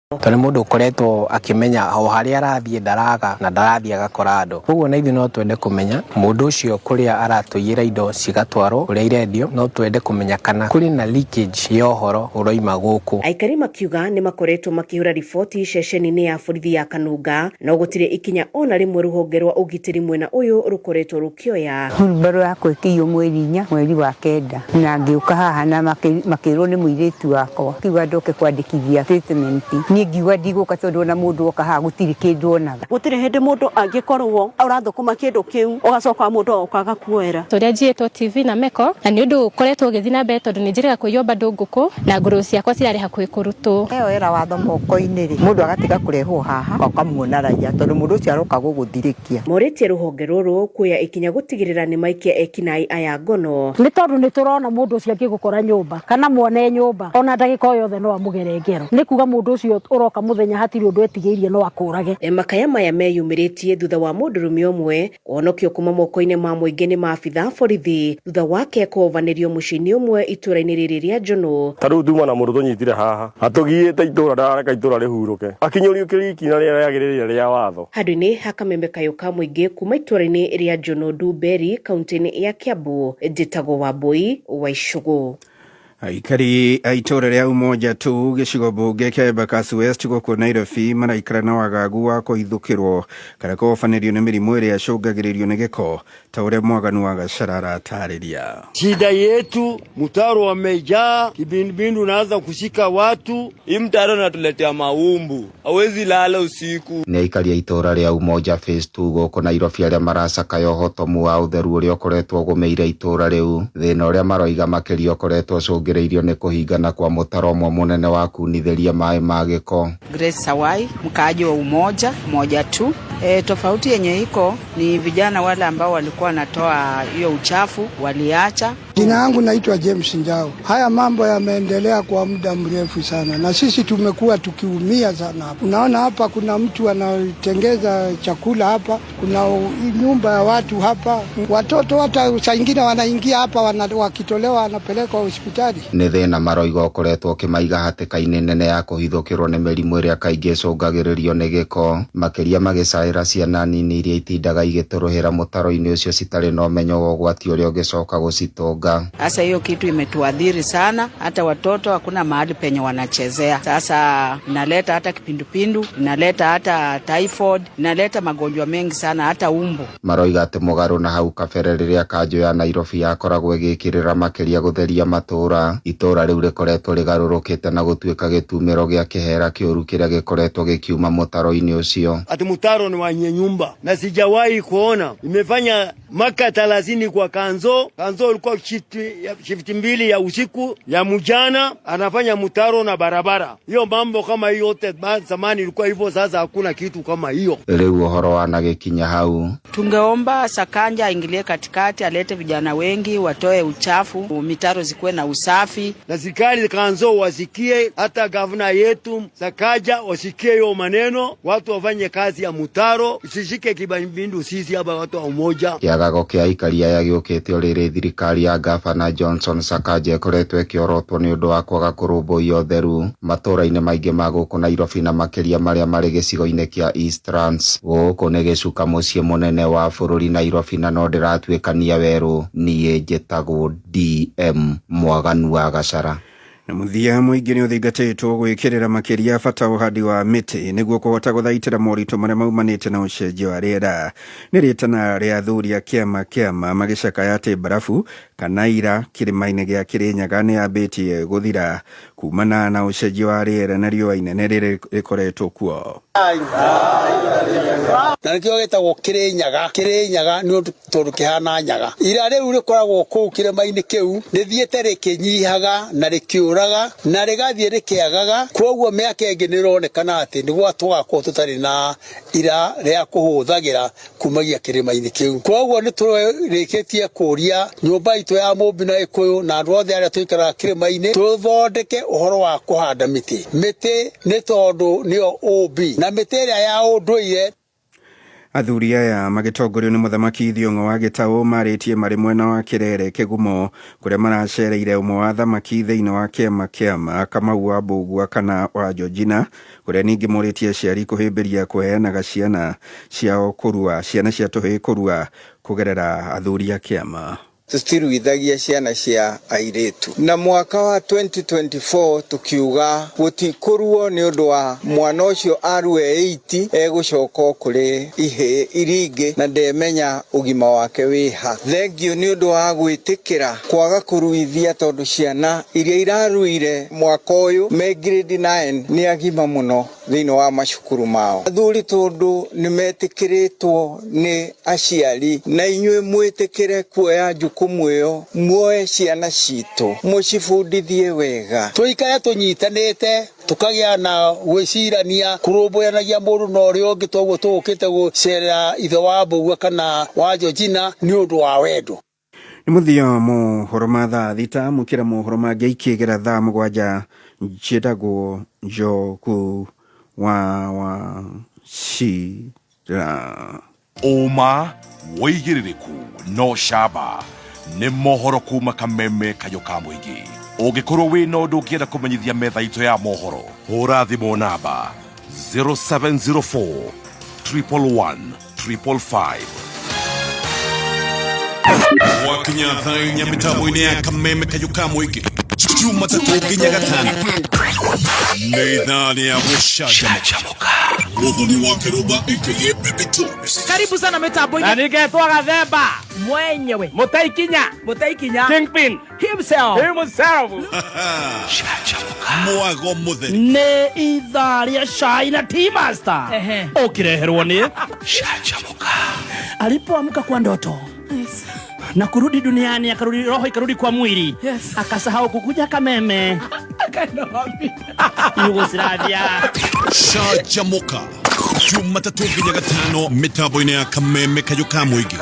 Tone mundu ukoretwo akimenya o haria arathie ndaraga na ndarathie agakora andu uguo na ithu no twende kumenya mundu ucio kuria aratuyira indo cigatwarwo kuria irendio no twende kumenya kana kuri na leakage ya uhoro uroima guku. Aikari makiuga ni makoretwo makihura riboti ceceni-ini ya borithi ya Kanunga no gutire ikinya ona rimwe ruhonge rwa ugitiri mwena uyu rukoretwo rukioya. Mbaro yakwa ikiyo mweri 4 mweri wa 9 na ngiuka haha na makirwo ni muiritu wakwa kiuga ndoke kwandikithia statement. Ngiuga ndiguka tondu na mundu oka haha gutiri kindu onaga gutire hindi mundu angikorwo urathukuma kindu kiu ugacoka mundu okaga kuoera. Turia jietwo TV na Meko na ni undu ukoretwo githina be tondu ni njiraga kuiyo bado nguku na nguru ciakwa cirari hakuhi kurutwo. Eyo era watho moko-ini ri mundu agatiga kurehwo haha akamuona raia tondu mundu ucio aroka guguthirikia. Moritie ruhonge ruru kuya ikinya gutigirira ni maikia ekinai aya ngono. Ni tondu ni turona mundu ucio akigukora nyumba kana muone nyumba ona ndagika yothe no amugere ngero ni kuga mundu ucio uroka muthenya hatiri undu etigiirie no akurage. Makaya maya meyumiritie thutha wa mundurume umwe onokio kuma moko-ini ma muingi ni maabitha borithi thutha wake kuvanirio mucini umwe itura-ini riri ria Njono. Taru nduma na mundu tunyitire haha atugiite itura ndareka itura rihuruke akinyurio kiriki na ria yagiriria ria watho. Handu-ini hakamembe kayuka muingi kuma itura-ini ria Njono Ndumberi kaunti-ini ya Kiambu njitagwo Wambui wa Icugu. Aikari aitora ria Umoja tu gicigo bunge kia Embakasi West guku Nairobi maraikara na wagagu wa kuithukirwo kana kufanirio ni mirimu iria icungagiririo ni giko ta uria Mwaganu wa Gachara aratariria. Shida yetu mtaro wamejaa, kibindibindu unaanza kushika watu. Hii mtaro unatuletea maumbu, hawezi lala usiku. Ni aikari aitora ria Umoja Phase 2 guku Nairobi aria maracakaya uhotomu wa utheru uria ukoretwo gumeire itora riu thina uria maroiga makiria ukoretwo gereirio ne kuhingana kwa mutaro mwa munene wa kunithiria mai ma giko. Grace Sawai, mkaaji wa Umoja tu. Tofauti yenye iko ni vijana wale ambao walikuwa wanatoa hiyo uchafu waliacha. Jina langu naitwa James Njao. Haya mambo yameendelea kwa muda mrefu sana na sisi tumekuwa tukiumia sana. Unaona hapa kuna mtu anatengeza chakula hapa, kuna nyumba ya watu hapa, watoto hata saa nyingine wanaingia hapa wakitolewa wanapelekwa hospitali. Ni thina maroiga ukoretwo kimaiga hatikaini nene ya kuhithukirwo ni mirimu iria kaingi icungagiririo ni giko makiria magicaira ciana nini iria itindaga igituruhira mutaro-ini ucio citari na umenyo wa ugwati uria ugicoka gucitonga. Sasa hiyo kitu imetuadhiri sana, hata watoto hakuna mahali penye wanachezea. Sasa inaleta hata kipindupindu, inaleta hata typhoid, inaleta magonjwa mengi sana, hata umbu. Maroiga ati mugaru na hau kabere riria kanjo ya Nairobi yakoragwo igikirira makiria gutheria matura itora riu rikoretwo rigarurukite na gutuika gitumiro gia kihera kiuru kiria gikoretwo gikiuma mutaro-ini ucio. Ati mutaro ni wa nyumba na sijawahi kuona imefanya maka 30 kwa Kanzo ulikuwa shift 2 ya usiku ya mjana anafanya mutaro na barabara. Hiyo mambo kama hiyo yote zamani ilikuwa hivyo, sasa hakuna kitu kama hiyo. Riu uhoro wanagikinya hau. Tungeomba Sakanja aingilie katikati, alete vijana wengi watoe uchafu, mitaro zikuwe na usafi. Na serikali Kanzo wasikie, hata gavana yetu Sakaja wasikie hiyo maneno, watu wafanye kazi ya mutaro, usishike kibindu sisi hapa watu wa Umoja. Kiagago kia ikaria yagiukite uriri thirikari ya Gavana Johnson Sakaja ikoretwo ikiorotwo ni undu wa kwaga kurumbuia utheru matura-ini maingi ma guku Nairobi na makiria maria mari gicigo-ini kia Eastlands. Guku ni gicuka mucii munene wa bururi Nairobi na no ndiratuikania weru nie njitagwo DM Mwaganu wa Gachara. Na muthia muingi ni uthingatitwo gwikirira makiria bata uhandi wa miti niguo kuhota guthaitira moritu maria maumanite na ucenjia wa riera. Ni ritana ria athuri a kiama magicakaya ati barafu kana ira kirima-ini gia Kirinyaga ni ambitie guthira kumana na ucenjia wa riera na riũa inene rikoretwo kuo. Na nikio getagwo Kirinyaga ni tondu kihana nyaga. Ira riu rikoragwo kuu kirima-ini kiu rithiete rikinyihaga na rikiuraga na rigathie rikiagaga, koguo miaka ingi nironekana ati ni gwatwaga tutari na ira ria kuhuthagira kumagia kirima-ini kiu. Koguo ni turikitie kuria nyumba itu ya Mumbi na Ikuyu na andu othe aria tuikara kirima-ini tuthondeke uhoro wa kuhanda miti ni tondu nio ubi na miti ria ya unduire. Athuri aya magitongorio ni Muthamaki Thiong'o wa Gitau maritie mari mwena wa Kirere Kigumo kuria maracereire umwe wa thamaki thiini wa kiama Kamau wa Mbugua kana wa Georgina kuria ningi muritie ciari kuhimbiria kuheanaga ciana ciao kurua ciana cia tuhi kurua kugerera athuri a kiama. Tutiruithagia ciana cia airetu na mwaka wa 2024 tukiuga gutikurwo ni undu wa mwana ucio arue 80 egucoka kuri ihe iringi na ndemenya ugima wake wiha. Thengio ni undu wa gwitikira kwaga kuruithia tondu ciana iria iraruire mwaka uyu me grade 9 ni agima muno thiini wa macukuru mao. Athuri tondu ni metikiritwo ni aciari na inywe mwitikire kuoya kumweo muoe ciana citu mucibundithie wega tuikare tunyitanite tukagia na gwicirania kurumbuanagia mundu na uria ungi toguo tukite gucerera ithe wa Mbugua kana wa Georgina ni undu wa wendo. Ni muthio mohoro ma thaa thita mukira mohoro mangi ikigera thaa mugwanja njitagwo Njogu wa Shira. Oma woigiririku no shaba ni mohoro kuma Kameme Kayo ka Muingi. Ungikorwo wina undu ukienda kumenyithia metha itu ya mohoro, hura thimu namba 0704 111 555. Wakinya thainya mitambo-ini ya Kameme Kayo ka Muingi Jumatatu nginya Gatano ni idhaa ya Gushajamuka. Muthoni wa Kiruba aka Baby Tops. Karibu sana mitambo-ini. Na ningetwa Gathemba mwenyewe Mutaikinya Kingpin himself. Mwago mutheri ni idhaa ya Shaina T-Master ukireherwo ni Shajamuka. Alipoamka kwa ndoto na kurudi duniani, akarudi roho ikarudi kwa mwili. Akasahau kukuja Kameme. Yugoslavia. Shajamuka Jumatatu nginya Gatano mitambo-ini ya Kameme Kayo ka Muingi.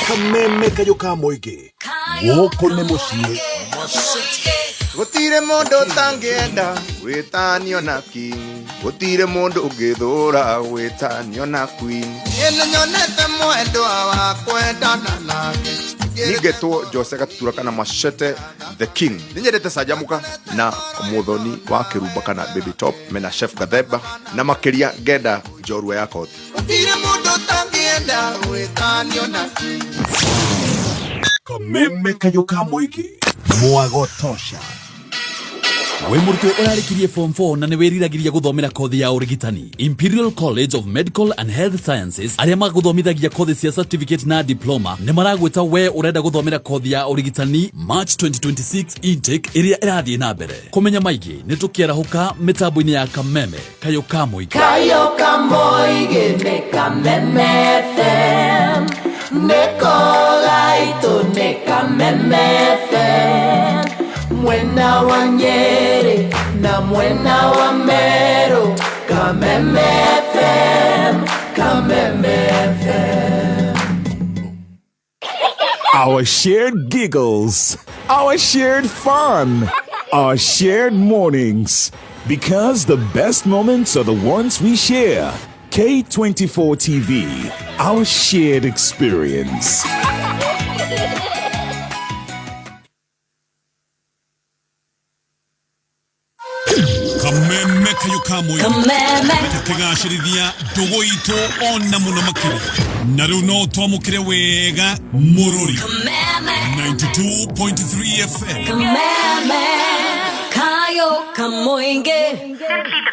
Kameme Kayo ka Muingi woko ni mucii. Gutire mundu tangienda witanio na king, gutire mundu ungithura witanio na queen. Ino nyonete mwendwa wa kwendana nake. Nigetwo Jose Gatutura kana Machete the King. Ninyendete Shajamuka na Muthoni wa Kiruba kana Baby Top mena Chef Gathemba na makiria ngenda njorua yako. Gutire mundu tangienda witanio na king. Kameme Kayo ka Muingi mwago tosha. We murutwo urarikirie form 4 na niwiriragiria guthomera kothi ya urigitani Imperial College of Medical and Health Sciences aria maguthomithagia kothi cia certificate na diploma ni maragwita we urenda guthomera kothi ya urigitani March 2026 intake iria irathie na mbere. Kumenya maigi ni tukiarahuka mitambo-ini ya Kameme Kayo ka Muingi. Kayo ka Muingi ni Kameme FM nekoga itu ni Kameme FM mwena wa Nyeri na mwena wa Meru. Kameme FM, Kameme FM. Our shared giggles, our shared fun, our shared mornings. Because the best moments are the ones we share. K24 TV, our shared experience. Kameme Kayo ka Muingi tukigacirithia ndugu itu ona muno makiri na riu no twamukire wega mururi 92.3 FM. Kameme Kayo ka Muingi.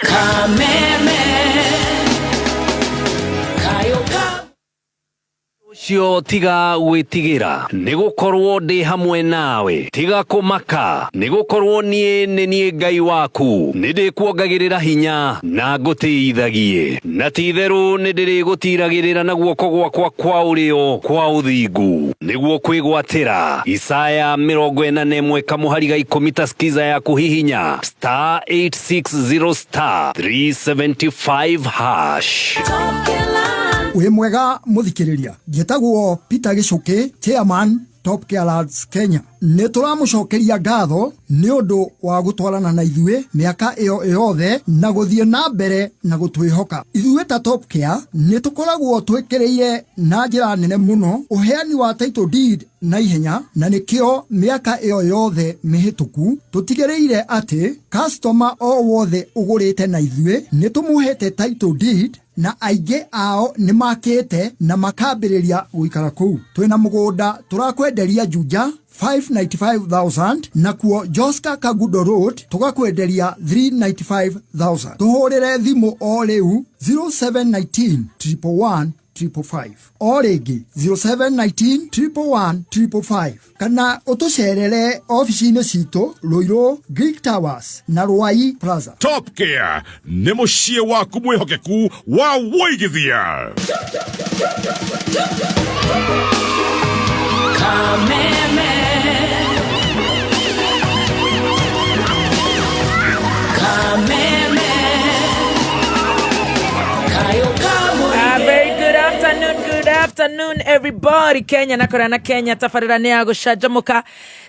Kameme Kayo ka cio tiga gwitigira nigukorwo ndi hamwe nawe, tiga kumaka nigukorwo nie ni Ngai waku, nindikuongagirira hinya na ngutiithagie, na titheru nindirigutiragirira na guoko gwakwa kwa urio kwa uthingu niguo kwigwatira. Isaya 41 kamuhariga 10 taskiza ya kuhihinya *860 *375 hash. We mwega muthikiriria, ngetagwo Peter Gicuki, chairman Top Care Lads Kenya. Nituramucokeria ngatho ni undu wa gutwarana na ithuĩ miaka iyo yothe na guthie na mbere na gutwihoka. Ithuĩ ta Top Care nitukoragwo twĩkĩrĩire na njĩra nene muno uheani wa title deed na ihenya, na nikio miaka iyo yothe mihituku tutigĩrĩire ati customer o wothe ugurite na ithuĩ nitumuhete title deed na aingĩ ao ni makite na makambĩrĩria guikara kuu. Twina mugunda turakwenderia Juja 595,000 na kuo Joska Kagudo Road tugakwenderia 395,000. Tuhurire thimu o riu 0719 111 555 o rĩngĩ 0719 111 555 kana utucerere ofici-inĩ citũ Ruiru Greek Towers na Rwai Plaza. Top Care nĩ mũciĩ waku mwĩhokeku wa Waigithia. Kameme Good afternoon everybody. Kenya na Kenya tafarira ni agucanjamuka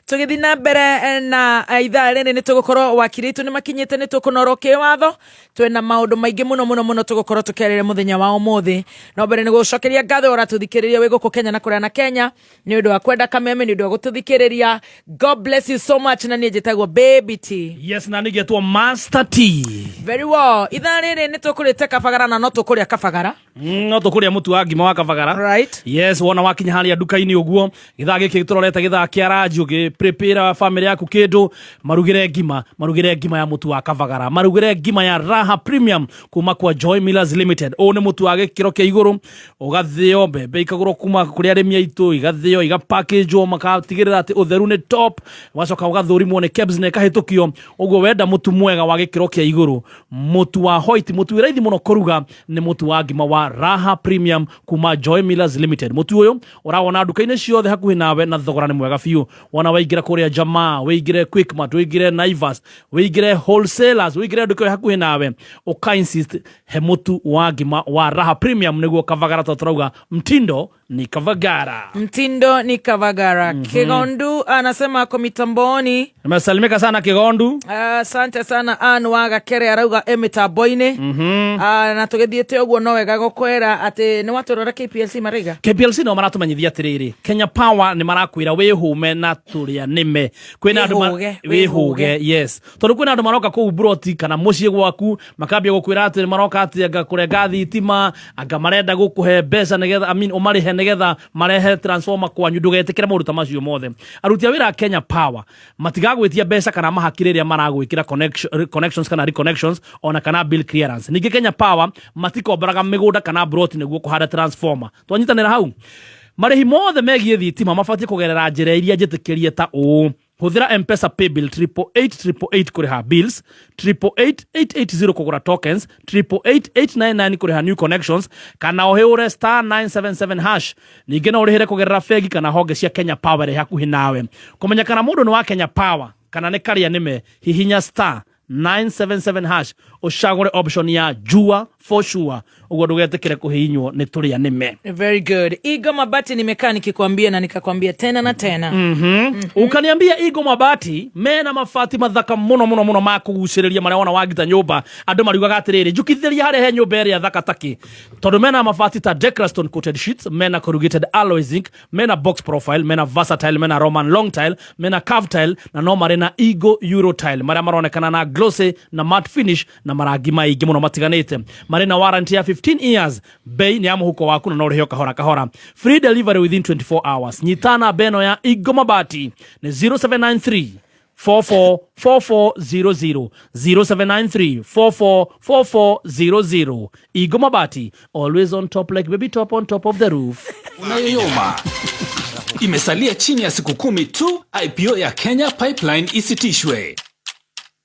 tugithi na mbere na ithaa rĩrĩ nĩ tũgũkorwo wakiritu nĩ makinyĩte nĩ tũkũnorwo kĩwatho twena maũndũ maingĩ mũno tũgũkorwo tũkerere mũthenya wa ũmũthĩ. No mbere nĩ gũcokeria ngatho ũratũthikĩrĩria wĩ gũkũ Kenya na Kenya nĩ ũndũ wa kwenda Kameme, nĩ ũndũ wa gũtũthikĩrĩria. God bless you so much. Na niĩ njĩtagwo Baby T. Yes, na niĩ ngetwo Master T. Very well. Ithaa rĩrĩ nĩ tũkũrĩte kabagara na no tũkũrĩa kabagara. No tũkũrĩa mũtu wa ngima wa kabagara. Right. Yes, wona wakinya harĩa nduka-inĩ ũguo githaa gĩkĩ tũrorete githaa kĩa ranji ũgĩ prepare family yaku kĩndũ marugĩre ngima ya mũtu wa kabagara, marugĩre ngima ya Raha Premium kuma kwa Joy Millers Limited. O nĩ mũtu wa gĩkĩro kĩa igũrũ, ũgathĩo mbembe ikagũrwo kuma kũrĩ arĩmi aitũ, igathĩo igapackageo, makatigĩrĩra atĩ ũtheru nĩ top, wacoka ũgathũrimwo nĩ KEBS na ĩkahĩtũkio. Ũguo wenda mũtu mwega wa gĩkĩro kĩa igũrũ, mũtu wa white, mũtu wĩ raithi mũno kũruga, nĩ mũtu wa ngima wa Raha Premium kuma Joy Millers Limited. Mũtu ũyũ ũrawona nduka-inĩ ciothe hakuhĩ nawe na thogora nĩ mwega biũ. Wona waingĩra kũrĩa Jamaa, waingĩre Quickmart, waingĩre Naivas, waingĩre wholesalers, waingĩre nduka hakuhĩ nawe, ũka-insist he mũtu wa ngima wa Raha Premium nĩguo kabagara tũrauga mtindo ni kavagara. Mtindo ni kavagara. Kigondu anasema kwa mitamboni. Nimesalimika sana Kigondu. Asante sana Anu waga kere arauga mitamboni. Na tugithiete uguo no wega gukwera ati ni waturora KPLC mariga. KPLC no maratumenyithia atiriri. Kenya Power ni marakwira wihume na turia nime. Kwina andu wihuge. Yes. Tondu kwina andu maroka ku broti kana mucie gwaku makambia gukwira ati maroka ati anga kurenga thitima, anga marenda gukuhe mbeca nigetha umarihe nigetha marehe transformer kwanyu. Ndugetikire maũndũ macio mothe. Aruti a wĩra Kenya Power matigagwĩtia mbeca kana mahakirĩria maragwĩkĩra connections kana reconnections ona kana bill clearance. Ningĩ Kenya Power matikombaraga mĩgũnda kana broti nĩguo kũhanda transformer. Twanyitanĩra hau. Marĩhi mothe megiĩ thitima mabatie kũgerera njĩra iria njĩtĩkĩrie ta ũũ: hũthĩra M-Pesa Paybill 88888 kũrĩha bills, 88880 kũgũra tokens, 88899 kũrĩha new connections, kana ũhĩũre *977#. Ningĩ no ũrĩhĩre kũgerera bengi kana honge cia Kenya Power ĩrĩ hakuhĩ nawe. Kũmenya kana mũndũ nĩ wa Kenya Power kana nĩ karĩa nĩme, hihinya *977#, ucagure option ya Jua for sure. Ugo ndugetikire kuhihinywo ni turia nime. Very good. Igo Mabati nimekaa nikikwambia na nikakwambia tena na tena. Ukaniambia Igo Mabati mena mafati mathaka muno ma kugucĩrĩria maria wona wagita nyumba. Andu mariugaga atiriri njukithiria harĩa he nyumba ĩrĩa thaka taki. Tondu mena mafati ta Decraston coated sheets, mena corrugated alloy zinc, mena box profile, mena versatile, mena Roman long tile, mena curve tile na no marena Igo Euro tile. Maria maronekana na glossy na matte finish na marangi maingĩ muno matiganĩte. Marina warranty ya 15 years. Bei ni ya mũhuko waku na no ũrĩhe kahora. Free delivery within 24 hours. Nyitana beno ya Igo Mabati ni 0793 444400 0793444400. Igo Mabati, always on top like baby top on top of the roof. Unayoyoma. Imesalia chini ya siku 10 tu IPO ya Kenya Pipeline isitishwe.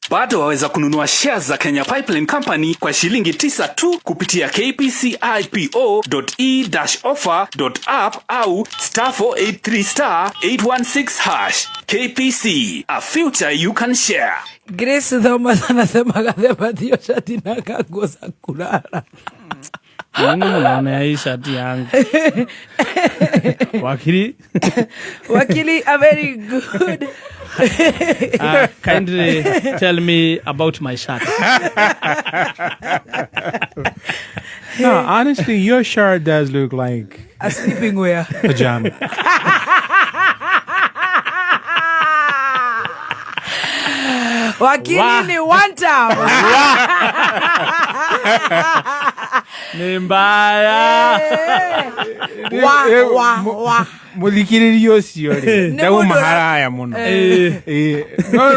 Bado waweza kununua shares za Kenya Pipeline Company kwa shilingi 9 tu kupitia kpcipo.e-offer.app au *483*816#. KPC, a future you can share. Grace Thomas anasema kadema dio shati na kango za kulala. Mungu mnaona hii shati yangu. Wakili. Wakili, a very good. Kindly tell me about my shirt. No, honestly, your shirt does look like a sleeping wear. Pajama. Wakili ni one time. Ni mbaya. Muthikiririo cio ri ndagu maharaya muno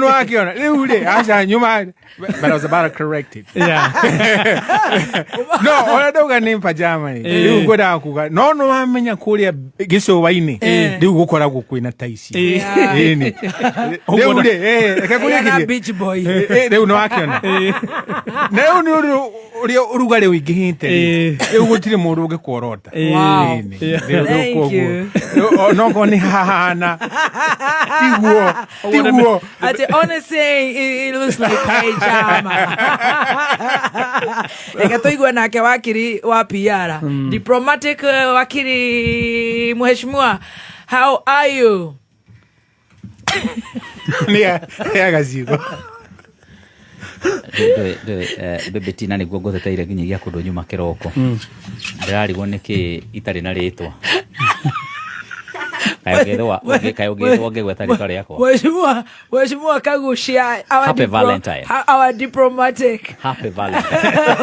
no akiona riu ri aca nyuma but I was about to correct it. Yeah. No, ona ndauga ni pajama ni riu ngoda kuga no wamenya kuria gicuba-ini riu gukoragwo kwina taici ni riu ri reke kuria beach boy riu no akiona riu ni uri urugari wingihite riu gutire mundu ungikworota no go ni hahana tiguo Ati honestly it looks like pajama. Ekatoigwa nake wakiri wa PR diplomatic wakiri mheshimiwa, how are you? Ni gazigo bebetina niguo ngutheteire nginyagia kundu nyuma kiroko ndirarigwo niki itari na ritwa Mheshimiwa Kagushia, Happy Valentine. Our diplomatic. Happy Valentine.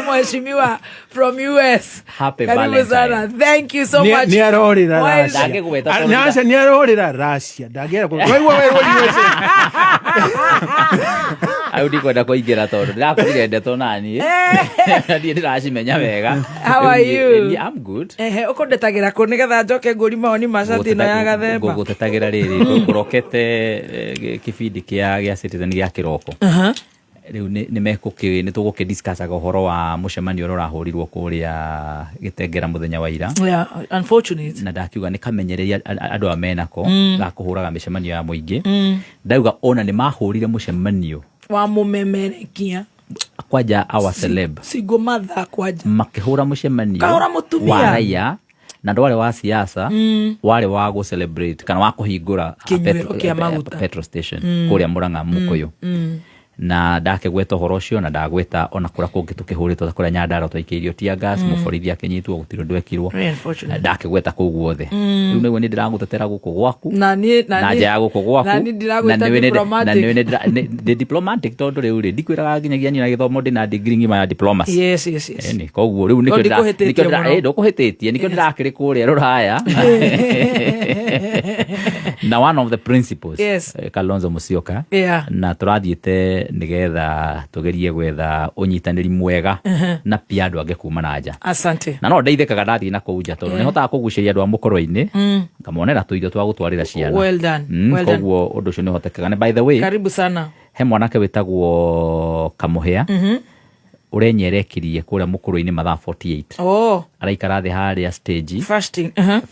Mheshimiwa from US. Happy Valentine. Thank you so much. Ni arorira Russia. Nasa ni arorira Russia. Ndagera ku. Wewe Audi kwenda kuingira tondu ndirakurire ndeto nani ndi ndiracimenya wega. How are you? I'm good. Ukundetagira ku nigetha njoke nguri maoni macati no ya gathemba. Ngugutetagira riri kurokete kibindi kia Citizen gia kiroko. Riu ni tugukidiscussaga uhoro wa mucemanio urahurirwo kuria Gitengera muthenya wa ira. Yeah, unfortunate. Na ndakiuga ni kamenyereria andu amenako ga kuhuraga micemanio ya muingi. Ndauga ona ni mahurire mucemanio wa mumemerekia kwaja our celeb sigo matha kwaja makihura mucemanio kahura mutumia wa raia na ndwale wa siasa wale wa go celebrate kana wa kuhingura petrol station kuria Murang'a Mukuyu na ndake gweta horo cio na ndagweta ona kura kungi tukihuritwo kuria Nyandarua twaikirio tia gas muborithi akinyitwo gutiro ndwekirwo ndake gweta kuu guothe riu niguo ni ndiragutetera guku gwaku na nja guku gwaku na niwe diplomatic tondu riu ri ndikwiraga nginyagia nyina githomo ndina degree ngima ya diplomacy yes ni koguo riu nikio ndukuhititie nikio ndirakiri kuria Ruraya na one of the principles Kalonzo Musyoka na turathiite nigetha tugerie gwetha unyitaniri mwega na pia andu ange kuma na nja. Asante. Na no ndeithikaga ndathi na kuja tondu nihotaga kuguciria andu a mukoro-ini ngamonera tuirio twa gutwarira ciana. Well done. Koguo undu ucio nihotekaga. Na by the way, karibu sana. He mwanake witagwo Kamuhia urenyerekirie kuria mukoro-ini mathaa 48 araikara thi haria stage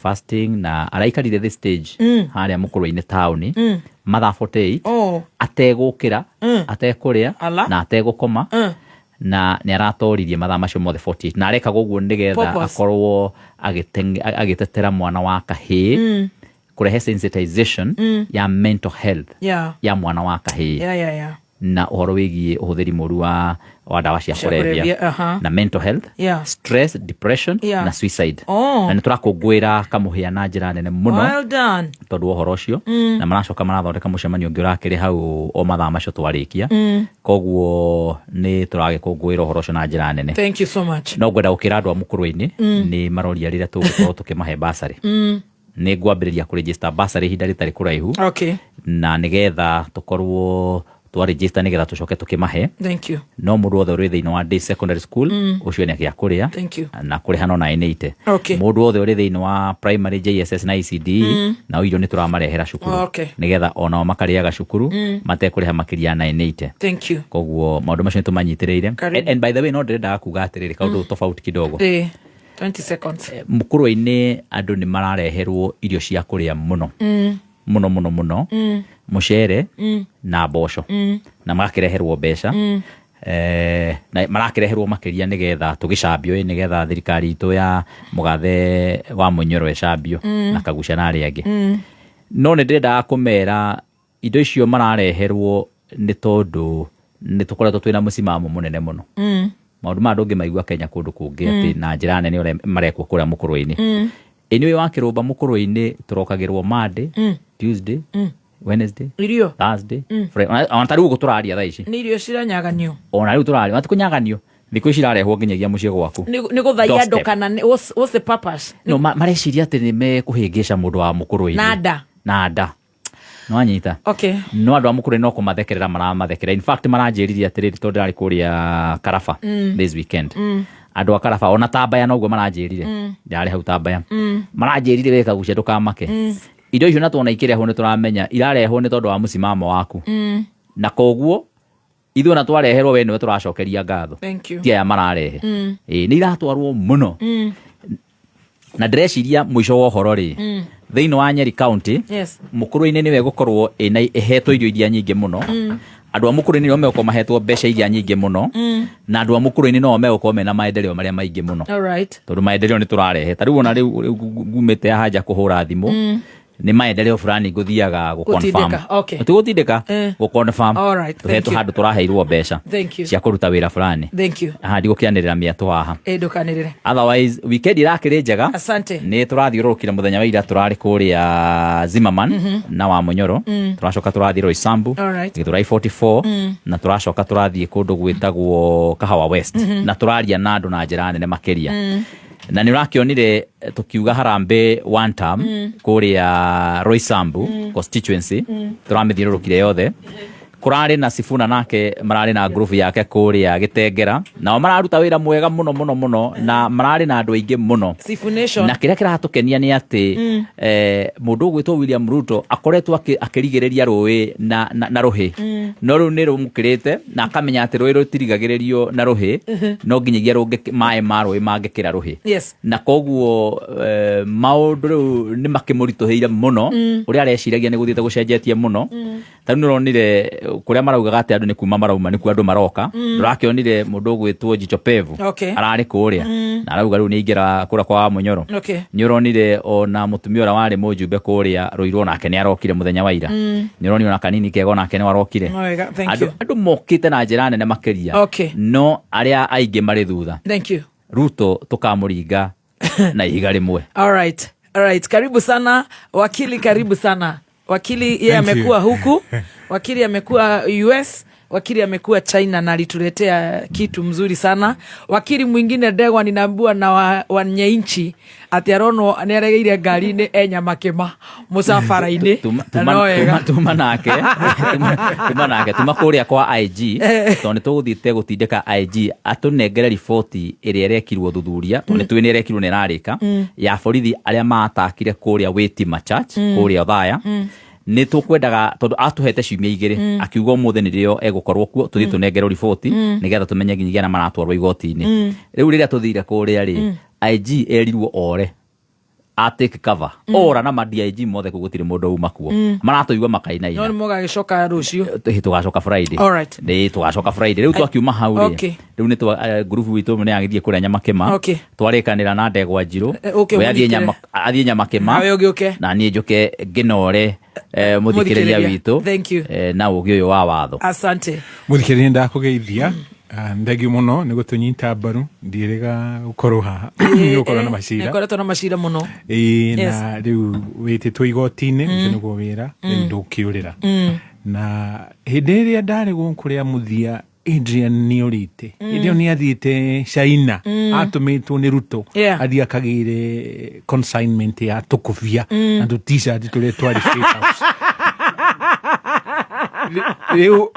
fasting na araikarire thi stage haria mukoro-ini town mathaa 48 ategukira atekuria na ategukoma na ni aratoririe mathaa macio mothe 48 na arekaga uguo nigetha akorwo agitetera mwana wa kahii kurehe sensitization ya mental health ya mwana wa kahii na uhoro wigie uhuthiri muru wa dawa cia kulevya na mental health stress depression na suicide na niturakungwira Kamuhia na njira nene muno tondu uhoro ucio na maracoka marathondeka mucemanio ungi urakiri hau o mathaa macio twarikia koguo ni turagikungwira uhoro ucio na njira nene. Thank you so much. No ngwenda ukira andu a mukuru-ini ni maroria rira tugukorwo tukimahe basari ni ngwambiriria kuregister basari hinda ritari kuraihu na nigetha tukorwo twa register nigetha tucoke tukimahe. Thank you. No mundu othe uri thiini wa day secondary school ucio ni agia kuria na kuriha no 980 mundu othe uri thiini wa primary JSS na ECD na uirio ni turamarehera cukuru nigetha ona makariaga cukuru matekuriha makiria 980. Thank you. Koguo maundu macio tumanyitiriire and by the way no ndirenda kuga atiriri kaundu tofauti kidogo 20 seconds. Mukuru-ini andu ni marareherwo irio cia kuria muno muno mucere na mboco na magakireherwo mbeca na marakireherwo makiria nigetha tugicambio nigetha thirikari itu ya Mugathe wa Munyoro ecambio na Kagusha na ari angi no ne ndenda kumera indo icio marareherwo ni tondu ni tukoretwo twina musimamo munene muno maundu ma ndungi maigua Kenya kundu kungi ati na njira nene ore marekwo kuria Mukuru-ini eni wa kirumba Mukuru-ini turokagirwo Monday Tuesday Wednesday irio Thursday Friday antari ugo turaria tha ici ni irio ciranyaganio ona riu turaria matikunyaganio thiku ici irarehwo nginyagia mucie gwaku ni guthaia ndokana what's the purpose no mareciria ati ni mekuhingisha mundu wa Mukuru-ini nada no anyita okay no andu a Mukuru no kumathekerera maramathekera in fact maranjiriria atiriri tondu ndari kuria Karafa this weekend andu a Karafa ona Tambaya noguo maranjirire ndari hau Tambaya maranjirire weka gucia ndukamake indo icio natwona ikirehwo ni turamenya irarehwo ni tondu wa musimamo waku na koguo ithuĩ na twareherwo we niwe turacokeria ngatho tia ya mararehe ni iratwarwo muno na ndreciria muico wa uhoro ri thiini wa Nyeri County Mukuru-ini niwe gukorwo ina ehetwo irio iria nyingi muno andu a Mukuru-ini no meko mahetwo mbeca iria nyingi muno na andu a Mukuru-ini no meko mena maendeleo maria maingi muno tondu maendeleo ni turarehe tariu ona riu gumite haja kuhura thimu ni maendeleo fulani nguthiaga gukonfirm tugutindika gukonfirm tuhetu handu turaheirwo mbeca cia kuruta wira fulani handi gukianirira miatu haha ndukanirire otherwise weekend irakiri njega ni turathiurukira muthenya wa ira turari kuria Zimmerman na wa Munyoro turacoka turathi Roysambu githurai 44 na turacoka turathi kundu gwitagwo Kahawa West na turaria na andu na njira nene makiria na nirakionire tukiuga harambe one term kuria Roysambu constituency turamithirurukire yothe kurari na Sifuna nake marari na group yake kuria Gitengera nao mararuta wira mwega muno na marari na andu aingi muno na kiria kiratukenia ni ati mundu gwitwo William Ruto akoretwo akirigiriria rui na ruhi no ru ni rumukirite na akamenya ati rui rutirigagiririo na ruhi no nginyagia rungi mai ma rui mangikira ruhi na koguo maundu riu ni makimurituheire muno uria areciragia ni guthiite gucenjetie muno tanu nironire kuria maraugaga ati andu ni kuma marauma ni ku andu maroka turakionire mundu gwitwo Jicho Pevu arari kuria na arauga riu ni ingira kura kwa Munyoro ni uronire ona mutumia ora wari mujumbe kuria Ruirwo nake ni arokire muthenya wa ira ni uroni ona kanini kego nake ni warokire andu mokite na njira nene makiria no aria aingi mari thutha Ruto tukamuringa na ihiga rimwe alright karibu sana wakili karibu sana wakili yeye amekuwa huku wakili amekuwa US wakili amekuwa China na alituletea kitu mzuri sana wakili mwingine Ndegwa ninaambiwa na wanyanchi ati arono ni aregeire ngari ni Enyamakema musafara-ini tuma nake kuria kwa IG tondu tuguthite gutindika IG atunengere riboti iria irekirwo thuthuria tondu twini irekirwo ni rarika ya borithi aria maatakire kuria Witima Church kuria Thaya ni tukwendaga tondu atuhete ciumia igiri akiuga umuthe ni rio egukorwo kuo tuthi tunengerwo riboti nigetha tumenye nginyagia na maratwarwo igoti-ini riu riria tuthire kuria ri IG erirwo ore atake cover ora na ma DIG mothe kugutire mundu uma kuo maratuigwa makainaina no mugagicoka rucio tugacoka Friday ni tugacoka Friday riu twakiuma hau ri riu ni group witu ni agithie kuria Nyamakema twarikanira na Ndegwa Njiru we athie Nyamakema na nie njuke nginore muthikiriria witu na ugi uyu wa watho asante muthikiriria ndakugeithia ndegi muno ni gutunyita mbaru ndirega ukorwo haha ukorwo na macira ukorwo na macira muno na riu wititwo igoti-ini niguo wira ndukiurira na hindi iria ndaregwo kuria muthia Adrian Niorite ndio ni athiite China atumitwo ni Ruto athi akagire consignment ya tukuvia andu t-shirt tule twari State House riu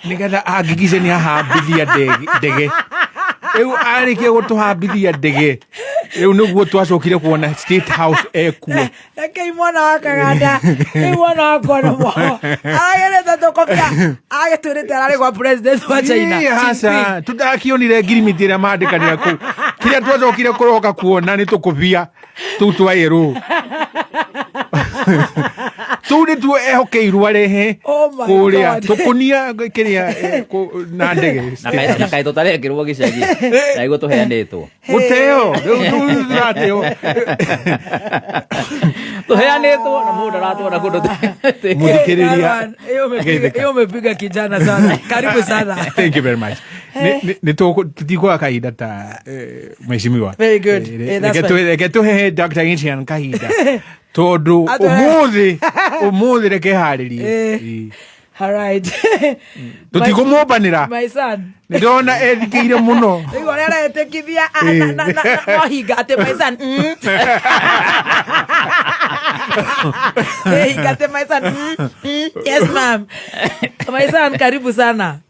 nigetha agigice ni ahambithia ndege riu arikia gutuhambithia ndege riu niguo twacokire kuona State House ekuo Kei mwana wa Kaganda kei mwana wa Konomo agereta tukopia ageturite arari kwa president wa China hasa tudakionire agreement ira mandikanira ku kiria twacokire kuroka kuona ni tukuvia tutwairu Turi tu ehokeirwo arehe kuria tukunia kiria na ndege na kai tutarekirwo gicagi na igo tuheanitwo muteo tuheanitwo na mundu aratwara kundu muthikiriria iyo umepiga kijana sana. Karibu sana. Thank you very much. Ni tutiko kaida ta mheshimiwa. Very good. Reke tuhe Dr. Inchian kaida tondu umuthi reke haririe. All right. Tutigumumbanira. My son. Ndona ethikiire muno. Igo rere etekithia no hinga ate my son. Hinga ate my son. Yes ma'am. My son, karibu sana.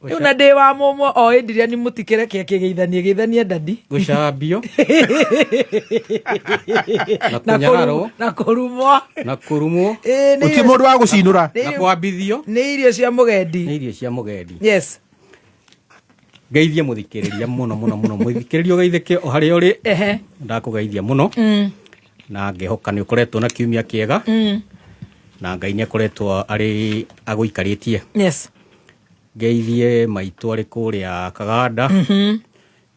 Una day wa momo o endiria ni mutikire geithanie dadi gucambio na kurumwo uti mundu wa gucinura na kwambithio ni irio cia mugendi yes geithie muthikiriria muno muthikiririo geithike o haria uri ndakugeithia muno na ngehoka ni ukoretwo na kiumia kiega na Ngai ni akoretwo ari aguikaritie yes geithie maitu ari kuria Kaganda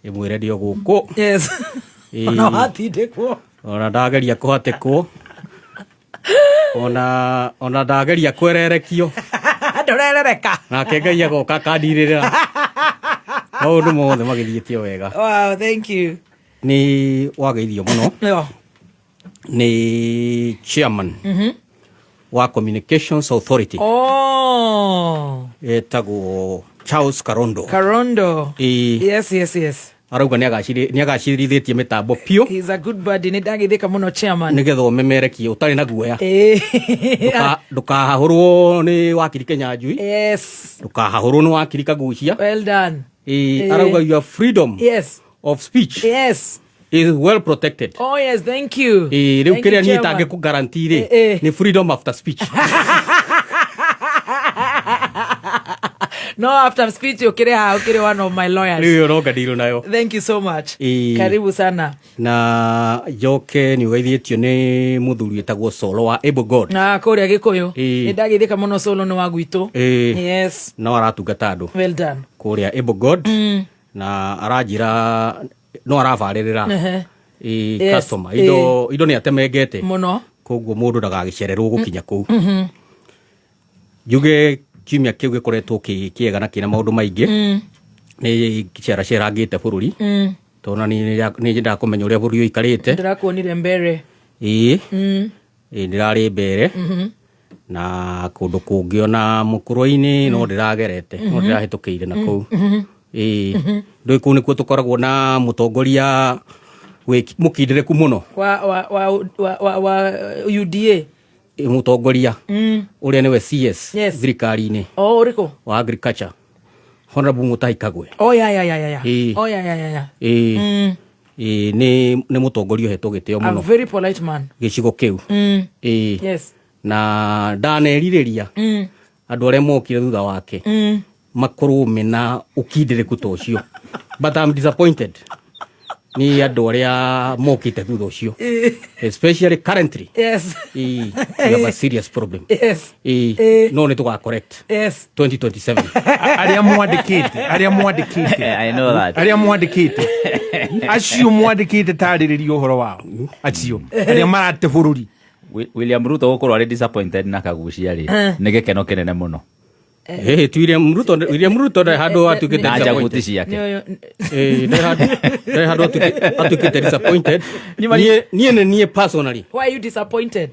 imwire ndio guku yes no hatindikwo ona ndageria kuhatikwo ona ndageria kwererekio ndorerereka nake Ngai agoka kandirira maundu mothe magithiĩte wega. Wow, thank you. Ni wageithio muno ni chairman wa Communications Authority. Etagwo Charles Karondo. Yes. Arauga ni agacirithĩtie mitambo pio. He's a good buddy. Ni ndagithika muno chairman. Nigetha umemerekie utari na guoya. Ndukahahurwo ni wakiri Kenyanjui. Yes. Ndukahahurwo ni wakiri Kagucia. Well done. Arauga your freedom of speech. Yes. Is well protected. Oh yes, thank you. Riu kiria ni tange ku guarantee ni freedom after speech. No, after speech ukire one of my lawyers. Riu roga dilo nayo. Thank you so much. Karibu sana. Na joke ni ugeithĩtio ni muthuri etagwo Solo wa Able God. Na kuria Gikuyu. Ni ndagithika muno Solo no wa gwitu. Yes. No aratungata andu. Well done. Kuria Able God. Na arajira no aravarĩrĩra customer indo ni atemengete muno koguo mundu ndagagicererwo gukinya kuu juge kiumia kiu gikoretwo kiega na kina maundu maingi ni cerangite bururi tona ni ndakumenya uria bururi ikarite ndirakuonire mbere ndirari mbere na kundu kungi ona mukuroini no ndiragerete no ndirahitukiire na kuu ndoi kuu nikuo tukoragwo na mutongoria mukindireku muno wa UDA mutongoria uria niwe CS thirikari-ini uriku wa agriculture Honorable Mutahi Kagwe. Ni mutongoria hetwo gitio muno. A very polite man. Gicigo kiu. Yes. Na ndaneririria andu aria mokire thutha wake makorwo mena ukindireku tocio. But I'm disappointed. Ni andu aria mokite thutha ucio. Especially currently. Yes. We have a serious problem. Yes. No ni tuga correct. Yes. 2027. Aria mwandikite. I know that. Aria mwandikite. Acio mwandikite tariririo uhoro wao. Acio. Aria marate bururi. William Ruto gukorwo ari disappointed na Kagucia ri. Ni gikeno kinene muno. William Ruto da hado atukite disappointed ciake. Da hado atukite disappointed. Niye personally. Why are you disappointed?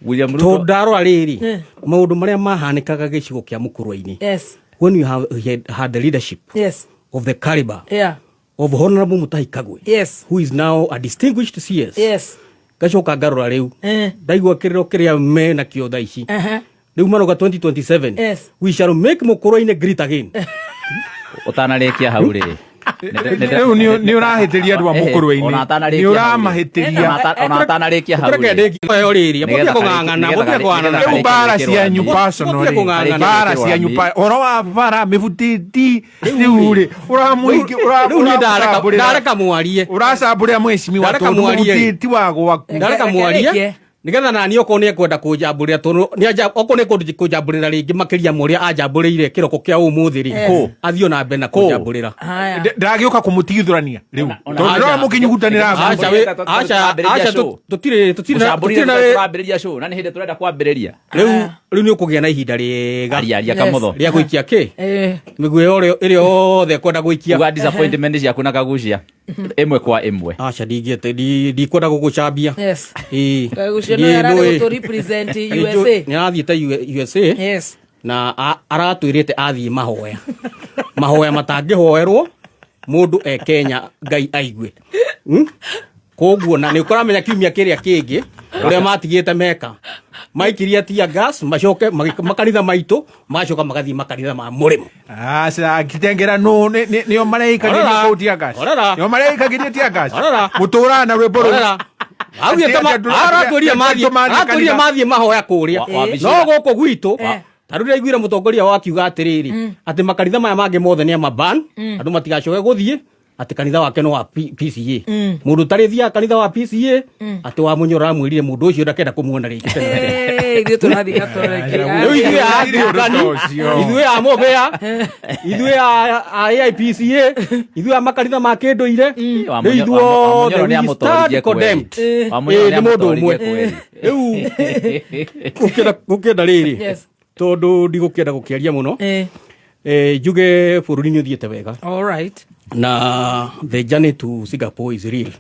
William Ruto. To daro ariri. Maundu maria mahanikaga gicigo kia Mukurweini. Yes. When you had the leadership of the caliber of Honorable Mutahi Kagwe. Yes. Who is now a distinguished CS. Yes. Gacoka ngarora riu. Ndaigua kiriro kiria me na kio thaici. Riu maroga 2027. We shall make Mukurweini great again. Utanarikia hau ri. Ni urahitiria andu a Mukurweini. Ni uramahitiria. Ona atanarikia hau. Bara cia nyu personal. Bara cia nyu oro wa bara mivutiti riuri. Uramuiki ndareka mwarie. Uracamburia mweshimi wa tondu muvutiti wa gwaku. Ndareka mwarie. nigetha nani okone kwenda kujamburira tono ni okone kujamburira ringi makiria muria ajamburire kiroko kia umuthi ri athio na mbere na kujamburira ndagioka kumutigithurania riu tondu mukinyugutanira acha tutire twambiriria show na ni hindi turenda kwambiriria riu ni ukugia na ihinda riega aria kamotho ria guikia ki migwe ore yothe kwenda guikia wa disappointment ciaku na kagucia imwe kwa imwe acha ndi kwenda gugucambia kagucia no arare to represent USA ni athiete USA na aratwirite athie mahoya matangihoerwo mundu Kenya Ngai aigue koguo na ni ukuramenya kiumia kiria kingi uria matigite meka maikiria tia gas macoke makanitha maitu macoka magathii makanitha ma murimo asa kitengera no nio mareikagiria kutia gas nio mareikagiria tia gas mutura na rwimbo aratwiria mathie mahoya kuria no guku gwitu taru ndaiguire mutongoria wa kiuga atiriri ati makanitha maya mangi mothe ni amaban andu matigacoke guthie ati kanitha wake no wa PCA mundu tarithia kanitha wa PCA ati wa munyora mwirire mundu ucio ndakenda kumuona ringi ithuĩ tũrathiĩ gatoreki ithuĩ a mobea ithuĩ a AIPCA ithuĩ a makanitha ma kĩndũire ithuothe condemned nĩ mũndũ ũmwe rĩu gũkĩenda rĩrĩ tondũ ndigũkĩenda gũkĩaria mũno njuge bũrũri nĩ ũthiĩte wega na the journey to Singapore is real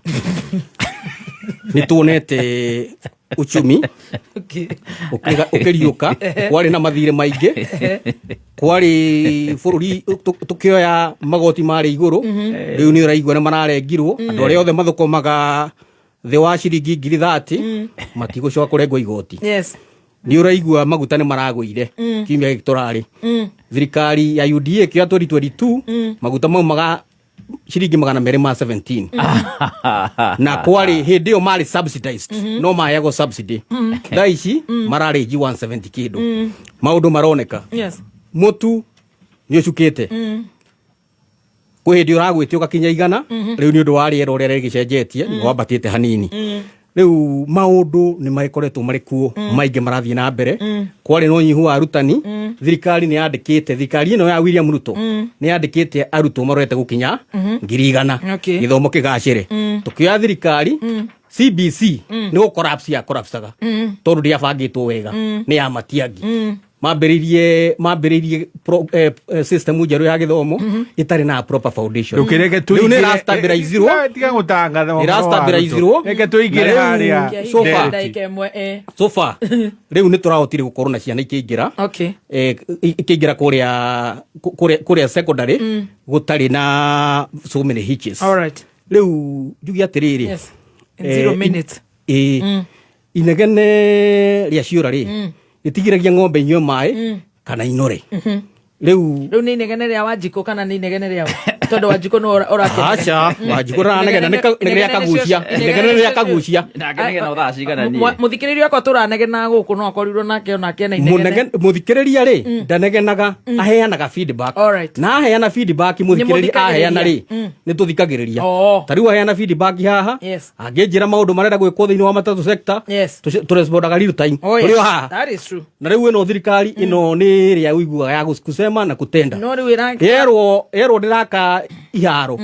nĩ tuonete uchumi ukiriuka kwari na mathire maingi kwari bururi tukioya magoti mari iguru riu ni uraigwa na mararengirwo andu aria othe mathukomaga the wa ciringi 30 matigucoka kurengwo igoti ni uraigwa maguta ni maragwire kiumia giturari thirikari ya UDA kia 2022 maguta mau maga ciringi 217 na kwari hindi yo mari subsidized no mayago subsidy daici marareji 170 kindu maundu maroneka mutu ni ucukite kwi hindi uragwitio gakinya igana riu ni undu wa riera uria rigicenjetie wambatite hanini riu maundu ni maikoretwo mari kuo maingi marathie na mbere kwari no nyihu wa arutani thirikari ni yandikite thirikari ino ya William Ruto ni yandikite arutwo marorete gukinya 100 githomo kigacire tukioya thirikari CBC ni go collapsaga tondu ndia bangitwo wega ni ya matiangi mambiririe system njeru ya githomo itari na proper foundation ukireke tu ni rastabilizirwo tiga gutangatha rastabilizirwo reke tuigire haria sofa riu ni turahotire gukorwo na ciana ikingira ikingira kuria secondary gutari na so many hitches riu njugi atiriri 0 minutes inegene ria ciura ri itigiragia ng'ombe inywe mai kana inore riu ni inegene ria Wanjiko kana ni inegene ria tondu Wanjiko no orakena acha Wanjiko ranegena ni ria kagucia inegene ria kagucia na ngenegena utha cigana ni muthikiriria kwa turanegena guku no akorirwo nake onake na inegene muthikiriria ri ndanegenaga aheanaga feedback na aheana feedback muthikiriria aheana ri ni tuthikagiriria tariu aheana feedback haha anginjira maundu marenda gwikwo thiini wa matatu sector tu respondaga real time uri haha that is true na riu ino thirikari ino ni ria uiguaga ya kusema na kutenda no riu iranga yerwo ndiraka iharo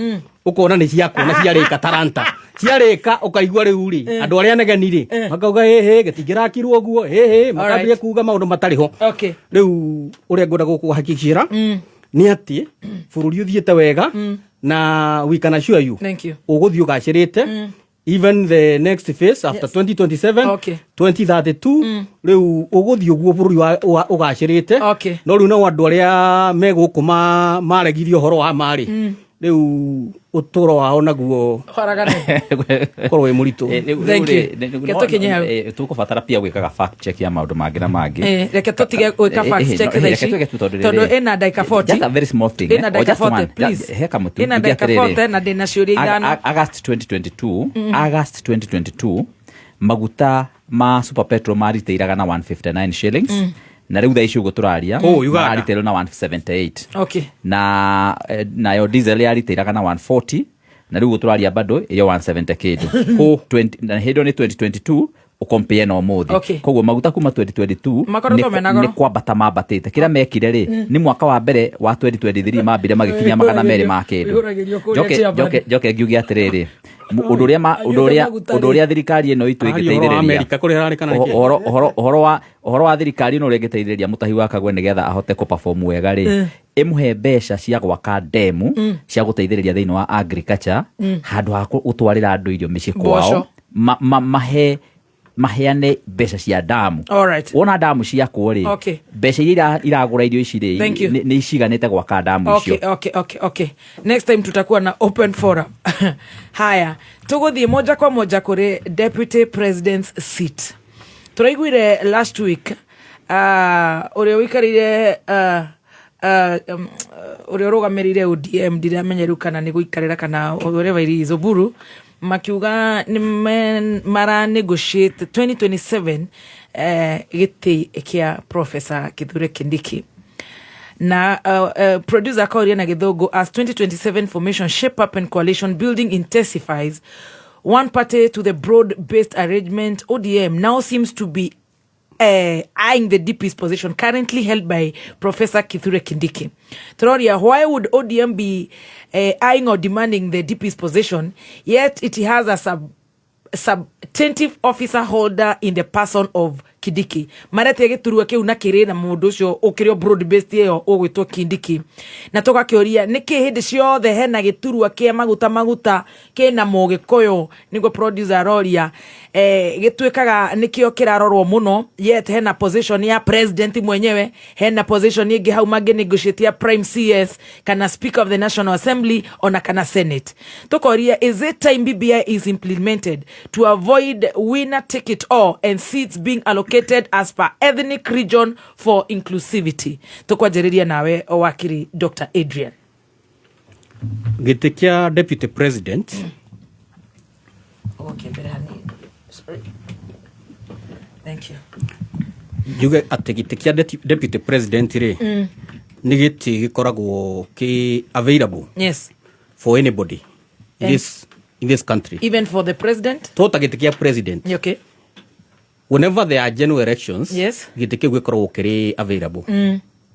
ukona ni ciakwo na ciarika taranta ciarika ukaigua riu ri andu aria negeni ri makauga he getingirakirwo guo he makambia kuga maundu matariho riu uria ngwenda gukuhakikishira ni ati bururi uthiete wega na we can assure you uguthii ugacirite even the next phase after 2027 2032 riu uguthii uguo bururi ugacirite no riu no andu aria megukuma maregirio horo wa mari riu uturo wao naguo korwo wi muritu tukubatara pia gwikaga fact check ya maundu mangi na mangi reke tutige gwika fact check thaici tondu ina ndaika 40 just a very small thing ina ndaika 40 please heka mutu ina ndaika 40 na ndina ciuria ithano August 2022 maguta ma super petrol mariteiraga na 159 shillings na riu thaici ugo turaria mariteirwo na 178 na yo diesel yariteiraga na 140 na riu turaria bado iyo 170 kindu na hindo ni 2022 ukompare no muthi koguo maguta kuma 2022 ni kwambata mambatite kira mekire ri ni mwaka wa mbere wa 2023 mambire magikinya 200 ma kindu joke ngiuge atiriri undu uria thirikari ino itu ingiteithiriria uhoro wa thirikari ino ingiteithiriria mutahi wa Kagwe nigetha ahote ku perform wega ri imuhe mbeca cia gwaka demu cia guteithiriria thiini wa agriculture handu ha utwarira andu irio mici kwao maheane mbeca cia damu wona damu ciakwo ri mbeca iria iragura irio ici ri ni iciganite gwaka damu icio. Okay. Next time tutakuwa na open forum. Haya, tuguthie moja kwa moja kuri deputy president's seat. Turaiguire last week uria wikarire uria rugamirire ODM ndiramenyeru kana ni guikarira kana whatever it is Oburu makiuga ni mara negotiate 2027 giti kia Professor Kithure Kindiki na producer Kauria na Githogo as 2027 formation shape up and coalition building intensifies one party to the broad-based arrangement. ODM now seems to be eyeing the DP's position currently held by Professor Kithure Kindiki. Troria, why would ODM be eyeing or demanding the DP's position, yet it has a substantive officer holder in the person of Kindiki? Marete giturua kiu na kire na mundu ucio ukirio broad based yo ogwitwo Kindiki na toka kioria niki hindi ciothe hena giturua kia maguta kina mugikoyo nigo producer roria gitwikaga nikio kirarorwo muno, yet hena position ya president mwenyewe, hena position ingi hau mage negotiate ya prime CS kana speaker of the National Assembly ona kana Senate. Tokoria, is it time BBI is implemented to avoid winner take it all and seats being allocated as per ethnic region for inclusivity? Tokwajeriria nawe wakiri Dr. Adrian. Gitikia deputy president. Okay, Berani. Sorry. Thank you. Yuge ategitikia deputy president re. Ni giti gikoragwo ki available. Yes. For anybody. In this country. Even for the president? Tota gitikia president. Okay. Whenever there are general elections, yes, gitikia gikoragwo kiri available.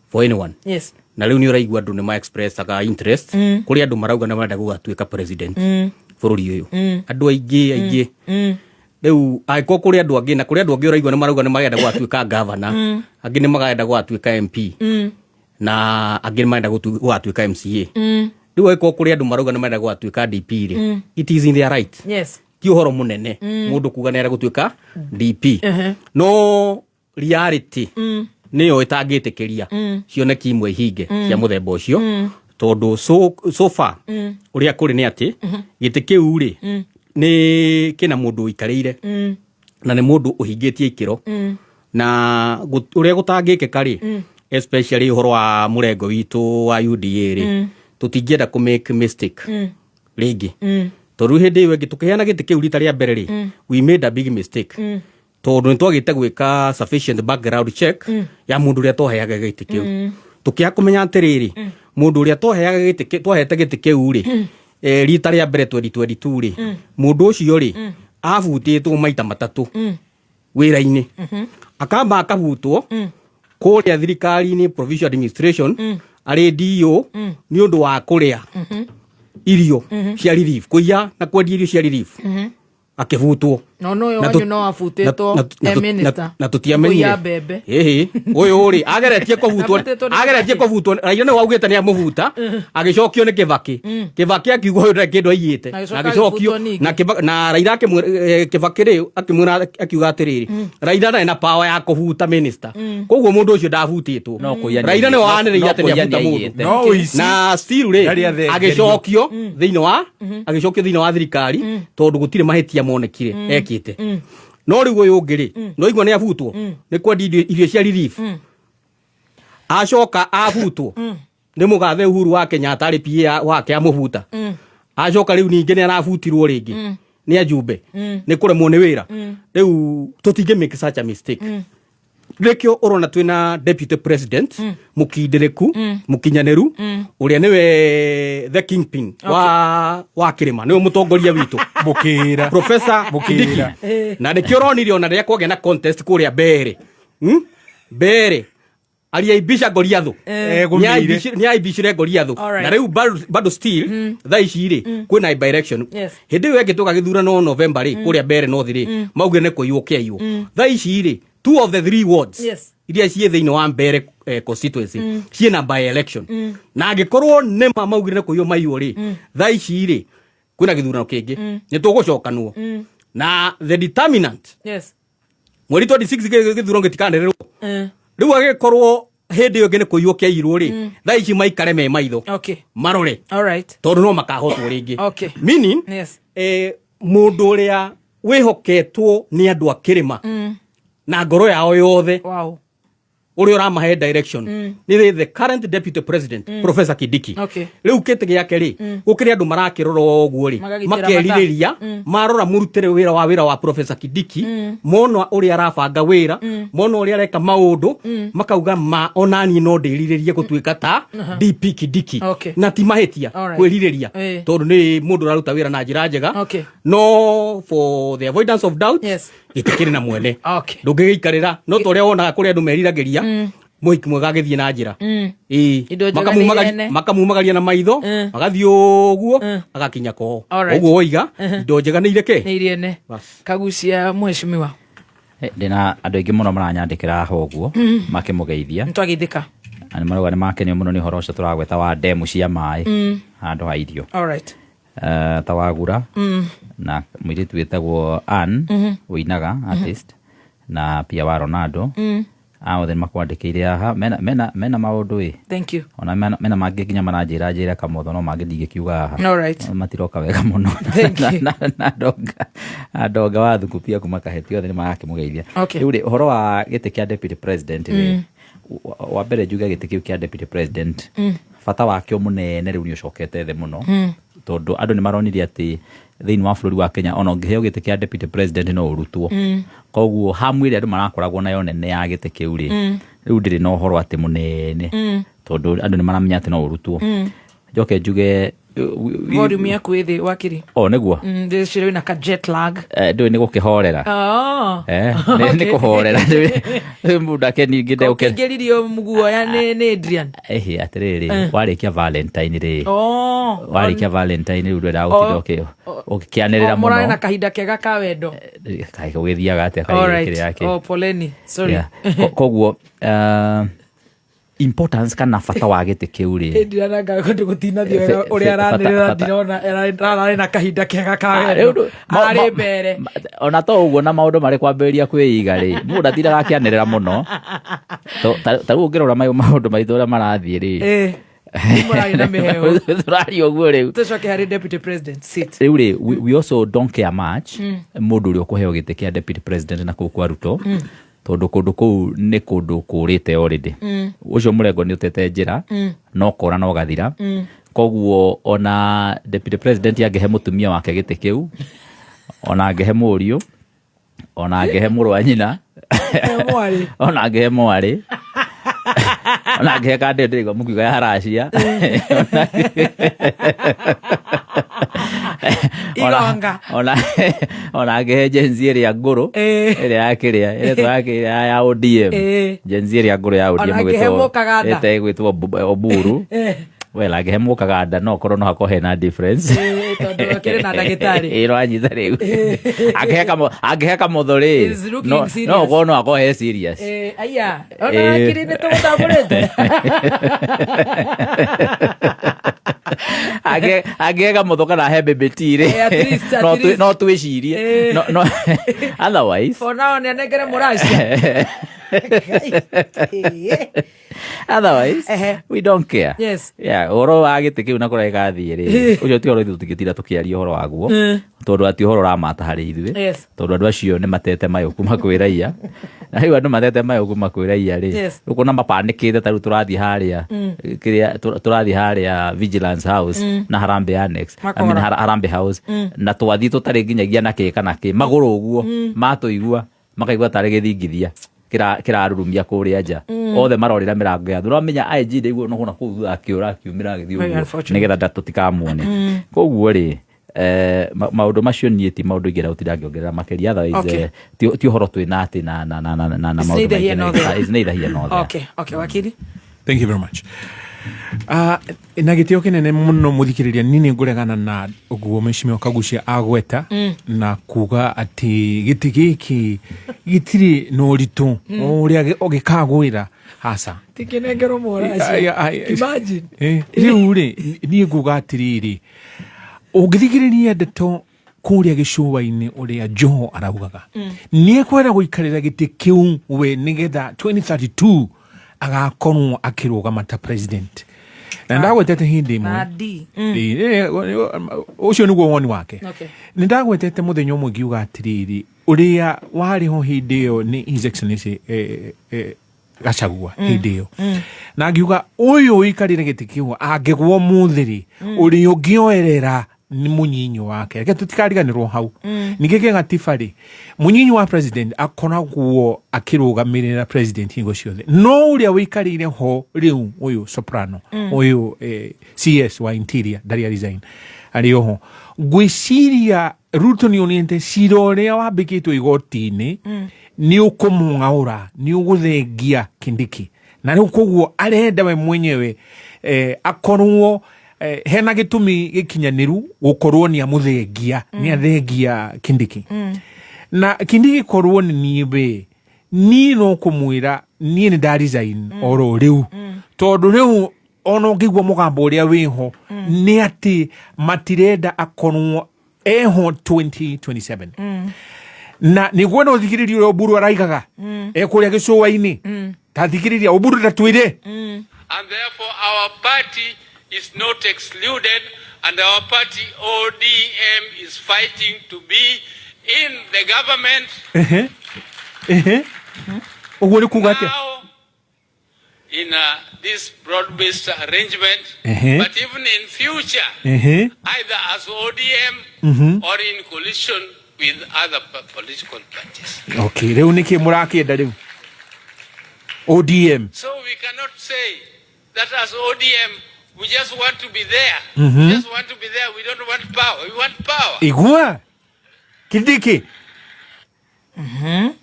For anyone. Yes. Na riu ni uraigua andu ni ma express aga interest kuri andu marauga na marenda gugatuika president bururi uyu andu aingi riu aiko kuri andu angi na kuri andu angi uraigua ni marauga ni marenda gugatuika governor angi ni marenda gugatuika MP na angi ni marenda gugatuika MCA riu aiko kuri andu marauga ni marenda gugatuika DP ri it is in their right. Yes. Ti uhoro munene mundu kuga ni arenda gutuika DP no reality niyo itangitikiria cioneki imwe hinge cia muthemba ucio tondu so far uria kuri ni ati giti kiu ri ni kina mundu ikarire na ni mundu uhingitie ikiro na uria gutangikika ri especially uhoro wa murengo witu wa UDA ri tutingienda ku make mistake ringi tondu hindi iyo gitukiheana giti kiu rita ria mbere ri we made a big mistake tondu nitwagite gwika sufficient background check ya mundu uria twaheaga giti kiu tukia kumenya atiriri mundu uria twaheaga giti kiu twahete giti kiu ri rita ria mbere 2022 ri mundu ucio ri abutitwo maita matatu wira-ini akamba akabutwo kuria thirikari-ini provincial administration ari DO ni undu wa kuria irio cia relief kuya na kwendia irio cia relief akivutwo no wanyu no afutitwo minister na tutiamenyire uyu ri ageretie kuvutwo raia no augite ni amuvuta agicokio ni Kibaki akiuga uyu ndari kindu aiyite agicokio na Raila Kibaki ri akiuga atiriri Raila ndari na power ya kuvuta minister koguo mundu ucio ndavutitwo Raila ni waniriire ati ni avuta mundu na still ri agicokio thiini wa thirikari tondu gutire mahitia monekire ekite no riu uyu ngiri no igwa ni avutwo ni kwendia irio cia relief acoka avutwo ni mugathe Uhuru wa Kenyatta ari PA wake amuvuta acoka riu ningi ni aravutirwo ringi ni ajumbe ni kuremwo ni wira riu tutinge make such a mistake rekio urona twina deputy president mukindereku mukinyaneru uria niwe the kingpin wa kirima niwe mutongoria witu mukira professor Kindiki na rekio ronire ona ria kwage na contest kuria Mbere Mbere aliaibisha Goliatho ni aibishire Goliatho na riu bado still tha ici ri kwina by-election hindi yo ngituka githurano November ri kuria Mbere North ri mauge ne kuiwo kiaiwo tha ici ri 2 of the 3 wards iria cie thiini wa Mbere constituency cie na by-election na angikorwo ne maugire ne kuiwo maiwo ri tha ici ri kwina githurano kingi ni tugucokanwo na the determinant mweri 26 githurano gitikandererwo riu agikorwo hindi yo ngene kuiwo kiairwo ri tha ici maikare me maitho marore tondu no makahotwo ringi meaning mundu uria wihoketwo ni andu a kirima na ngoro yao yothe uria uramahe direction ni the current deputy president Professor Kindiki riu kete giake ri gukiri andu marakirora oguo ri makeririria marora murutire wira wa Professor Kindiki mono uria arabanga wira mono uria areka maundu makauga ma onani no ndiriririe gutuika ta DP Kindiki na ti mahetia kwiririria tondu ni mundu raruta wira na njira njega no for the avoidance of doubt itikiri na mwene ndungigikarira no to uria wona kuri andu meriragiria muhiki mwega githie na njira makamumagaria na maitho magathie uguo agakinya ko uguo oiga indo njega ni ireke ni iriene kagucia mheshimiwa ndina andu aingi muno maranyandikira ho uguo makimugeithia ntwagithika ani maruga ni makenio muno ni horo ucio turagweta wa demu cia mai handu ha irio tawagura na mwiritu wetagwo Ann Uinaga artist na pia wa Ronaldo then makwandikire aha mena maundu thank you ona mena mangi nginya maranjira kamotho no mangi ndigikiuga aha matiroka wega muno na ndonga wa thuku pia kumakahetio then magakimugeithia riu ri horo wa gite kia deputy president wa mbere njuge gite kiu kia deputy president fata wakio munene riu ni ucokete the muno tondu andu ni maronirie ati thiini wa bururi wa Kenya ona ngiheo gite kia deputy president no urutwo koguo hamwire andu marakoragwo nayo nene ya gite kiu ri riu ndiri no horo ati munene tondu andu ni maramenya ati no urutwo njoke njuge volume yaku ithi wakiri niguo ndicire na ka jet lag ndu ni gukihorera ni kuhorera mundu akeni ngide ukingiririo muguo ya ni Adrian atiriri warikia Valentine ri warikia Valentine ri ndwenda ukire ukikianirira muno murana na kahinda kega ka wendo kai gugithiaga atia kai kire yake poleni sorry koguo importance kana fata wa gite kiu ri ndiranaga kundu gutina thio uri aranirira ndirona arari na kahinda kega ka wendo ari mbere ona to uguo na maundu mari kwambiria kwiiga ri mundu atiraga akianirira muno ta ungirora maundu maitho ria marathie ri murari na meheo turari oguo riu tucoke hari deputy president sit riu ri we also don't care much mundu uri ukuheo gite kia deputy president na ku kwa Ruto tondu kundu kuu ni kundu kurite already ucio murengo ni utete njira no kora no gathira koguo ona deputy president angehe mutumia wake gite kiu ona angehe muriu ona angehe muru anyina ona angehe mwari ona angehe kande ndigo mukiuga ya haracia ona angehe jenzi ria nguru ria yakiria ile twakiria ya ODM jenzi ria nguru ya ODM gwetwo Oburu well angehe kaganda no korwo no hako hena difference tondu kire na ndagitari iro anyitha riu angehe kamodhori no gono hako he serious aya ona kire ne to tamurete angehe kamodhoka na hebe betire no twicirie no otherwise for now ne negere muracia otherwise we don't care oro wa gite kiu na kurega thie ri ucio ti oro tutikitira tukiaria horo waguo tondu ati horo ramata hari ithue tondu andu acio ni matete mayo kuma kwiraia na hiyo andu matete mayo kuma kwiraia ri ruko na mapanikite taru turathi haria kiria turathi haria vigilance house na Harambe annex Harambe house na twathi tutari nginyagia na kika na ki maguru uguo matuigua makaigua tari githingithia kirarurumia kuria nja othe marorira mirango ya thura menya IG ndeiguo no kuna kuthua akiura akiumira agithio nigetha ndatutikamuone koguo ri maundu macio nie ti maundu ingira utindangiongerera makeria otherwise ti horo twina ati na maundu is neither here nor there. Okay wakili, thank you very much. Na gitio kinene muno muthikiriria nini nguregana na uguo Mheshimiwa Kagucia agweta na kuga ati giti giki gitiri no ritu uria ogikagwira hasa tikinengero mora imagine riuri ni nguga atiriri ugithikiriria ndeto kuria gicuba-ini uria Joho araugaga nie kwenda guikarira giti kiu we nigetha 2032 agakorwo akirugama ta president na ndagwetete hindi imwe ucio niguo woni wake ndagwetete muthenya umwe ngiuga atiriri uria wariho hindi iyo ni His Excellency Gachagua hindi iyo na ngiuga uyu wikarire giti kiu angigwo muthiri uri ungioerera ni munyinyi wake reke tutikariganirwo hau ningike gatifari munyinyi wa president akoragwo akirugamirira president hingo ciothe no uria wikarire ho riu uyu soprano uyu CS wa interior Daria resign ari oho gwiciria Ruto ni uniente ciroria wambikitwo igoti-ini ni ukumungaura ni uguthengia Kindiki na riu koguo arenda we mwenyewe akorwo hena gitumi gikinyaniru gukorwo ni amuthengia ni athengia Kindiki na Kindiki korwo ni nibe ni no kumwira ni ndaresign oro riu tondu riu ono ngigwa mugambo uria wiho ni ati matirenda akorwo eho 2027 na ni gwena uthikiriria uria Oburu araigaga kuria gicuba-ini tathikiriria Oburu tatwire and therefore our party is not excluded, and our party ODM is fighting to be in the government. Now, in this broad-based arrangement, but even in future, either as ODM or in coalition with other political parties. Okay, reu niki murakienda reu ODM. So we cannot say that as ODM we just want to be there. We just want to be there. We don't want power. We want power. Igua Kindiki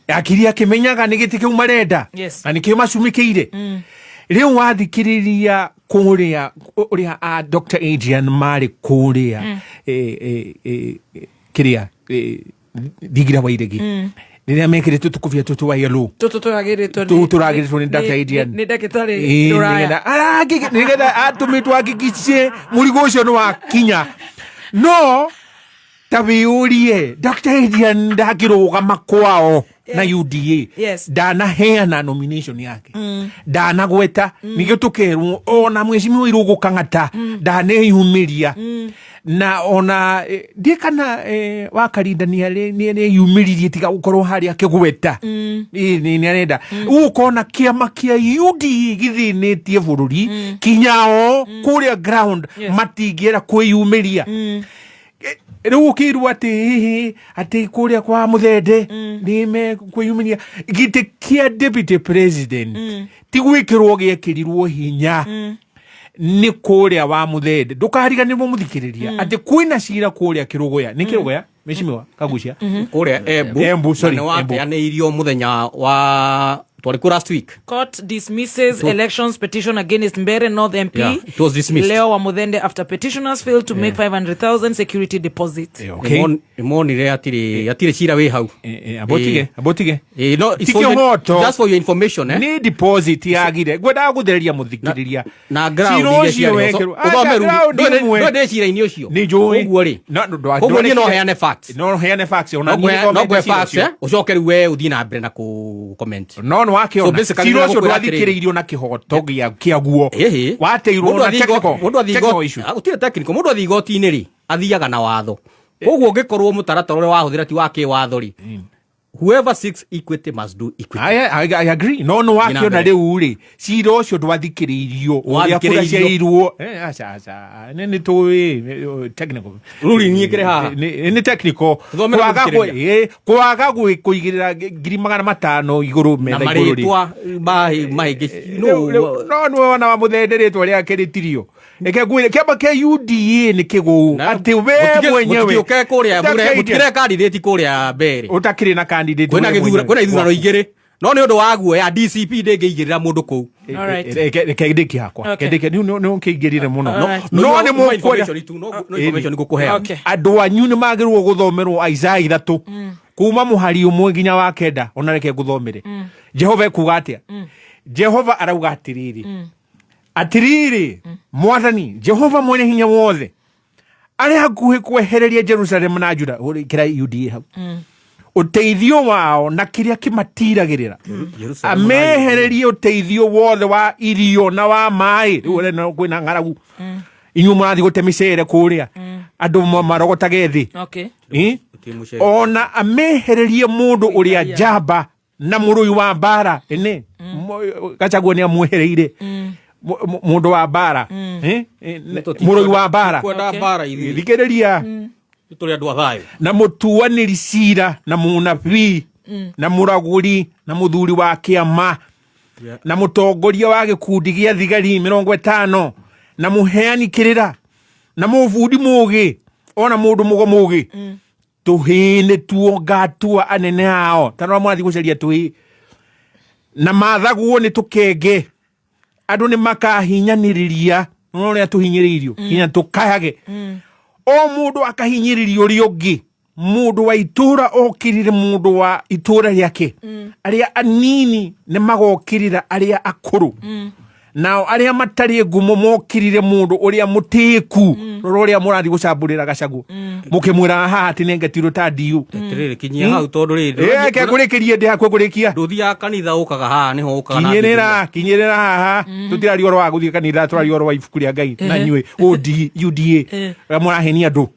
akiria kimenyaga ni giti kiu marenda na nikio macumikiire riu wathikiriria kuria uria Dr. Adrian mari kuria kiria digira wairegi niria mekirite tukuvia tutu wa yellow turagiritwo ni Dr. Adrian ni ndagitari Duraya nigetha atumitwo akigicie murigo ucio ni wa kinya no tabiurie Dr. Adrian ndakirugama kwao na UDA ndanaheana nomination yake ndanagweta nigio tukerwo ona Mheshimiwa Irugu Kang'ata ndaneyumiria na ona ndikana wakarinda ni yumiririe tiga gukorwo hari akigweta ni arenda ukona kiama kia UDA githinitie bururi kinyao kuria ground matingiera kwiyumiria riu ukirwo ati kuria kwa Muthende nime kwiyumiria giti kia deputy president tigwikirwo giekirirwo hinya ni kuria wa Muthende ndukariganirwo muthikiriria ati kwina cira kuria Kirugoya ni Kirugoya Mheshimiwa Kagucia kuria Embu sorry Embu yaneirio muthenya wa last week. Court dismisses elections petition against Mbere North MP. Yeah, it was dismissed. Leo wa Muthende after petitioners failed to make 500,000 security deposit. Okay. Imonire atire cira we hau. Abotige. No, it's just for your information ni deposit yagire. Gwenda guthereria muthikiriria. Na ground iria no de cira ini ucio. Uguo ri. Uguo ni no heane facts. No heane facts. Ona no gwe facts ucoke ri we uthii na mbere na ku comment. No wakiona siro cio ndwathikiriirio na kihoto kiaguo wateirwo na technical issue utire technical mundu athi igoti-ini ri athiaga na watho koguo ungikorwo mutaratara uria wahuthira ti wa kiwatho ri whoever seeks equity must do equity. I agree. No wakio na riu ri cira ucio ndwathikiriirio uria kura ciairwo aca ni tuwi technical ruling nyikire ha ni technical kwaga kuigirira 500 iguru metha iguru ri mahingi no wana wa muthenderetwo ria kiritirio eke gwire kiamba ke UDA ni kigu ati we mwenyewe uke kuria bure utikire candidate kuria mbere utakire na candidate kwena ithurano igiri no ni undu wa guo ya DCP ndingiigirira mundu ku kedeki hakwa kedeki no keigirire muno no ni mu information gukuhea andu anyu ni magirwo guthomerwo Isaiah 3 kuma muhari umwe nginya wa kenda ona reke guthomere Jehova kuga atia Jehova arauga atiriri mwathani Jehova mwene hinya wothe ari hakuhi kwehereria Jerusalem na Juda uri kira UDA hau uteithio wao na kiria kimatiragirira amehererie uteithio wothe wa irio na wa mai uri no kwina ngaragu inyu murathi gutemicere kuria andu marogotage thi ona amehererie mundu uria jamba na murui wa bara ene Gachagua ni amwehereire mundu wa bara murui wa bara thikiriria tuli andu athayo na mutuaniri cira na munabii na muraguri na muthuri wa kiama na mutongoria wa gikundi gia thigari 50 na muheani kirira na muvundi mugi ona mundu mugomugi tuhine tuongatua anene hao tanwa mwathi guceria tuhi na mathaguo ni tukenge andu ni makahinyaniriria no ria tuhinyiririo hinya tukayage o mundu akahinyiririo riongi mundu wa itura okirire mundu wa itura riake aria anini ni magokirira aria akuru nao aria matari ngumo mokirire mundu uria mutiku roria murathi gucamburira Gachagua mukimwira haha ati nengetiro ta diu tirire kinyia hau tondu ri ke kurikirie ndi hakwe kurikia nduthia kanitha ukaga haha niho ukaga na kinyirira haha tutirari oro wa guthia kanitha turari oro wa ibuku ria Ngai na nywe UDA murahenia ndu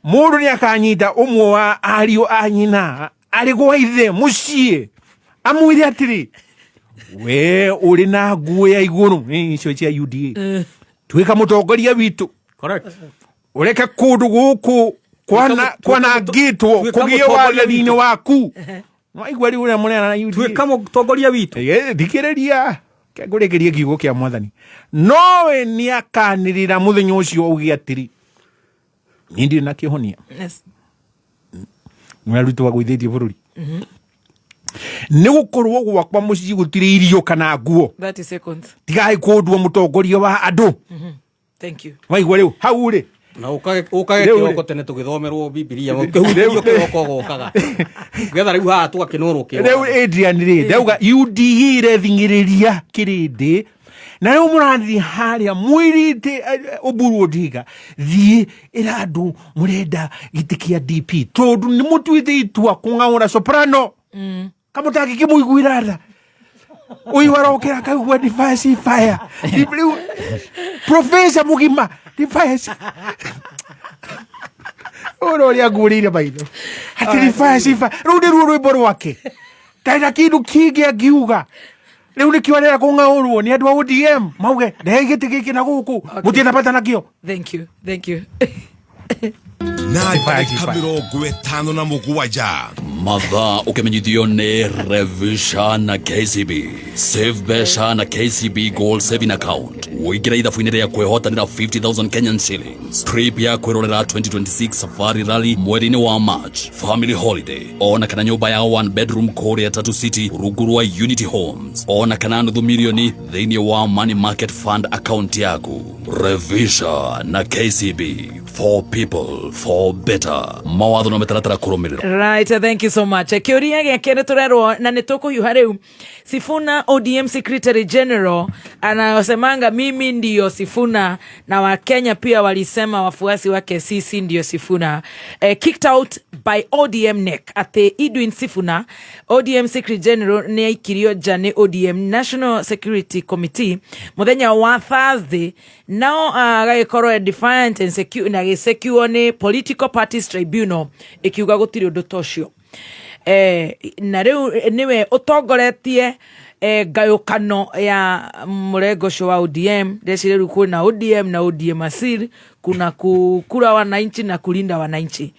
mundu ni akanyita umwe wa ario anyina ari gwaithe mucie amwire atiri we uri na nguo ya iguru icio cia UDA twika mutongoria witu correct ureke kundu guku kwana ngitwo kugie wathani-ini waku no igwari uri munena na UDA twika mutongoria witu thikiriria ngurikirie kiugo kia mwathani nowe ni akanirira muthenya ucio ugi atiri nindi na kihonia mwarutu wa gwithitie bururi ni gukorwo gwakwa mucii gutire irio kana nguo 30 seconds tigai kundwo mutongoria wa andu thank you waigwa riu hau ri na ukage kiroko tene tugithomerwo Biblia mukihurio kiroko gokaga getha riu ha tugakinurwo kiroko riu Adrian ri ndauga UDA irethingiriria kirindi na riu murathi haria mwirite Oburu Odinga thie ira andu murenda gitikia DP tondu ni mutuite itua kungaura soprano kamutaki kimuiguira tha uyu warokera kaigua defense fire professor mugima defense oro ria ngurire baitho ati defense fire rundi rwimbo rwake taira kindu kingi angiuga riu ni kionera kungaurwo ni andu a ODM mauge ndegiti giki na guku mutienda pata nakio thank you na ndagĩka 57 mathaa ũkĩmenyithio nĩ Revision na KCB save mbeca na KCB Gold Saving Account wĩingĩra ithabu-inĩ rĩa kwĩhotanĩra 50,000 Kenyan shillings trip ya kwĩrorera 2026 Safari Rally mweri-inĩ wa March family holiday ona kana nyũmba ya 1 bedroom kũrĩa Tatu City rungu rwa Unity Homes ona kana nuthu milioni thĩinĩ wa Money Market Fund account yaku Revision na KCB for people for better mawatho no metaratara kũrũmĩrĩra right thank you so much kiuria gĩake nĩ tũrerwo na nĩ tũkũhiũha rĩu Sifuna ODM Secretary General anasemanga mimi ndio Sifuna na Wakenya pia walisema wafuasi wake sisi ndio Sifuna kicked out by ODM NEC ati Edwin Sifuna ODM Secretary General nĩ aikirio jane ODM National Security Committee muthenya wa Thursday nao agagĩkorwo defiant and secure na gĩsekiuo nĩ Political Parties Tribunal ikiuga gũtirĩ ũndũ tocio na riu niwe utongoretie gayukano ya mrengo cio wa ODM. Ndecire riu kuna ODM na ODM asiri, kuna kukura wananchi na kulinda wananchi.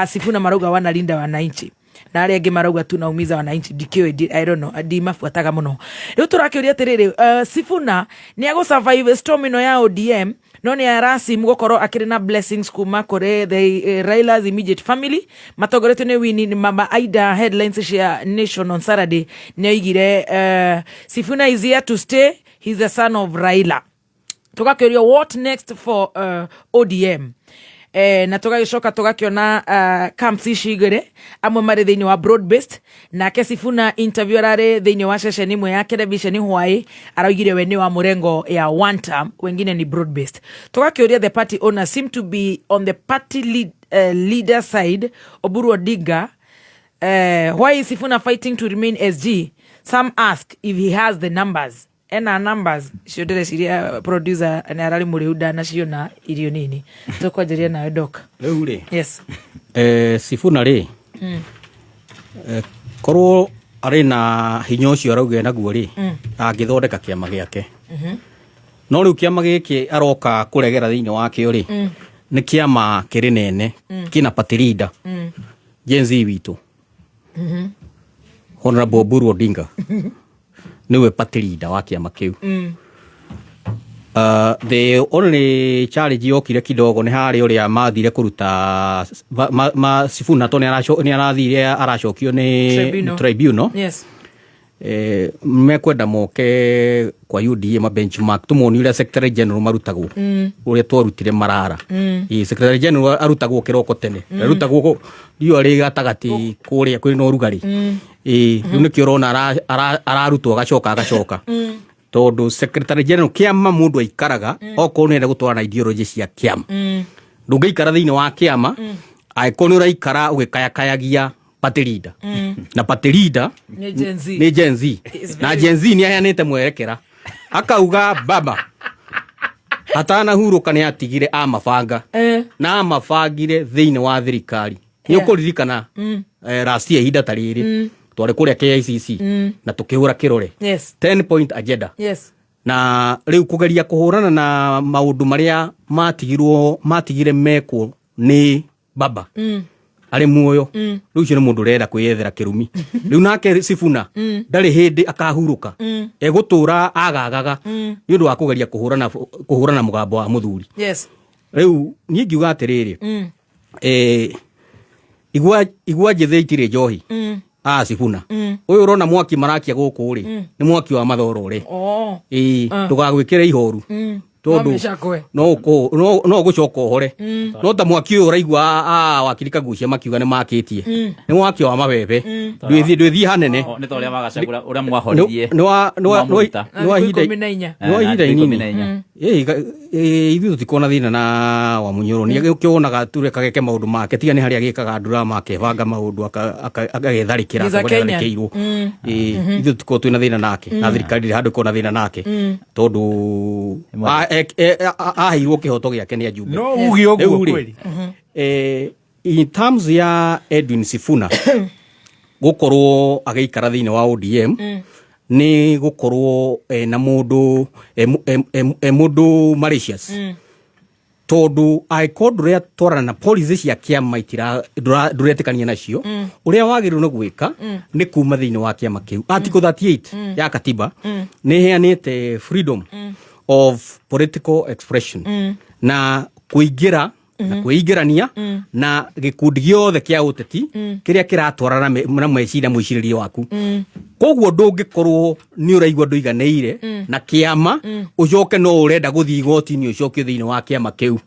Sifuna marauga wanalinda wananchi na aria angi marauga tu naumiza wananchi. I don't know, adi mafuataga muno. Riu turakiuria atiriri, Sifuna ni ago survive storm ino ya ODM, no ni arasi mugokoro akiri na blessings kuma kore the Raila's immediate family. Matogorete ne wini ni mama Aida headlines cia Nation on Saturday ne igire Sifuna is here to stay, he's the son of Raila. Tugakiuria what next for ODM. Na tugagicoka tugakiona camps icigire amwe mari thiini wa broad based, na Sifuna interview arari thiini wa session imwe ya television Hwai araugire we ni wa murengo ya one term, wengine ni broad based. Tugakiuria the party owners seem to be on the party leader side. Oburu Odinga, why is Sifuna fighting to remain SG? Some ask if he has the numbers. Ena numbers ciodere ciria producer na arari muriuda na cio na irio nini tukwanjiria nawe doc riu ri. Yes. Sifuna ri korwo ari na hinya ucio arauge naguo ri angithondeka kiama giake. No riu kiama giki aroka kuregera thiini wake ri ni kiama kiri nene kina party leader Gen Z witu Honorable Oburu Odinga niwe party leader wa kiama kiu. The only challenge yokire kidogo ni hari uria mathire kuruta Sifuna to ni arathire aracokio ni tribunal. Yes. Mekwenda moke kwa UDA ma benchmark tumoni uria secretary general marutagwo uria twarutire Marara. Secretary general arutagwo kiroko tene, arutagwo dio ari gatagati kuria kuri no rugari. Riu nikio rona ararutwo agacoka tondu secretary general kiama mundu aikaraga oko nenda gutwara na ideology cia kiama. Ndungeikara thiini wa kiama aikoni uraikara ugikayakayagia party leader. Na party leader ni Gen Z. Na Gen Z ni ayanite mwerekera akauga baba hatana huruka ni atigire amabanga na amabangire thiini wa thirikari. Ni ukuririkana rasia ihinda tariri twari kuria KICC na tukihura kirore 10 point agenda. Yes. Na riu kugeria kuhurana na maundu maria matigire meko ni baba ari muoyo. Riu cio ni mundu renda kwiyethera kirumi. Riu nake Sifuna ndari hindi akahuruka egutura agagaga ni undu wa kugeria kuhurana mugambo wa muthuri. Yes. Riu ni ngiuga atiriri igwa njetheitire njohi Sifuna uyu urona mwaki marakia guku ri ni mwaki wa mathoro ri tugagwikira ihoru tondu no gucoka uhore no ta mwaki uyu uraigwa wakirika gucia makiuga ni makitie ni mwaki wa mabebe ndwithi hanene ni ta uria magacagura uria mwahoririe no hinda inini ithu tutikona thina na wa Munyoro ni ukionaga tureka geke maundu make tiga ni haria gikaga ndura make banga maundu akagetharikira akagetharikirwo ithu tuko twina thina nake na thirikari handu kona thina nake tondu ahirwo kihoto giake ni ajumbe no ugi oguo kweli. In terms ya Edwin Sifuna gukorwo ageikara thiini wa ODM ni gukorwo na mundu mundu malicious tondu aikondu ria twarana na policy cia kiama itira duretikania nacio uria wagiru no gwika ni kuma thiini wa kiama kiu. Article 38 ya katiba ni heanite freedom of political expression na kuingira na kwigirania na gikundi giothe kia uteti kiria kiratwarana na mweciria mwiciririo waku. Koguo ndungikorwo ni uraigwa nduiganeire na kiama ucoke no urenda guthii igoti-ini ucokio thiini wa kiama kiu.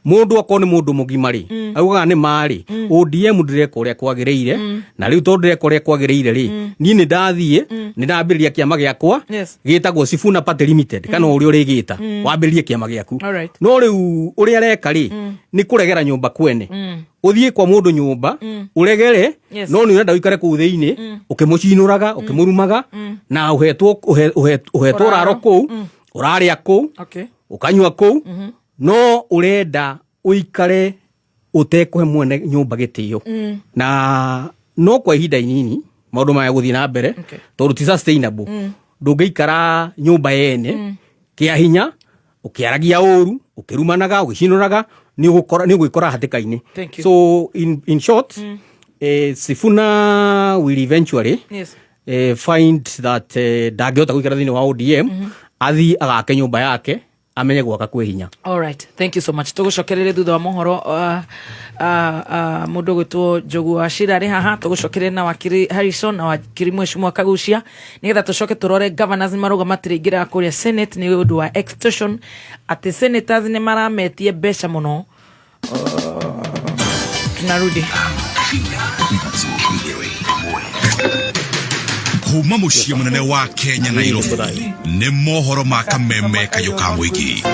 Mundu akoni mundu mugima ri augaga ni mari ODM ndireka uria kwagiriire na riu tondu ndireka uria kwagiriire ri ni ndathie ni ndambiriria kiama giakwa gitagwo Sifuna Party Limited kana uria urigita wambiririe kiama giaku. No riu uria reka ri ni kuregera nyumba kwene uthie kwa mundu nyumba uregere no ni urenda wikare ku thiini ukimucinuraga ukimurumaga na uhetwo raro ku uraria ku ukanywa ku no urenda uikare utekuhe mwene nyumba gitio na no kwa ihinda inini maundu maya guthii na mbere tondu ti sustainable ndungiikara nyumba yene kia hinya ukiaragia uru ukirumanaga ugicinuraga ni ugikora hatikaini. So in short Sifuna will eventually find that ndangihota guikara thini wa ODM athi agake nyumba yake amenye gwaka kwe hinya. All right, thank you so much. Tugucokerere thutha wa mohoro mundu gwitwo Njogu wa Shira ri haha, tugucokerere na wakiri Harrison na wakiri Mheshimiwa Kagucia nigetha tucoke turore governors marugamatire ingira kuria Senate ni undu wa extortion ati senators ni marametie besha muno. Tunarudi kuma muciĩ munene wa Kenya Nairobi ni mohoro ma kameme kayuka mwingi.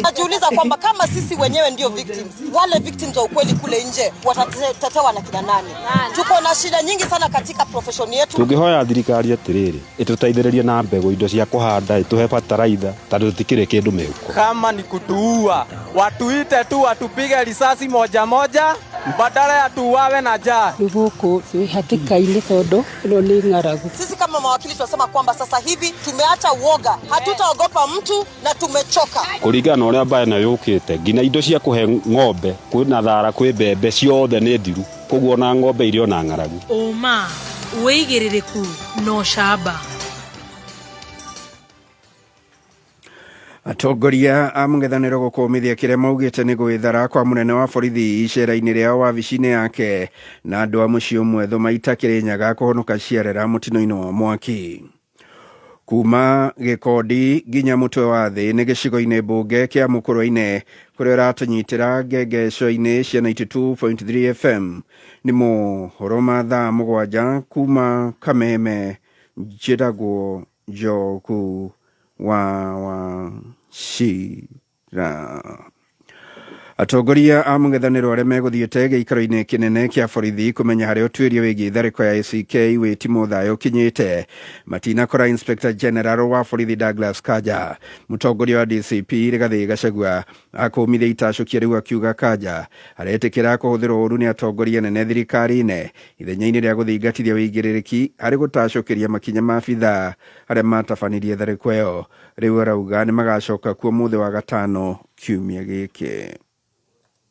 Najiuliza kwamba kama sisi wenyewe ndio victims, wale victims wa ukweli kule nje watatetewa na kina nani? Tuko na shida nyingi sana katika profession yetu. Tungihoya thirikari atiriri ituteithĩrĩrie na mbegu indo cia kuhanda ituhe fertilizer tondu tutikire kindu mihuko. Kama ni kutuua watuite tu watupige risasi moja moja badala ya tuwawe na njaa. Guku hatikaini tondu ino ni ng'aragu. Sisi kama mawakili tunasema kwamba sasa hivi tumeacha uoga, hatutaogopa mtu na tumechoka. Kuringana uria mbae na yukite ngina indo cia kuhe ng'ombe kwina thara kwi mbembe ciothe ni thiru koguo na ng'ombe irio na ng'aragu. Oma weigiririku no shaba. Atongoria a mũng'ethanĩro gũkũmithia kĩrĩa maugĩte nĩ gwĩthara kwa mũnene wa borithi icera-inĩ rĩao wabici-inĩ yake na andũ a mũciĩ ũmwe Thumaita Kĩrĩnyaga kũhonoka ciarera mũtino-inĩ wa mwaki. Kuma Gĩkondi nginya mũtwe wa thĩ nĩ gĩcigo-inĩ mbunge kĩa Mũkũrwe-inĩ kũrĩa ũratũnyitĩra ngengeco-inĩ cia 92.3 FM nĩ mohoro ma thaa mũgwanja kuma Kameme. Njĩragwo Njogu wa Shira. Atongoria a mũng'ethanĩro arĩa megũthiĩte gĩikaro-inĩ kĩnene kĩa borithi kũmenya harĩa ũtuĩria wĩgiĩ tharĩko ya ACK wĩtimo thayũ ũkinyĩte matinakora Inspector General wa borithi Douglas Kanja. Mũtongoria wa DCP Rigathĩ Gachagua akũmithia itacũkia rĩu akiuga Kanja aretĩkĩra kũhũthĩrwo ũru nĩ atongoria nene thirikari-inĩ ithenya-inĩ rĩa gũthingatithia wĩigĩrĩrĩki harĩ gũtacũkĩria makinya ma abithaa arĩa matabanirie tharĩko ĩyo. Rĩu arauga nĩ magacoka kuo mũthĩ wa gatano kiumia gĩkĩ.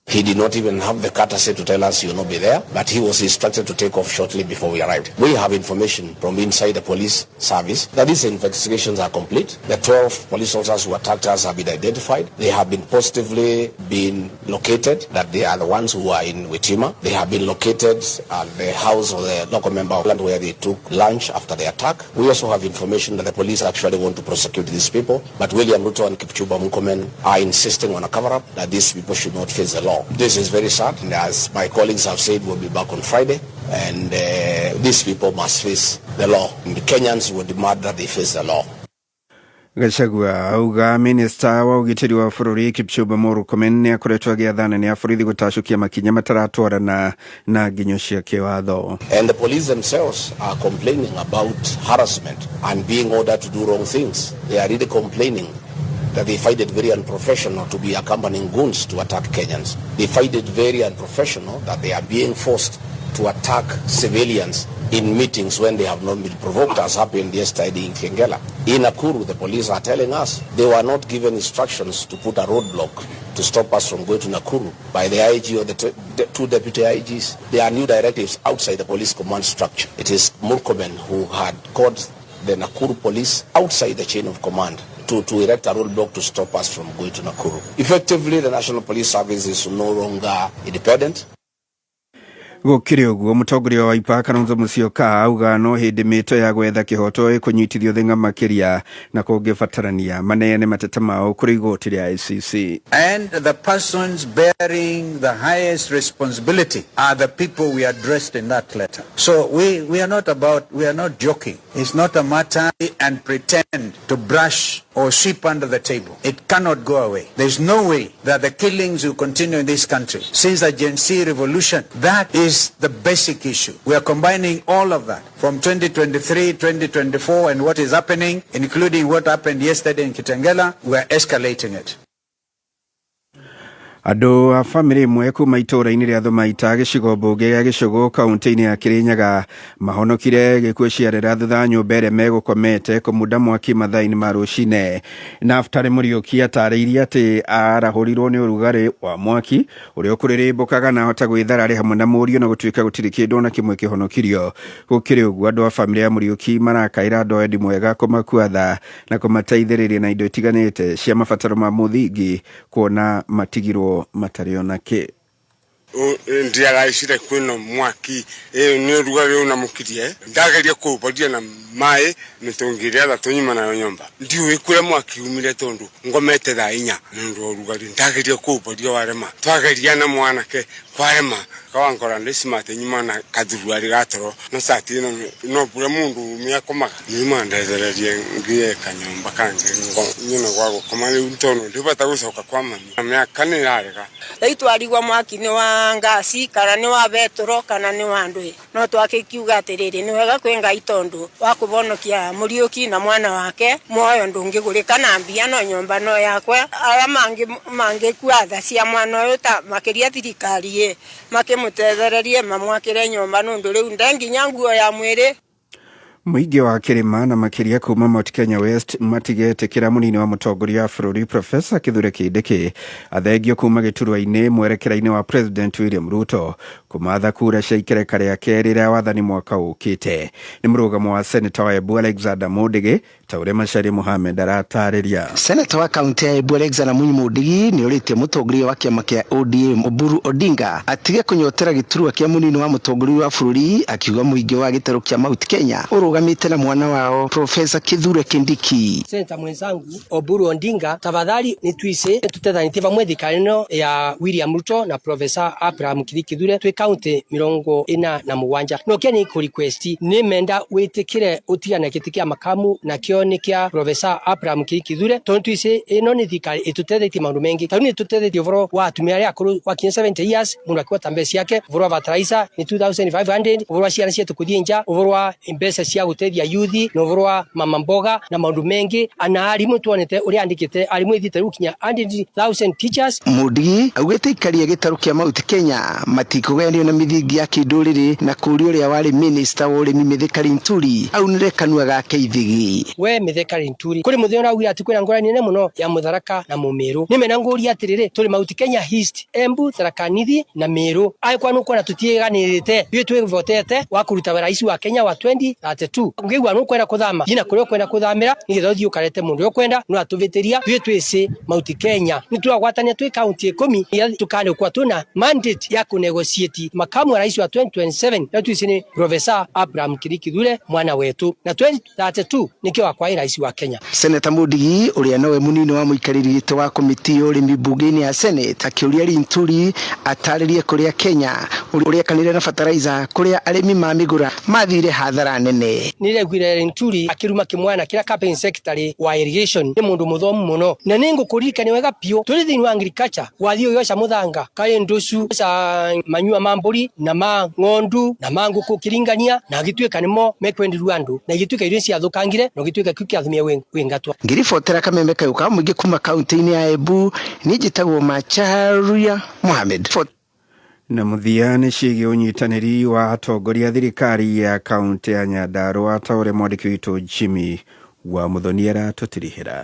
He did not even have the courtesy to tell us he will not be there, but he was instructed to take off shortly before we arrived. We have information from inside the police service that these investigations are complete. The 12 police officers who attacked us have been identified. They have been positively been located, that they are the ones who are in Witima. They have been located at the house of the local member of land where they took lunch after the attack. We also have information that the police actually want to prosecute these people, but William Ruto and Kipchumba Murkomen are insisting on a cover-up that these people should not face the law. This is very sad, and as my colleagues have said, we'll be back on Friday, and these people must face the law. And the Kenyans will demand that they face the law. Gachagua auga minista wa ugitiri wa bũrũri Kipchumba Murkomen nĩ akoretwo agĩathana nĩ aborithi gũtacũkia makinya mataratwarana na nginyo cia kĩwatho. And the police themselves are complaining about harassment and being ordered to do wrong things. They are really complaining that they find it very unprofessional to be accompanying goons to attack Kenyans. They find it very unprofessional that they are being forced to attack civilians in meetings when they have not been provoked, as happened yesterday in Kengela. In Nakuru, the police are telling us they were not given instructions to put a roadblock to stop us from going to Nakuru by the IG or the two deputy IGs. There are new directives outside the police command structure. It is Murkomen who had called the Nakuru police outside the chain of command to erect a roadblock to stop us from going to Nakuru. Effectively, the National Police Service is no longer independent. Gũkĩrĩ ũguo mũtongoria wa Wiper Kalonzo Musyoka auga no hĩndĩ mĩto ya gwetha kĩhoto ĩkũnyitithio thĩng'a makĩria na kũngĩbatarania maneane mateta mao kũrĩ igoti rĩa ICC. And the persons bearing the highest responsibility are the people we addressed in that letter. So we are not joking. It's not a matter and pretend to brush or sweep under the table. It cannot go away. There's no way that the killings will continue in this country. Since the Gen Z revolution, that is the basic issue. We are combining all of that from 2023, 2024, and what is happening, including what happened yesterday in Kitengela. We are escalating it. Andũ a bamĩrĩ ĩmwe kuma itũũra-inĩ rĩa Thũmaita gĩcigo mbunge gĩa Gĩcũgũ kaunti-inĩ ya Kĩrĩnyaga mahonokire gĩkuũ ciarĩra thutha wa nyũmba ĩrĩa megũkomete kũmunda mwaki mathaa-inĩ ma rũcinĩ. Naftali Mũriũki atarĩirie atĩ arahũrirwo nĩ ũrugarĩ wa mwaki ũrĩa ũkũrĩrĩmbũkaga na ahota gwĩthara arĩ hamwe na mũriũ na gũtuĩka gũtirĩ kĩndũ na kĩmwe kĩhonokirio. Gũkĩrĩ ũguo andũ a bamĩrĩ ya Mũriũki marakaĩra andũ endi mwega kũmakua tha na kũmateithĩrĩria na indo itiganĩte cia mabataro ma mũthingi kuona matigirwo matarĩ ona kĩ. Ndiagaicire kwĩna mwaki nĩ ũrugarĩ ũnamukirie ndageria kũũpatia na maĩ nĩtũngĩrĩa tũnyuma nayo nyũmba ndiũĩ kũrĩa mwaki umire tondũ ngomete thaa 4 nĩũndũ wa ũrugarĩ ndageria kũũpatia warema twageria na mwanake kwarema kawankora ndĩcimate nyuma na kathuruarĩ gatoro na sati ĩno no pura mundu mĩakomaga nyuma ndethererie ngiye kanyũmba kange nyina gwa gũkoma rĩu tondũ ndĩbata gũcoka kwa mami mĩaka nĩ ĩrarega twarigwa mwaki nĩ wa ngasi kana nĩ wa betoro kana nĩ wa ndũĩ no twakĩkiuga atĩrĩrĩ nĩ wega kwĩ Ngai tondũ wa kũbonokia Mũriũki na mwana wake moyo ndũngĩgũrĩka na mbia no nyũmba no yakwa arĩa mangĩkua tha cia mwana ũyũ ta makĩria thirikari makĩmũtethererie mamwakĩre nyũmba nũndũ rĩu ndenginya nguo ya mwĩrĩ. Mũingĩ wa Kĩrĩma na makĩria kuma Mount Kenya West matigetĩkĩra mũnini wa mũtongoria wa bũrũri Profesa Kithure Kindiki athengio kuma gĩturwa-inĩ mwerekera-inĩ wa President William Ruto kumatha kura cia ikereka rĩa kerĩ rĩa wathani mwaka ũkĩte. Nĩ mũrũgamo wa Senator wa Embu Alexander Mũndigi ta ũrĩa Macharia Mohamed aratarĩria. Senator wa kaunti ya Embu Alexander Mũndigi nĩ ũrĩtie mũtongoria wa kĩama kĩa ODM Oburu Odinga atige kũnyotera gĩturwa kĩa mũnini wa mũtongoria wa bũrũri akiuga mũingĩ wa gĩtarũ kĩa Mount Kenya ũrũgamĩte na mwana wao Profesa Kithure Kindiki. Senator mwenzangu Oburu Odinga tafadhali nituise tutethanĩtie vamwe thirikari-ĩno ya William Ruto na Profesa Abraham Kithure twĩ kaunti 47 no kĩani kũ request nĩ menda wĩtĩkĩre ũtigana gĩtĩ kĩa makamu na kĩo nĩ kĩa Profesa Abraham Kithure tondũ tuise ĩno nĩ thirikari ĩtũtethetie maũndũ mengi tondũ nĩ tũtethetie ũhoro wa atumia arĩa akũrũ wa 70 years mũndũ akĩhota mbeca ciake ũhoro wa fertilizer ni 2500 ũhoro wa ciana cietu kũthiĩ nja ũhoro wa mbeca cia gũteithia yuthi na ũhoro wa mama mboga na maũndũ mengi ana arimũ tuonete ũrĩa andĩkĩte arimũ ithite gũkinya 100,000 teachers. Mũndigi augĩte ikaria gĩtarũ kĩa Mount Kenya matikũgenio na mithingi ya kĩndũrĩrĩ na kũũria ũrĩa warĩ minister wa ũrĩmi Mithika Linturi aunire kanua gake ithigi. We Mithika Linturi kũrĩ mũthenya ũraugire atĩ kwĩna ngũrani nene mũno ya Mũtharaka na Mũmĩrũ nĩ mena ngũria atĩrĩrĩ tũrĩ Mount Kenya East Embu Tharaka Nithi na Mĩrũ agĩkwa nũkwo na tũtiĩganĩrĩte ithuĩ twĩvotete wa kũruta rais wa Kenya wa 2032 ngĩigua nũkwenda kũthama jina kũrĩa ũkwenda kũthamĩra nĩgetha ũthiĩ ũkarete mũndũ ũrĩa ũkwenda no atũvĩtĩria ithuĩ twĩci Mount Kenya nĩ turagwatania twĩ kaunti 10 tukane kwa tuna mandate ya kunegotiate makamu wa rais wa 2027 na twĩci ni Profesa Abraham Kithure mwana wetu na 2032 nĩkĩo wakwa rais wa Kenya. Senator Mũndigi ũrĩa nowe mũnini wa mũikarĩri gĩtĩ wa komiti ya ũrĩmi bunge-inĩ ya Senate akĩũria Linturi atarĩrie kũrĩa Kenya ũrĩa kanire na fertilizer kũrĩa arĩmi ma mĩgũra mathire hathara nene. Nĩregwire Linturi akĩruma kĩmwana kĩrĩa campaign secretary wa irrigation nĩ mũndũ mũthomu mũno na nĩngũkũririkania wega piũ tũrĩ thĩinĩ wa agriculture wathiĩ ũyosha mũthanga kaĩ ndũcu ca manyua ma mbũri na ma ng'ondu na ma ngũkũ kĩringania na gĩtuĩka nĩmo mekwendirwo andũ na gĩtuĩka irio ciathũkangire na gĩtuĩka kiu kĩathumia wĩngatwa. Ngiribotera Kameme Kayuka mũingĩ kuma kaunti-inĩ ya Embu niĩ njĩtagwo Macharia Mohamed. Na mũthia nĩ ciĩgiĩ ũnyitanĩri wa atongoria thirikari ya kaunti ya Nyandarua ta ũrĩa mwandĩki witũ Jimmy wa Muthoni aratũtirihĩra.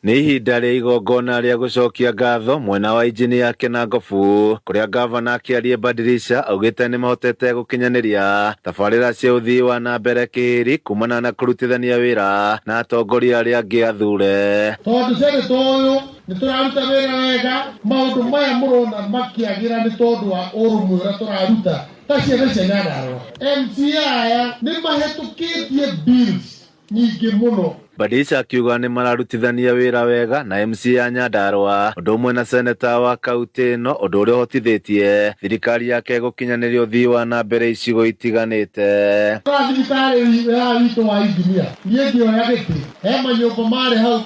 Nĩ ihinda rĩa igongona rĩa gũcokia ngatho mwena wa injinia Kenangofu kũrĩa gavana akĩaria Badilisha augĩte nĩ mahotete gũkinyanĩria tabarĩra cia ũthii wa na mbere kĩhĩri kumana na kũrutithania wĩra na atongoria arĩa angĩ athure. Tondũ seneta ũyũ nĩ tũraruta wĩra wega maũndũ maya mũrona makĩagĩra nĩ tondũ wa ũrũmwe ũrĩa tũraruta ta ciana cia Nyandarua. MCA aya nĩ mahĩtũkĩtie bills nyingĩ mũno. Badilisha akiuga nĩ mararutithania wĩra wega na MC ya Nyandarua ũndũ ũmwe na seneta wa kaunti ĩno ũndũ ũrĩa ũhotithĩtie thirikari yake gũkinyanĩria ũthii wa na mbere icigo itiganĩte. Thirikari ya witũ wa injinia niĩ ngĩoya gĩtĩ he manyũmba marĩ hau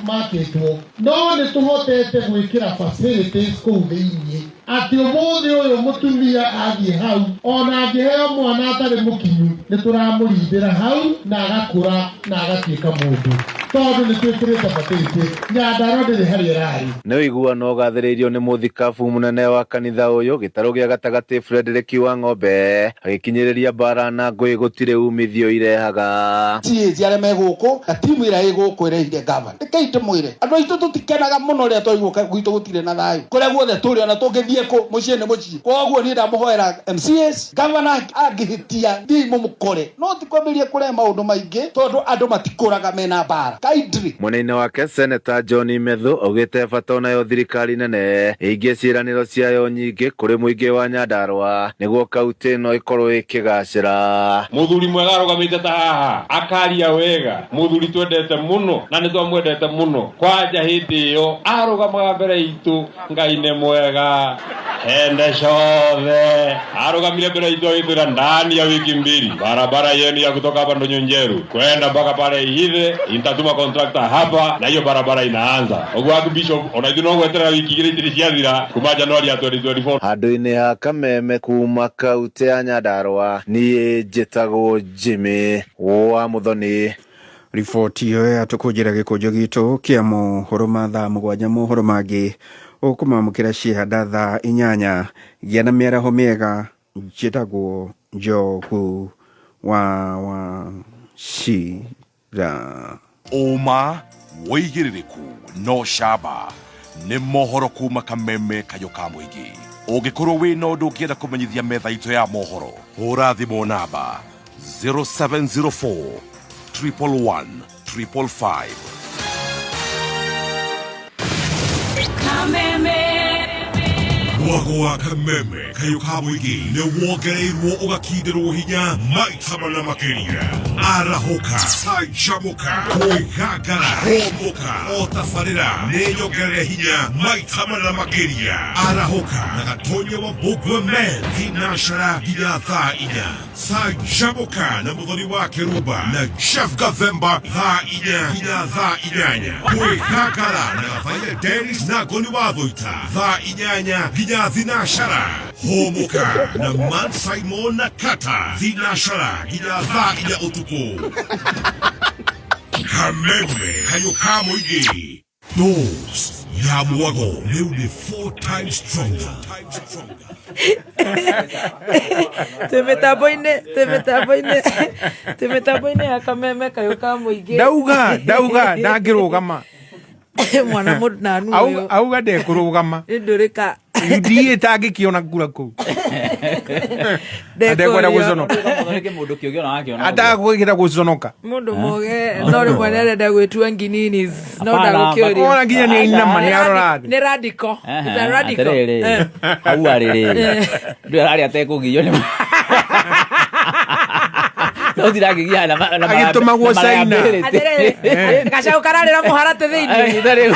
makĩtwo no nĩ tũhotete gwĩkĩra facilities kũu thĩinĩ ati umuthi uyu mutumia athie hau ona angiheo mwana atari mukinyu ni turamurindira hau na agakura na agatuika mundu tondu ni twikirite batete Nyandarua ndiri hari irari ni uiguano ugathiriirio ni muthikabu munene wa kanitha uyu gitaro gia gatagati Frederick Wang'ombe agikinyiriria bara na ngui gutire umithio irehaga cici aria meguku na timu ira iguku irehire gavana ndikaite mwire andu aitu tutikenaga muno ria twaiguka gwitu gutire na thayu kuria guothe turi ona tungithie ku mucii ni mucii koguo ni ndamuhoera MCS gavana angihitia ndi mumukore no tikwambirie kuria maundu maingi tondu andu matikuraga mena bara kaidri munene wake Senator John Methu augite bata nayo thirikari nene ingi ciraniro ciayo nyingi kuri muingi wa Nyandarua niguo kauti no ikorwo ikigacira muthuri mwega arugamite ta haha akaria wega muthuri twendete muno na ni twamwendete muno kwanja hindi iyo arugamaga mbere itu Ngai ni mwega ende shove arugamire mbere itu agitwira ndani ya wiki mbili barabara yenu ya kutoka hapa Ndonyenjeru kwenda mpaka pale Ihithe itatuma contractor hapa na hiyo barabara inaanza ogwa bishop onaithuno gwetera wiki igiri ciathira kuma Januari ya 2024 handu-ini ha Kameme kuma kauti ya Nyandarua ni njitagwo Jimmy wa Muthoni. Riboti iyo yatukujira gikujo gitu kia mohoro ma thaa mugwanja mohoro mangi ukumamukira ciihanda thaa 8 gia na miaraho miega njitagwo Njogu wa Shira. Oma woigiririku no shaba ni mohoro kuma Kameme kayo ka muingi ugikorwo wi no ndu ngienda kumenyithia metha itu ya mohoro hura thimu namba 0704 111 555. Kameme Mwago wa Kameme kayo ka muingi ni wongereirwo ugakindirwo hinya maita mana makiria arahoka sajamuka kuigagara homoka otafarira ni nyongerere hinya maita mana makiria arahoka na gatonye wa Bugwe Men Vinashara ginya thaa 4 sajamuka na muthoni wa Keruba na Chef Gathemba thaa 4 ginya thaa 8 kuigagara na gafaile Dennis na Goni wa Thoita thaa 8 ginya Vinashara homoka na Man Simon na Kata Vinashara ginya thaa 4 utuku. Kameme kayo ka muingi dose ya mwago leo ni 4 times stronger. Tumetaboine ya Kameme kayo ka muingi dauga ndangirugama mwana mundu na anu auga ndekurugama ndurika ndie tangikiona kura ku ndekwenda guconoka mundu kiogio akiona atakwira guconoka mundu moge no rimwe nenda gwitua ngininis no ndagukio ona nginya ni inama ni arora ni radical is a radical au arire ndio ari atekugio ni no diragigia na agituma guocaina kasha ukararira muharate thiini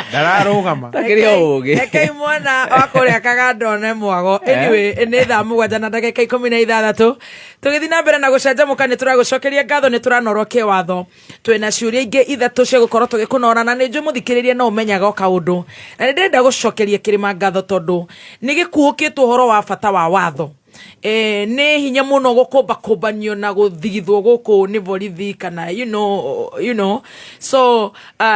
ndararugama takirio ugi rekei mwana wakuria kagandone mwago anyway ni thaa 7 na ndagika 16 tugithii na mbere na gucanjamuka ni turagucokeria ngatho ni turanoroke watho twina ciuria ingi ithatu cia gukorwo tugikunora na ni njui muthikiririe no umenyaga kaundu na ndenda gucokeria kirima ngatho tondu ni gikuukitwo uhoro wa bata wa watho ne hinya muno gukomba kombanio na guthigithwo guku ni borithi kana you know so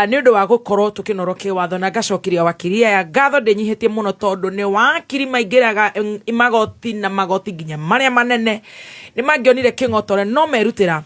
ni undu wa gukorwo tukinoroke watho na gacokiria wakiria ya ngatho ndenyihitie muno tondu ni wakiri maingiraga magoti na magoti nginya maria manene ni mangionire kingotore no merutira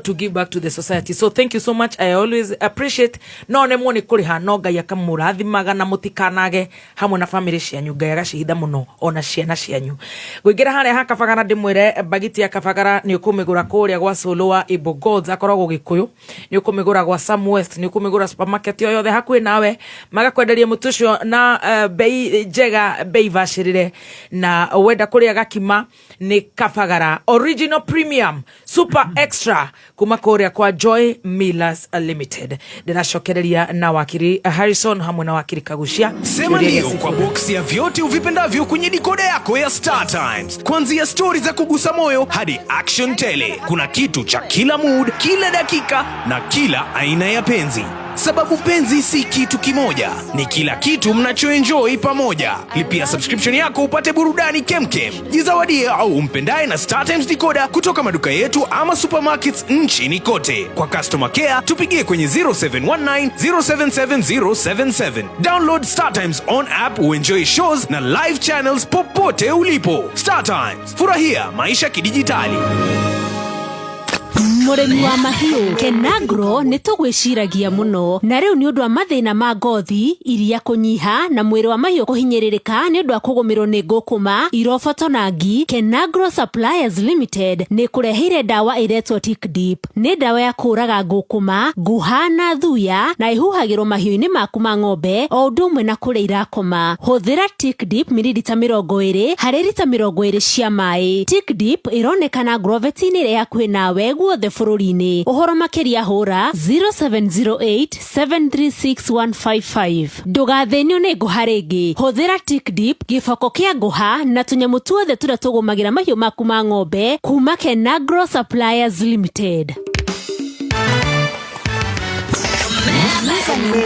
to give back to the society. So thank you so much. I always appreciate no nemo ni kuri ha no Ngai akamurathimanga na mutikanage hamwe na family cianyu Ngai agacihitha muno ona ciana cianyu gwingira haria hakabagara ndimwire bagiti ya kabagara ni ukumigura kuria gwa Solo wa Ibo Gods akoragwo Gikuyu ni ukumigura gwa Sam West ni ukumigura supermarket yo yothe hakui nawe magakwenderia mutucio na bei njega bei bashirire na wenda kuria gakima ni kabagara original premium super extra kuma korea kwa Joy Millers Limited. Ndinacokereria na wakiri Harrison hamwe na wakiri Kagushia. Sema ndio kwa box ya vyote uvipendavyo kwenye dikoda yako ya Star Times. Kuanzia story za kugusa moyo hadi action tele. Kuna kitu cha kila mood, kila dakika na kila aina ya penzi. Sababu penzi si kitu kimoja, ni kila kitu mnachoenjoy pamoja. Lipia subscription yako upate burudani kemkem. Jizawadie au umpendaye na StarTimes decoder kutoka maduka yetu ama supermarkets nchini kote. Kwa customer care tupigie kwenye 0719 077077. Download StarTimes on app uenjoy shows na live channels popote ulipo. StarTimes, furahia maisha kidijitali. Muremi wa mahiu Kenagro nitugwiciragia muno na riu ni undu wa mathina ma ngothi iria kunyiha na mwiri wa mahiu kuhinyiririka ni undu wa kugumirwo ni ngukuma irofotonangi. Kenagro Suppliers Limited ni kureheire dawa iretwo Tick Deep. Ni dawa ya kuraga ngukuma, nguha na thuya na ihuhagirwo mahiu-ini maku ma ng'ombe o undu umwe na kuria irakoma. Huthira Tick Deep mililita 20 hari lita 20 cia mai. Tick Deep ironekana Groveti-ini iri hakuhi nawe guothe bururi-ini. Uhoro makiria hura 0708736155. Ndugathenio ni nguha ringi. Huthira Tick Deep, giboko kia nguha na tunyamu tuothe turia tugumagira mahiu maku ma ng'ombe kuma Kenagro Suppliers Limited.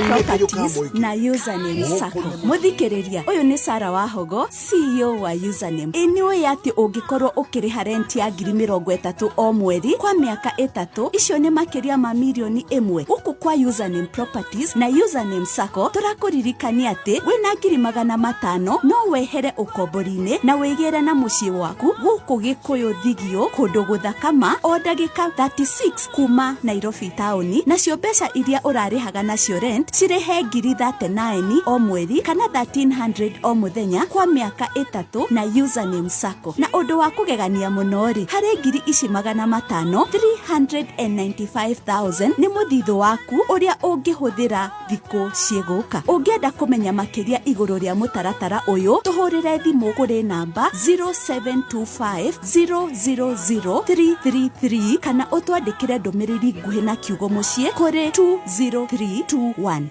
Properties na Username Sacco. Muthikiriria, uyu ni Sara Wahogo, CEO wa Username. Iniwe yati ungikorwo ukiriha rent ya 30,000 o mweri kwa miaka 3, icio ni makiria ma milioni 1. Uku kwa Username Properties na Username Sacco turakuririkania ati wina 500,000 no wehere ukombori-ini na wigire na mucii waku guku Gikuyu Thigio kundu guthakama o ndagika 36 kuma Nairobi taoni. Nacio mbeca iria urarihaga nacio rent cirehe 39 o mweri kana 1300 o muthenya kwa miaka 3 na Username Sacco. Na undu wa kugegania muno ri, hari 500,000 395,000 ni muthitho waku uria ungihuthira thiku cieguka. Ungienda kumenya makiria iguru ria mutaratara uyu, tuhurire thimu kuri namba 0725000333 kana utwandikire ndumiriri nguhi na kiugo mucie kuri 20321. Kameme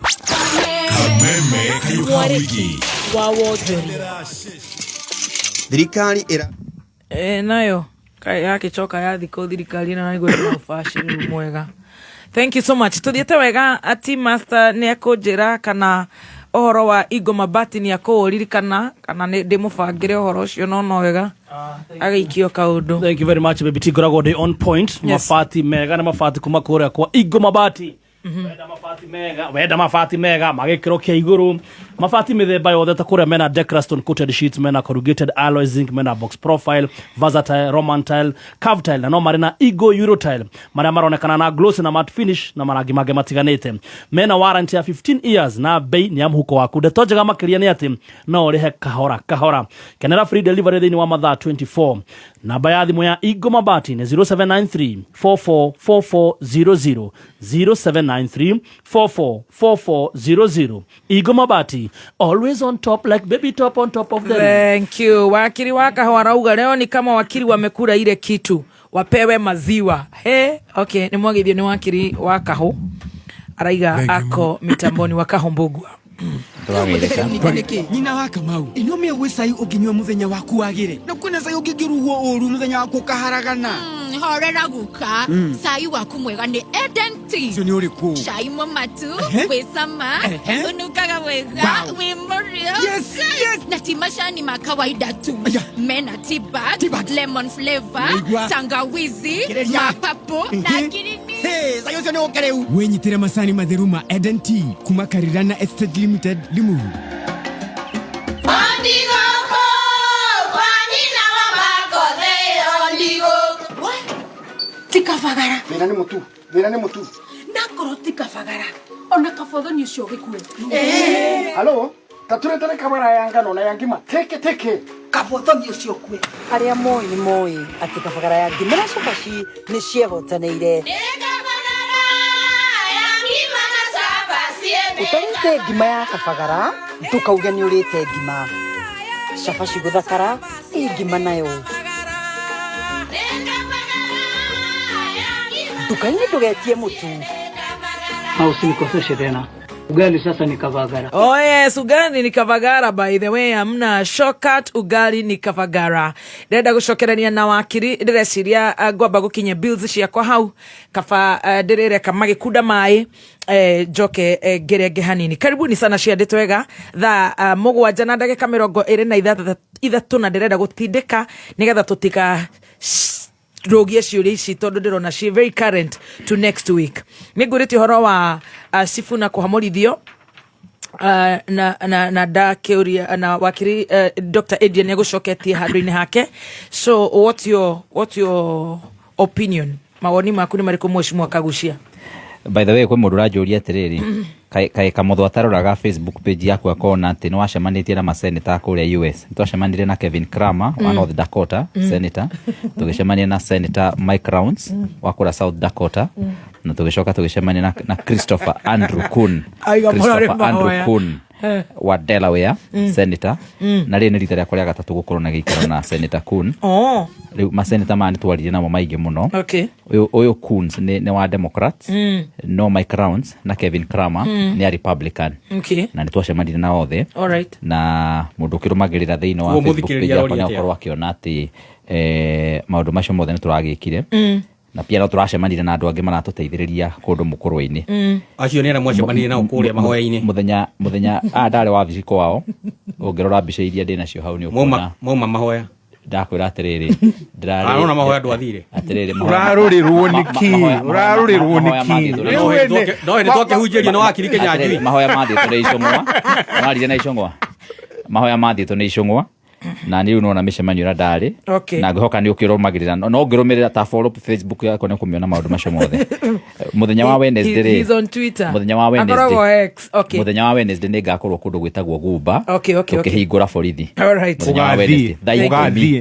kayuka wiki wa wote. Thirikari nayo yakichoka yathiko thirikari na naigwe na fashion mwega. Thank you so much. Tuthiete wega ati master ni akunjira kana ohoro wa Igo Mabati ni akuririkana kana ndi mubangire ohoro ucio no wega agaikio kaundu. Thank you very much baby T. Gorago day on point. Yes. Mabati mega na mabati kuma kuria kwa Igo Mabati. Wenda mabati mega magikiro kia iguru. Mabati mithemba yothe ta kuria mena Decraston coated sheets, mena corrugated alloy zinc, mena box profile, versatile, Roman tile, curve tile na no marina Igo Euro tile. Maria maronekana na gloss na matte finish na marangi mage matiganite. Mena warranty ya 15 years na bei ni ya mhuko waku. Ndetojega makiria ni ati no rihe kahora. Kenera free delivery thini wa mathaa 24. Namba ya thimu ya Igo Mabati ni 0793 444400 0793444400. Igo Mabati, always on top like baby top on top of them. Thank you. Wakili waka warauga leo ni kama wakili wamekula ile kitu wapewe maziwa. Okay, ni mwagithio ni wakili wakaho araiga ako mitamboni wakaho Mbugua. Nina waka mau inome wesai uginywa muthenya waku wagire na kwina sai ugigiruwo oru muthenya waku kaharagana horera guka sai waku mwega ni Eden Tea. Sio ni uriku Chai matu wesama unukaga wega wimurio. Yes. Na timasha ni makawaida tu. Mena tibat, lemon flavor, tangawizi, mapapo na kirini. Sayo sio ni okereu wenyitire masani madheruma Eden Tea kuma Karirana Estate Limited Limuru. Tikafagara. Vira ni mutu. Nakoro tikafagara. Ona kafodho ni ucio gikue. Halo? Taturetane kamera yanga no na yangima. Teke. Kafodho ni ucio kue. Haria moi ati kafagara ya ngima na cabaci ni ciehotaneire. Utarite ngima ya kafagara, tukauge ni urite ngima. Cabaci guthakara, ngima nayo. Dukaini ndugetie mutu. Usinikoseshe tena. Ugali sasa ni Kavagara. Oh yes, ugali ni Kavagara. By the way, amna shortcut, ugali ni Kavagara. Ndenda gucokerania na wakiri ndireciria ngwamba gukinya bills ciakwa hau kaba ndirire kamagi kuda mai joke gerege hanini. Karibuni sana cianditwo wega tha mugwanja na ndagika 23 na ndirenda gutindika nigetha tutika rogia ciuria ici tondu ndirona ci very current to next week. Ningurite horo wa Sifuna kuhamorithio na dakeuria na wakiri Dr. Edian negucoketie handu-ini hake. So what's your opinion? Mawoni maku ni mariku mheshimiwa Kagucia? By the way, kwa mundu rajuria atiriri kai kamutho ataroraga Facebook page yaku akona ati no acemanitie na maseneta kuria US. Twacemanirie na Kevin Cramer wa North Dakota senator, tugicemania na Senator Mike Rounds wa kura South Dakota, na tugicoka tugicemania na Christopher Andrew Kuhn wa Delaware senator, na ri ni rita rĩa kũrĩa gatatu gũkorwo na gĩikaro na Senator Kuhn. Riu maseneta mani twarire namo maingĩ muno. Uyu Kuhn ni wa Democrats, no Mike Rounds na Kevin Cramer ni a Republican. Na ni twacemanirie na othe. Na mundu kirumagirira thiini wa Facebook page yakwa na ukorwo akiona ati maundu macio mothe ni turagikire. Na pia no turacemanirie na andu angi maratuteithiriria kundu mukurwe-ini. Acio ni ara mwacemanirie na ukuria mahoya-ini. Muthenya ndari wa bici kwao. Ungirora bica iria ndinacio hau ni ukona. Mauma mahoya. Ndakwira atiriri ndirari arona mahoya ndwathire atiriri urarurirwo niki no ni twoke hunjerie no wakiri Kinyanjui mahoya mathitwo ni icungwa marire na icungwa mahoya mathitwo ni icungwa na ni uno na micemanio ndari na ngohoka ni ukirumagirira no ngirumirira ta follow Facebook yako ne kumiona maundu macio mothe. Muthenya wa Wednesday he's on Twitter, muthenya wa Wednesday X. Okay, muthenya wa Wednesday ni ngakorwo kundu gwitagwo Gumba. Tukihingura borithi. Alright, ugathie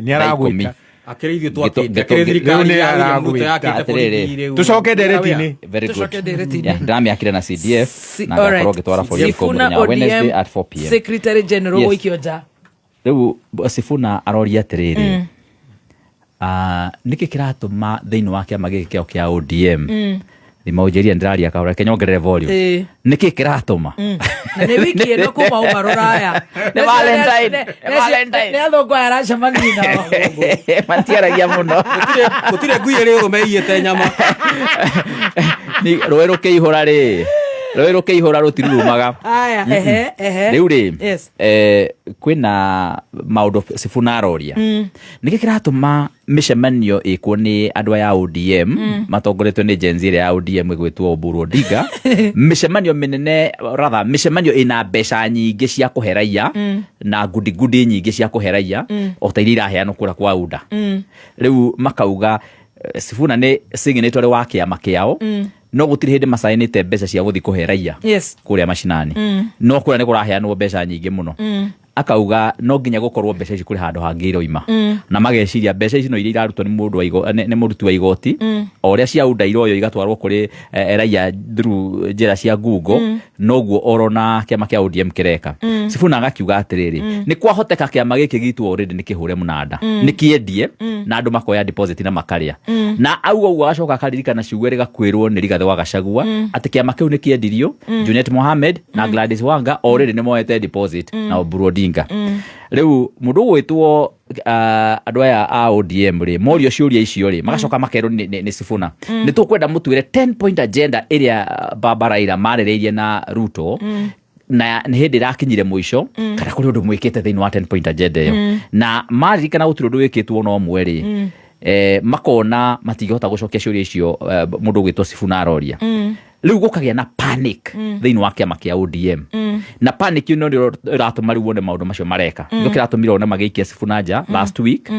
ni aragwita akirithio twakite thirikari ya mtu yake tucoke ndereti-ini very good. Ndami akire na CDF na ngakorwo ngitwara borithi kwa muthenya wa Wednesday at 4 pm. Secretary General wikioja riu Sifuna aroria atiriri niki kiratuma thiini wa kiama giki kio kia ODM ni maujeria ndiraria kahora kenyongerere volume niki kiratuma na ni wiki eno kuma umaroraya ni Valentine ni athongo aracemania nao matiaragia muno gutire ngui iri umeiyete nyama ni rwero keihura ri rwero keihura rutirumaga riu ri kwina maundu Sifuna aroria niki kiratuma micemanio ikuo ni andu ya ODM matongoretwe ni Gen Z ya ODM igwitwo Oburu Odinga micemanio minene rather micemanio ina mbeca nyingi cia kuheraia na gudi nyingi cia kuheraia o ta iria iraheanwo kura kwa UDA. Riu makauga Sifuna ni signatory wa kiama kiao no gutiri hindi masainite mbeca cia guthi kuheraia kuria mashinani no kura ni kuraheanwo mbeca nyingi muno. Akauga no nginya gukorwo mbeca ici kuri handu hangi iroima na mageciria mbeca ici no iria irarutwo ni mundu wa ni muruti wa igoti o ria cia UDA iroyo igatwarwo kuri raia through njira cia Google noguo orona kiama kia ODM kireka. Sifuna agakiuga atiriri ni kwahoteka kiama giki gitu already nikihure munada nikiendie na andu makoya deposit na makaria na au agacoka akaririkana ciugo rigakwirwo ni Rigathi wa Gachagua ati kiama kiu nikiendirio Junet Mohammed na Gladys Wanga already ni moete deposit na Oburu Odinga. Riu mundu gwitwo andu aya a ODM ri morio ciuria icio ri magacoka makero ni Sifuna ni tukwenda mutwire 10 point agenda iria Barbara Raila marireirie na Ruto na ni hindi rakinyire muico kana kuri undu mwikite thiini wa 10 point agenda iyo na maririkana gutiri undu wikitwo no mweri makona matigihota gucokia ciuria icio mundu gwitwo Sifuna aroria. Riu gukagia na panic thiini wa kiama kia ODM na panic ino ndio iratuma riu wone maundu macio mareka ndio kiratumira one magiikia Sifuna nja last week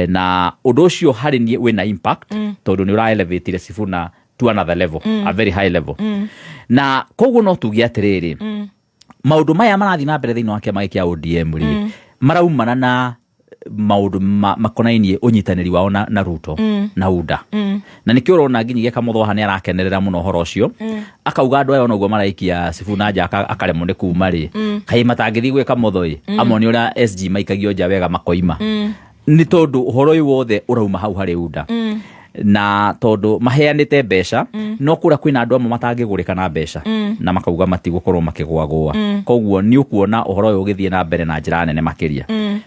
na undu ucio hari ni wina impact tondu ni ura elevate Sifuna to another level, a very high level. Na koguo no tugia atiriri maundu maya marathi na mbere thiini wa kiama kia ODM ri maraumana na maundu makonainie unyitaniri wao na Ruto na UDA na nikio urona nginyi kamutho hani arakenerera muno horo ucio akauga andu ayo noguo maraikia Sifuna nja akaremwo ni kuma ri kai matangithi gwika muthoi amoni ura SG maikagio nja wega makoima ni tondu horo uyu wothe urauma hau hari UDA na tondu maheanite mbeca no kura kwina andu amwe matangigurika na mbeca na makauga matigukorwo makigwagwa koguo ni ukuona uhoro uyu ugithie na mbere na njira nene makiria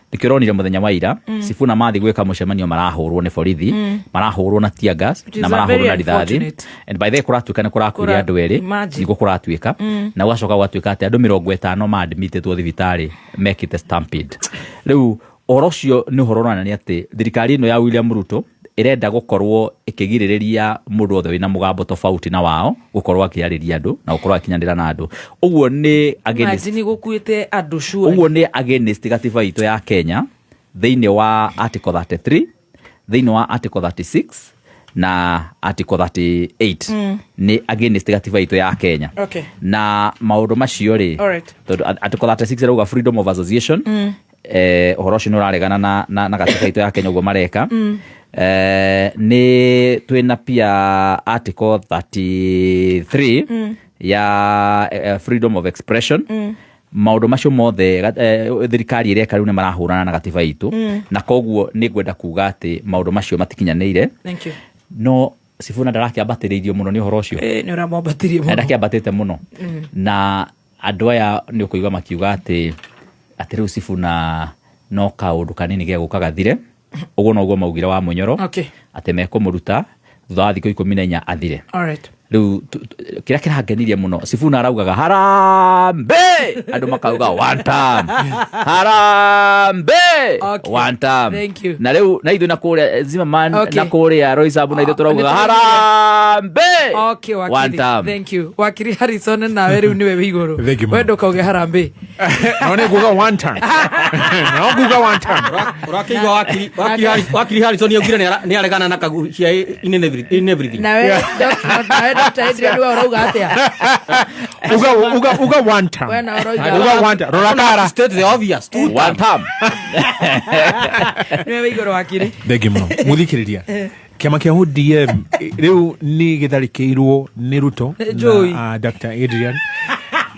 ndikironire muthenya wa ira Sifuna mathi gwika mucemanio marahurwo ni borithi marahurwo na tear gas na marahurwo na rithathi and by the kuratuika ni kurakuria andu eri niguo kuratuika na gwacoka gwatuika ati andu 50 ma admitted thibitari mekite stampede riu orocio ni hororana ni ati thirikari ino ya William Ruto irenda gukorwo ikigiriria mundu othe wina mugambo tofauti na wao gukorwo akiariria andu na gukorwo akinyandira na andu uguo ni against gukuite andu sure uguo ni against gatiba itu ya Kenya thiini wa article 33 thiini wa article 36 na article 38 ni against gatiba itu ya Kenya na maundu macio ri article 36 rauga freedom of association uhorocio nuraregana na gatiba itu ya Kenya uguo mareka ni twina pia article 33 ya freedom of expression maundu macio mothe thirikari ireka riu ni marahurana na gatiba itu na koguo ni gwenda kuga ati maundu macio matikinyanire no Sifuna ndarakiambatiririo muno ni uhoro ucio ni uramwambatirie muno ndakiambatite muno na andu aya ni ukuigwa makiuga ati riu Sifuna no kaundu kanini ge gukagathire uguo no guo maugire wa Munyoro ati mekumuruta thutha wa thikũ 14 athire riu kira kirangenirie muno Sifuna araugaga harambe andu makauga one time harambe one time na riu na ithu na kuria Zimmerman na kuria Roysabu na ithu turaugaga harambe one time thank you wakiri Harrison na we riu niwe wiguru wendo kauge harambe no ne guga one time no guga one time urakiigwa wakiri Harrison yaugira ni aregana na kagucia in everything na we Dr. Adrian wa urauga atia uga one time uga one time rorakara state the obvious one time niwe wiguru wakiri thegi muno muthikiriria kiama kia ODM riu ni githarikirwo ni Ruto na Dr. Adrian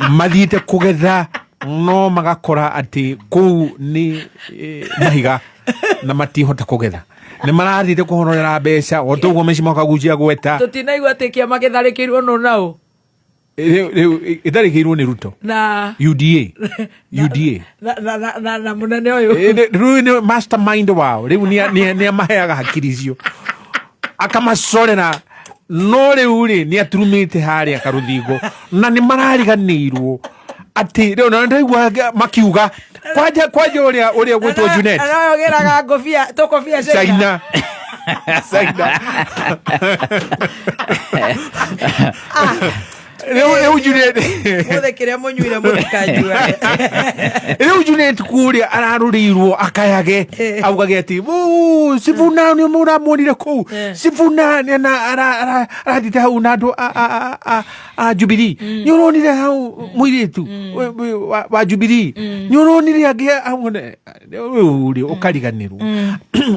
mathiite kugetha no magakora ati kuu ni mahiga na matihota kugetha ni marathite kuhorera mbeca otoguo meci makagujia gweta tutinaigua ati kiama githarikirwo no nao itharikirwo ni Ruto na UDA na munene uyu riu ni mastermind wao riu ni amaheaga hakiri icio akamacorera no riu ri ni aturumite haria karuthingo na ni marariganirwo ati riu na ndaigua makiuga kwaja uria gwitwo Junet arogeraga ngofia to kofia China Riu Junet muthe kiria munyuire mutikajua riu Junet kuria ararurirwo akayage augage ati Sifuna ni muramonire ku Sifuna ni arathite hau na andu a Jubilee ni uronire hau muiritu wa Jubilee ni uronire agia amone uri ukariganirwo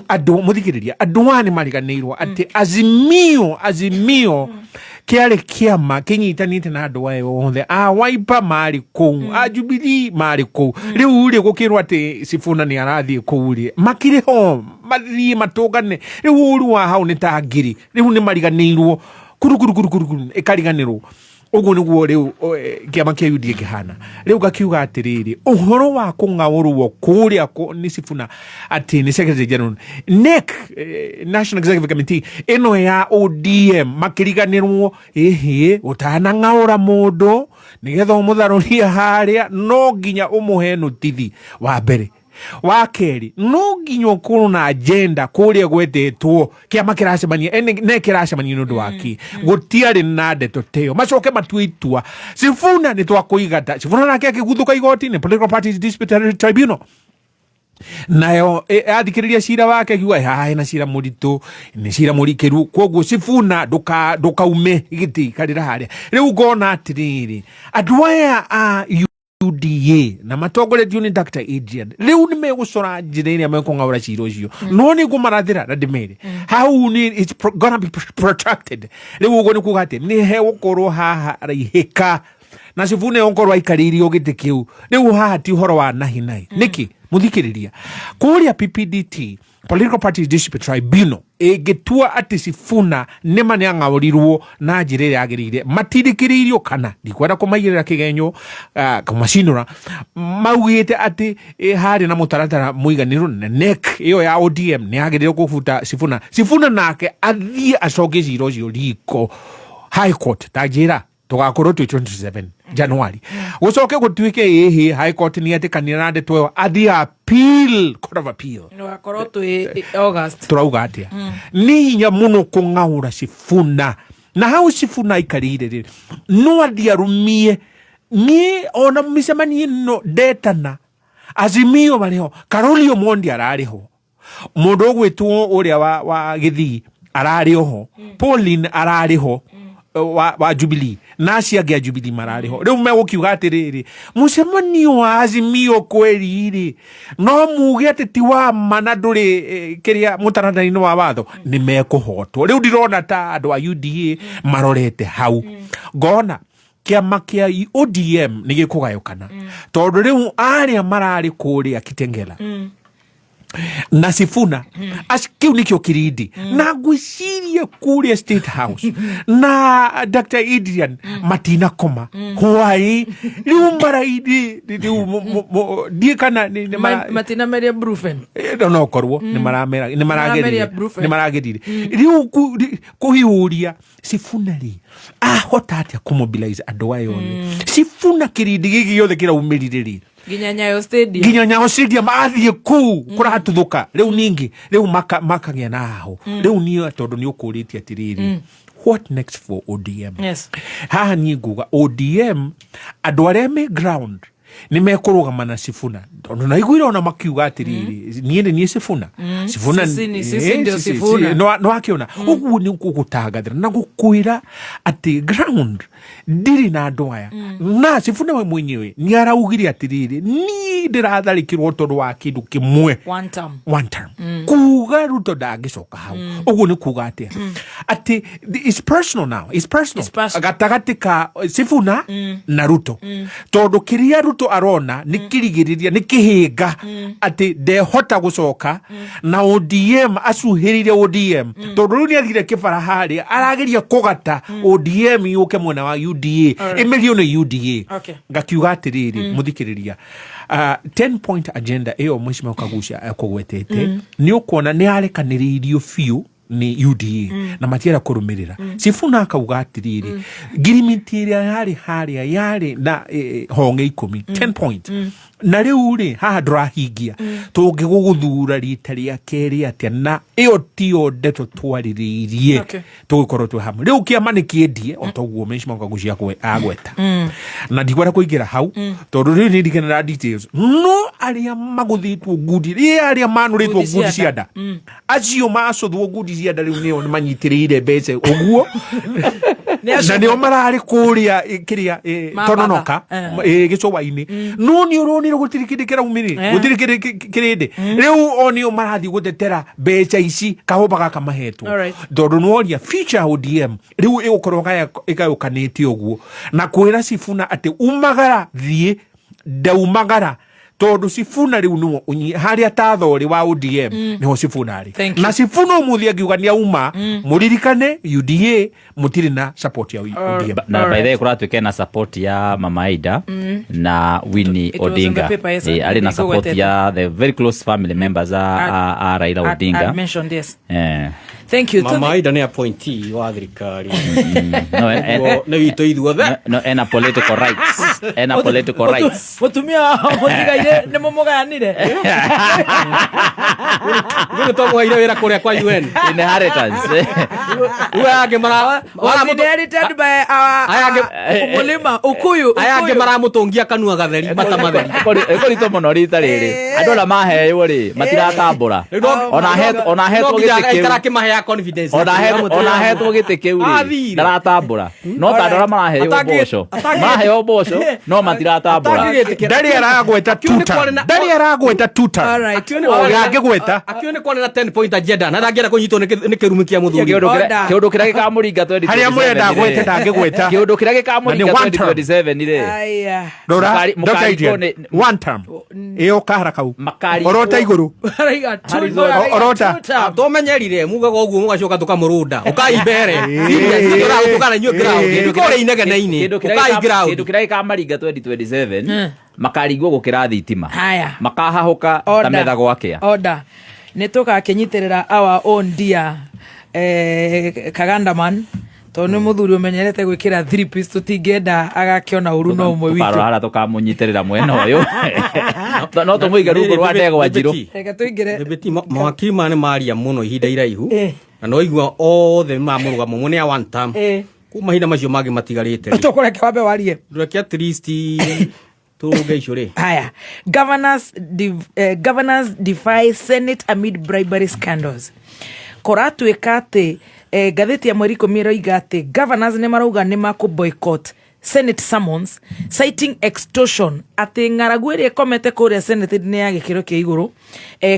andu muthikiriria andu wani mariganirwo ati azimio kiari kiama kinyitanite na andu ayo othe a Wiper mari kou a Jubilee mari kou riu ri gukirwa ati Sifuna ni arathie kou ri makire ho mathie matugane riu uri wa hau ni ta ngiri riu ni mariganirwo kuru ikariganirwo uguo niguo riu kiama kia UDA kihana riu gakiuga atiriri uhoro wa kung'aurwo kuria ni Sifuna ati ni Secretary General NEC National Executive Committee ino ya ODM makiriganirwo utana ng'aura mundu nigetha umutharuria haria no nginya umuhe notithi wa mbere wa keri no nginya ukorwo na agenda kuria gwetetwo kiama kiracemania ne kiracemania nundu waki gutiari na ndeto teo macoke matwitua Sifuna ni twakuigata Sifuna nake akiguthuka igoti ni Political Parties Dispute Tribunal nayo athikiriria cira wake kiuga hai na cira muritu ni cira murikiru koguo Sifuna ndukaume igiti karira haria riu ngona atiriri andu aya a UDA na matongoretio ni Dr. Adrian riu ni megucora njira-ini amekung'aura cira ucio no ni gumarathira na ndimere how ni it's gonna be protracted riu uguo ni kuga ati ni he gukorwo haha raihika na Sifuna onkorwa ikaririo giti kiu riu haha ti uhoro wa nahi niki muthikiriria kuria PPDT Political Parties Dispute Tribunal egetua ati Sifuna nema ni angaurirwo na njira ria agirire matindikiririo kana ndikwenda kumaigirira kigenyo kumacinura maugite ati hari na mutaratara muiganiru nek iyo ya ODM ni agirire kufuta Sifuna nake athie acoke ciro cio riko High Court tajira tugakorwo 27 January gucoke gutuike hihi High Court ni atikanira ndetwe athi appeal Court of Appeal tugakorwo tu August turauga atia ni hinya muno kungaura Sifuna na hau Sifuna ikarire no adiarumie ni ona misemani no detana Azimio bariho Karolio Mondi arariho mundu gwitwo uria wa Githii arariho Pauline arariho wa Jubilee na ciagia Jubilee marariho riu megukiuga atiriri mucemanio wa Azimio kweri no muge ati ti wa mana nduri kiria mutaratara-ini wa watho ni mekuhotwo riu ndirona ta andu a UDA marorete hau ngona kiama kia ODM ni gikugayukana tondu riu aria marari kuria Kitengela na Sifuna kiu nikio kirindi na gwiciria kuria State House na Dr. Adrian matina koma why riu maraidi die kana matina meria brufen no korwo ni maragedire riu kuhiuria Sifuna ri hotati kumobilize andu ayo Sifuna kirindi gigi yothe kira umirire Ginya Nyayo Stadium athie ku kuratuthuka riu ningi riu makagia naho riu ni tondu ni ukuritie atiriri what next for ODM haha ni nguga ODM andu aria me ground ni mekurugama na Sifuna tondu na igwira ona makiuga atiriri ni Sifuna ndio Sifuna no akiona uguo ni gukutangathira na gukwira ati ground ndiri na andu aya na Sifuna we mwenyewe ni araugire atiriri ni ndiratharikirwo tondu wa kindu kimwe one term kuga Ruto ndagicoka hau uguo ni kuga atia ati it's personal now gatagati ka Sifuna na Ruto tondu kiria Ruto arona ni kirigiriria ni kihinga ati ndehota gucoka na ODM asuhirire ODM tondu riu ni athire kibara hari arageria kugata ODM yuke mwena wa UDA emerio ni UDA ngakiuga atiriri muthikiriria 10 point agenda iyo Mheshimiwa Kagusha kugwetete ni ukuona ni arekaniririo fiu ni UDA na matiera kurumirira Sifuna akauga atiriri girimiti iria yari na honge 10 point na riu ri haha ndurahingia tungiguguthura rita ria keri atia na iyo tio ndeto twariririe tugikorwo twi hamwe riu kiama ni kiendie otoguo Mheshimiwa Kagusha agweta na ndikwenda kuingira hau tondu riu ni ndikenera details no aria maguthitwo ngudi aria manuritwo ngudi cianda acio macothwo ngudi cianda riu nio manyitirire mbeca uguo na nio marari kuria kiria tononoka gicowa-ini no ni uronire gutirikindikira umiri gutirikirinde riu onio marathi gutetera mbeca ici kahomba gaka mahetwo tondu nuoria future ODM riu igukorwo igayukanite uguo na kwira Sifuna ati umagara thie ndaumagara tondu Sifuna riu no haria tathori wa ODM niho Sifuna ari na Sifuna umuthi akiuga ni auma muririkane UDA mutiri na support ya ODM na by the way kuratuike na support ya Mama Aida na Winnie Odinga ali na support ya the very close family members a Raila Odinga. I mentioned this. Thank you. Mama Aida ni appointee wa thirikari. No wito ithuothe. No ena political rights. Mutumia Odinga ile ni mumoganire. Wewe togwa ile wira kuria kwa UN inheritance. Wewe age mara inherited by Mulima Ukuyu. Age mara mutongia kanua gatheri matamatheri. Eko rito mono rita riri. Andu la maheyo ri matiratambura. Ona hetwo gitikiu. ya confidence ona hetwo gite kiu ri ndaratambura no tandora maraheo boco no matiratambura ndari aragweta tuta all right ogangigweta akione kwa na 10 point agenda na ndagira kunyitwo ni kirumi kia muthuri kiundu kiria gikamuringa 2027 haria murenda gwete ndangigweta kiundu kiria gikamuringa 2027 ri aya rora one term iyo kahara kau orota iguru orota tomenyerire mugaga uguo mugacoka tukamurunda ukai mbere tukana nywe ground ndikore inegene-ini ukai ground kindu kiria gikamaringa 2027 makarigwo gukira thitima haya makahahuka ta metha gwakia order nitugakinyitirira our own dear Kagandaman tonu muthuri umenyerete gwikira 3 piece tutingenda agakiona uru no umwe witu parara tukamunyitirira mwena uyu no tumuiga rungu rwa ndego njiro reka tuingire beti mawakima ni maria muno ihinda iraihu na no igwa othe mamuruga mumune ya one time kuma hinda macio magi matigarite tukureke wabe warie reke at least tugeicure haya governors defy Senate amid bribery scandals koratuika ati gatheti ya mweri 10 roiga ati governors ne marauga ne mako boycott Senate summons citing extortion ati ngaraguerie komete kuria Senate ne ya gikiro kia iguru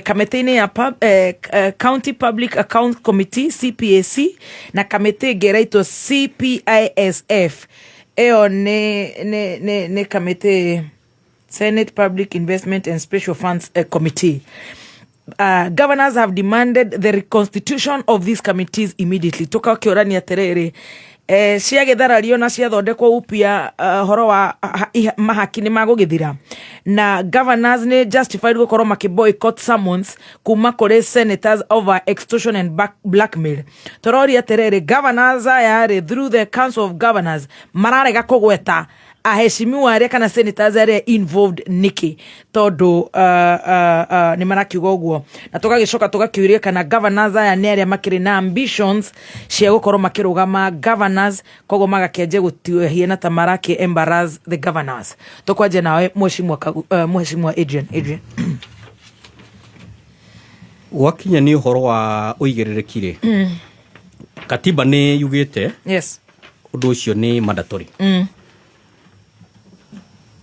kamete-ini ya County Public Account Committee CPAC na kamete geraitwo CPISF eo ne kamete Senate Public Investment and Special Funds Committee. Governors have demanded the reconstitution of these committees immediately. Toka kiorani aterere ciagetharario na ciathondekwo upya horo wa mahaki ni magugithira na governors ne justified gukorwo makiboycott summons kuma kuri senators over extortion and blackmail. Torori aterere governors are through the Council of Governors mararega kugweta aheshimiwa aria kana senators aria involved niki tondu ni marakiuga uguo na tugagicoka tugakiuria kana governors aya ni aria makiri na ambitions cia gukorwo makirugama governors kogo magakenje gutihia na tamaraki embarrass the governors. Tukwaje nawe mheshimiwa Adrian wakinya ni uhoro wa uigererekire katiba ni yugite yes undu ucio ni mandatory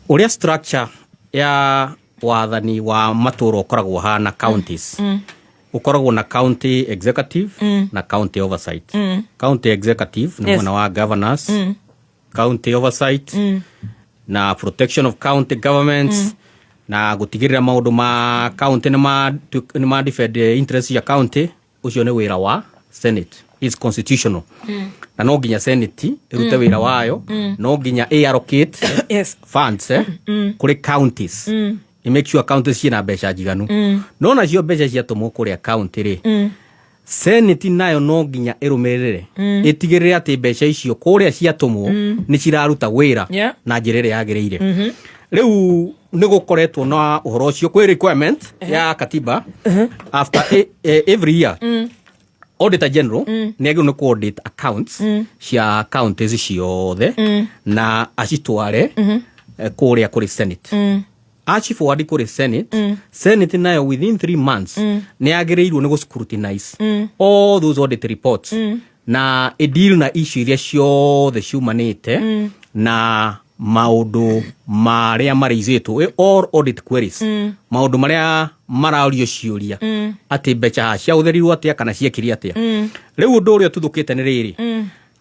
uria structure ya wathani wa maturo ukoragwo hana counties ukoragwo na county executive na county oversight county executive ni mwana wa governors county oversight na protection of county governments na gutigirira maundu ma county ni ma defend interest ya county ucio ni wira wa Senate is constitutional na no ginya Senate irute wira wayo no ginya allocate yes funds kuri counties i make sure counties ciina mbeca njiganu no na cio mbeca ciatumwo kuri county ri Senate nayo no ginya irumirire itigirire ati mbeca icio kuria ciatumwo ni ciraruta wira na njirire yagireire riu ni gukoretwo na uhoro ucio kwi requirement ya katiba after every year Auditor General ni agirwo ni audit accounts cia counties ciothe na acitware kuria kuri Senate achiforward kuri Senate Senate nayo within 3 months ni agireirwo ni scrutinize all those audit reports na deal na issue iria ciothe ciumanite na maundu maria mareizitwo all audit queries maundu maria marario ciuria ati mbeca cia utherirwo atia kana ciekiri atia riu undu uria tuthukite ni riri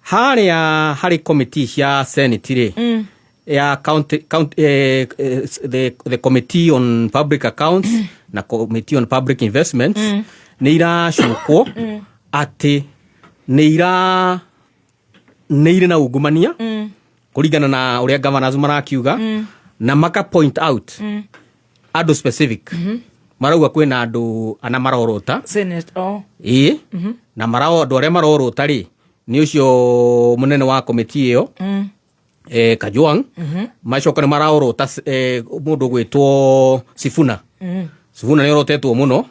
haria hari committee cia Senate ri ya the committee on public accounts na committee on public investments ni iracukwo ati ni ire na ungumania kuringana na uria governors marakiuga na maka point out andu specific marauga kwina andu ana marorota Senate na marao andu aria marorota ri ni ucio munene wa committee iyo Kajwang macoka ni marorota mundu gwitwo Sifuna Sifuna ni rotetwo muno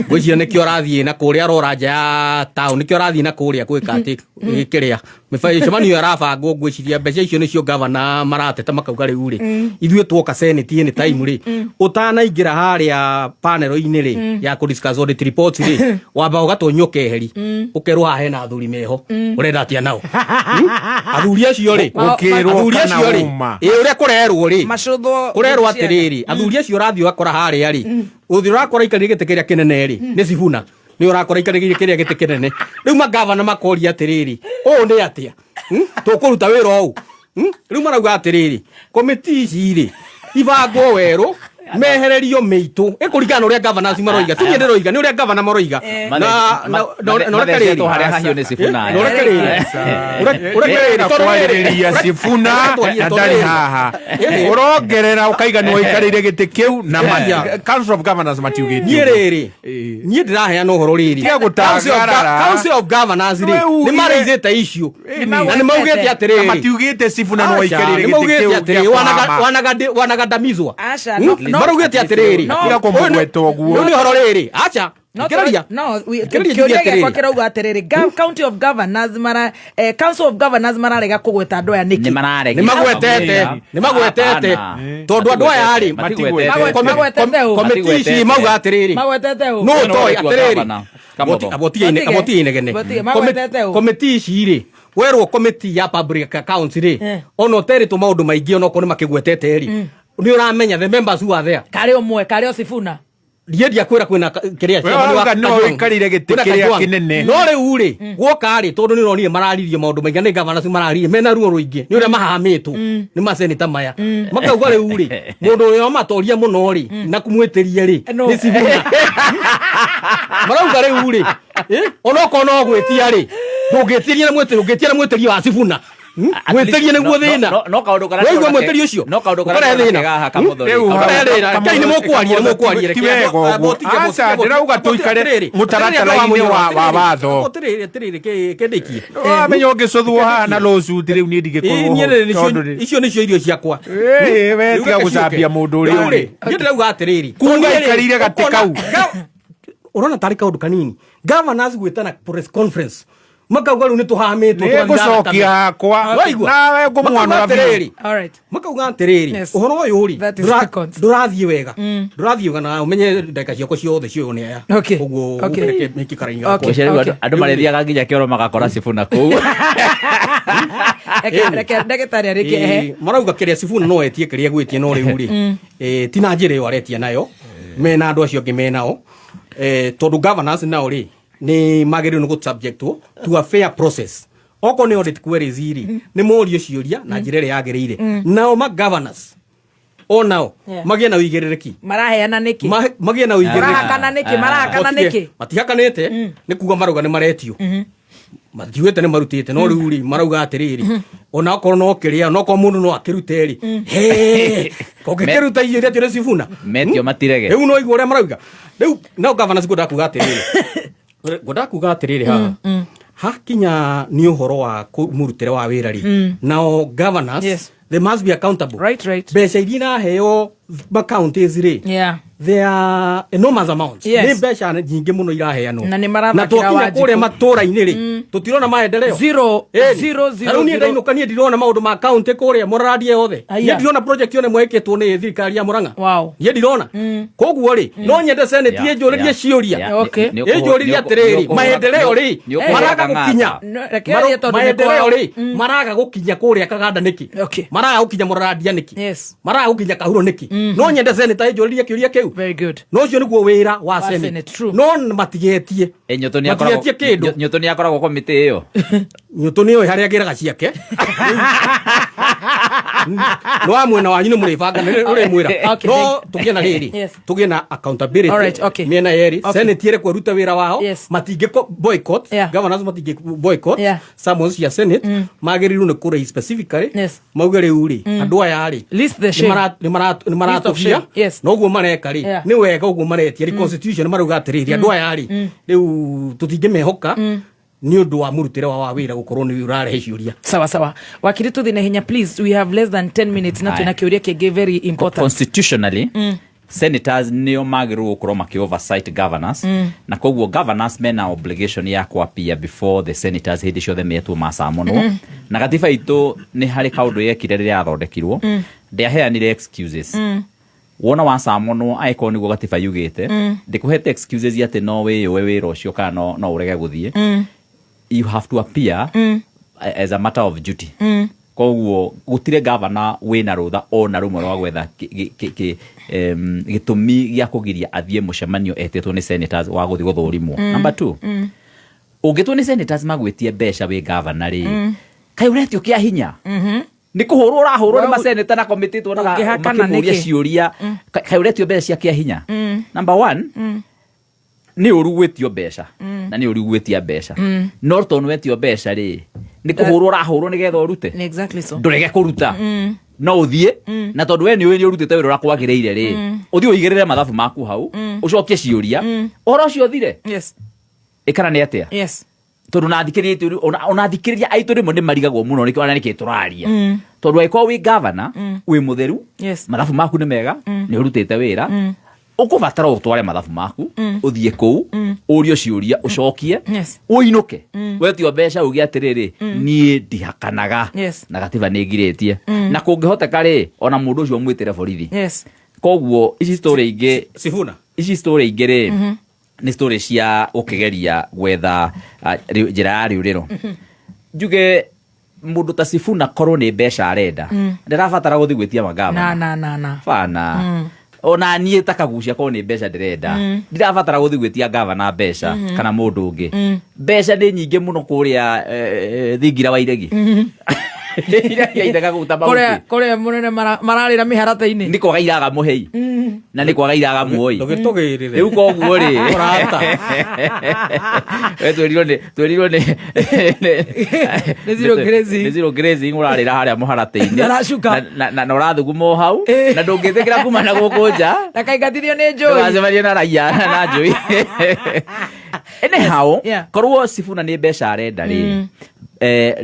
gwicia nikio rathie na kuria roranja ya town nikio rathie na kuria gwika ati kiria mifanyo arabangwo gwiciria mbeca icio nicio governor marateta makauga riu ri ithue twoka senate ni time ri utanaingira haria panel-ini ri ya ku discuss audit reports ri wamba ugatonyoke heri ukerwo ha hena athuri meho urenda atia nao athuri acio ri athuri acio ri uria kurerwo ri kurerwo atiriri athuri acio rathio akora haria ri uthi urakora ikarire gite kiria kinene ri ni Sifuna ni urakora ikarire kiria gite kinene riu magavana makoria atiriri o ni atia tukuruta wira o riu marauga atiriri committee ici ri ibango weru mehererio meitu ikuringana uria governors maroiga tunye ndiroiga ni uria governor maroiga na rekereri to haria hahio ni Sifuna no rekereri twaririria Sifuna na ndari haha urongerera ukaiga ni waikarire giti kiu na Council of Governors matiugite ni riri ni ndiraheana uhoro riri Council of Governors ri ni mareithite issue na ni maugite atiriri matiugite Sifuna no waikarire giti kiu wanagandamizwa marugite atiriri irakomugwetwo guo ni horo riri acha kiraria kiuria kirauga atiriri County of Governors Council of Governors mararega kugweta andu aya niki ni magwetete tondu andu aya ari committee mauga atiriri no toy atiriri abotie inegene committee iri werwo committee ya public accounts ri ono teri to maundu maingi ono kone makigwetete ri ni uramenya the members who are there kare omwe kare Sifuna ndiendia kwira kwina kiria cia no ikarire giti kiria kinene no riu ri gwoka ri tondu ni ronire mararirie maundu maingi ni governors mararirie mena ruo ruingi ni uria mahamitwo ni maseneta maya makauga riu ri mundu uria matoria muno ri na kumwitirie ri ni Sifuna marauga riu ri onoko no gwetia ri ndungitirie na mwitirie wa Sifuna mwetirie niguo thina no kaundu kana wewe mwetirie ucio no kaundu kana thina kai ni mukwaria acha ndirauga tuikare mutaratara-ini wa watho tiriri kendiki amenya ungicuthwo haha na lawsuit riu ni ndigikorwo icio nicio irio ciakwa we tiga gucambia mundu uri uri ndirauga atiriri kuga ikarire gati kau urona tari kaundu kanini governors gwitana press conference makauga riu ni tuhamitwo gucokia hakwa nawe ngumwana atiriri makauga atiriri uhoro uyu uri ndurathie wega na umenye ndeka ciako ciothe cio ni aya uguo mikikarainga andu marethiaga nginya kioro magakora Sifuna kuu ndagitari arike marauga kiria Sifuna no etie kiria gwitie no riu ri tina njire yo aretia nayo mena andu acio ngimenao tondu governors nao ri ni mageri no subject to a fair process oko ni audit queries iri ni morio ciuria na njirere yagereire nao ma governors onao magia na uigirereki maraheana niki magia na uigirereki marahakana niki matihakanite ni kuga maruga ni maretio mathiwete ni marutite no riu ri marauga atiriri ona okoro no kiria no ko mundu no akirute ri ko kiruta iria tire Sifuna metio matirege riu no igore marauga riu no governors goda kuga atiriri goda kuga atiriri ha kinya ni uhoro wa murutire wa wira ri now governors they must be accountable right beca iria heo counties ri there are enormous amounts ni beca nyingi muno iraheanwo na tukinya kuria matura-ini ri tutirona maendeleo zero ni ndainukania ndirona maundu ma county kuria muraradie yothe ni ndirona project yone mweketwo ni thirikari ya Murang'a ni ndirona koguo ri no nyende senate ejuririe ciuria ejuririe atiriri maendeleo ri maraga gukinya maendeleo ri maraga gukinya kuria Kaganda niki maraga gukinya muraradia niki maraga gukinya Kahuro niki no nyende senate ejuririe kiuria kiu very good no cio niguo wira wa senate no matigetie Nyuto ni akoragwo committee iyo Nyuto ni haria giraga ciake no amwe na wanyu ni muribanga uri mwira no tugiena riri tugiena accountability miena yeri senate ire kweruta wira wao matinge boycott governors matinge boycott summons ya senate magiriru ni kura specifically mauga riu ri andu aya ri ni maratofia no guo mareka ri ni wega uguo maretia ri constitution marauga atiriri andu aya ri riu tutinge mehoka ni undu wa murutire wa wira gukorwo ni urarehe ciuria sawa wakiri tuthine hinya please we have less than 10 minutes na tuna kiuria kige very important constitutionally senators nio magiru gukorwo maki oversight governors na koguo governors mena obligation ya kuapia before the senators hindi ciothe metwo macamonwo na gatiba itu ni hari kaundu yekire riria athondekirwo ndiaheanire excuses wona wacamonwo aiko niguo gatiba yugite ndikuhete excuses yate no we wira ucio kana no urege guthie you have to appear as a matter of duty koguo gutire governor wina rutha ona rumwe rwa gwetha gitumi gya kugiria athie mucemanio etetwo ni senators wa guthi guthurimwo. Number 2 ugitwo ni senators magwitie besha we governor ri kai uretio kia hinya ni kuhurwo urahurwo ni maseneta na committee to na makimuria ciuria kai uretio besha kia hinya. Number 1 ni urugwetio besha na ni urugwetia besha no tondu wetio besha ri ni kuhurwo urahurwo ni getho rute exactly so ndurege kuruta no uthie na tondu we ni urutite wira urakwagiriire ri uthie uigirire mathabu maku hau ucokie ciuria oro cio thire yes ikana ni atia yes tondu nathikiririe unathikiriria aitu rimwe ni marigagwo muno niki ona niki turaria tondu aiko wi governor wi mutheru mathabu maku ni mega ni urutite wira ukubatara utware mathabu maku uthie kou urio ciuria ucokie uinuke wetio besha ugia atiriri nie ndihakanaga na gatiba ni ngiritie na kungihoteka ri ona mundu ucio mwitire borithi koguo ici story ingi Sifuna ici story ingi ri ni story cia ukigeria gwetha njira ya riuriro njuge mundu ta Sifuna korwo ni besha arenda ndirabatara guthi gwitia magava na fana ona nie takagucia ko ni besha ndirenda ndirabatara guthi gwitia governor besha kana mundu ungi besha ni nyinge muno kuria thingira wa iregi ya itaga gutamba kore munene mararira miharata-ini ndiko gairaga muhei na ndiko gairaga muoi ndugitugirire riu koguo ri urata twerirwo ni zero grazing urarira haria muharata-ini na urathuguma hau na ndungithikira kuma na guku nja na kaigatithio ni njui ndugacemanie na raia na njui anyhow korwo Sifuna ni besha arenda ri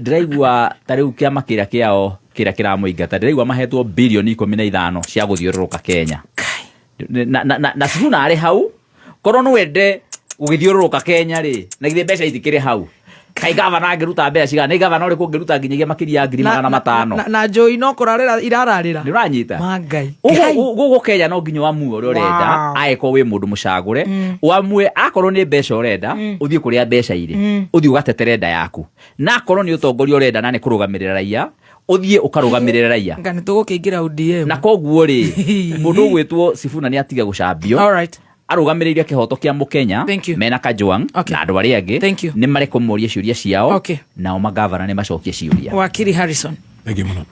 ndiraigua tariu kiama kiria kiao kiria kiramuingata ndiraigua mahetwo bilioni 15 cia guthiururuka Kenya na Sifuna ari hau korwo no wende gugithiururuka Kenya ri na githe besha itikire hau kai governor ngiruta besha cigana ni governor uri kungiruta nginyagia makiria 500 na njoi no kurarira irararira ni uranyita mangai gugu Kenya no nginyo wamu uri urenda aiko wi mundu mucagure wamwe akorwo ni besha urenda uthie kuria besha iri uthie ugatetere nda yaku na akorwo ni utongoria urenda na ni kurugamirira raia uthie ukarugamirira raia ngani tugukingira ODM na koguo ri mundu gwitwo Sifuna ni atiga gucambio alright arugamiriria kihoto kia mukenya mena Kajwang na andu aria angi ni mari kumuria ciuria ciao nao magavana ni macokie ciuria wakiri Harrison Ege muno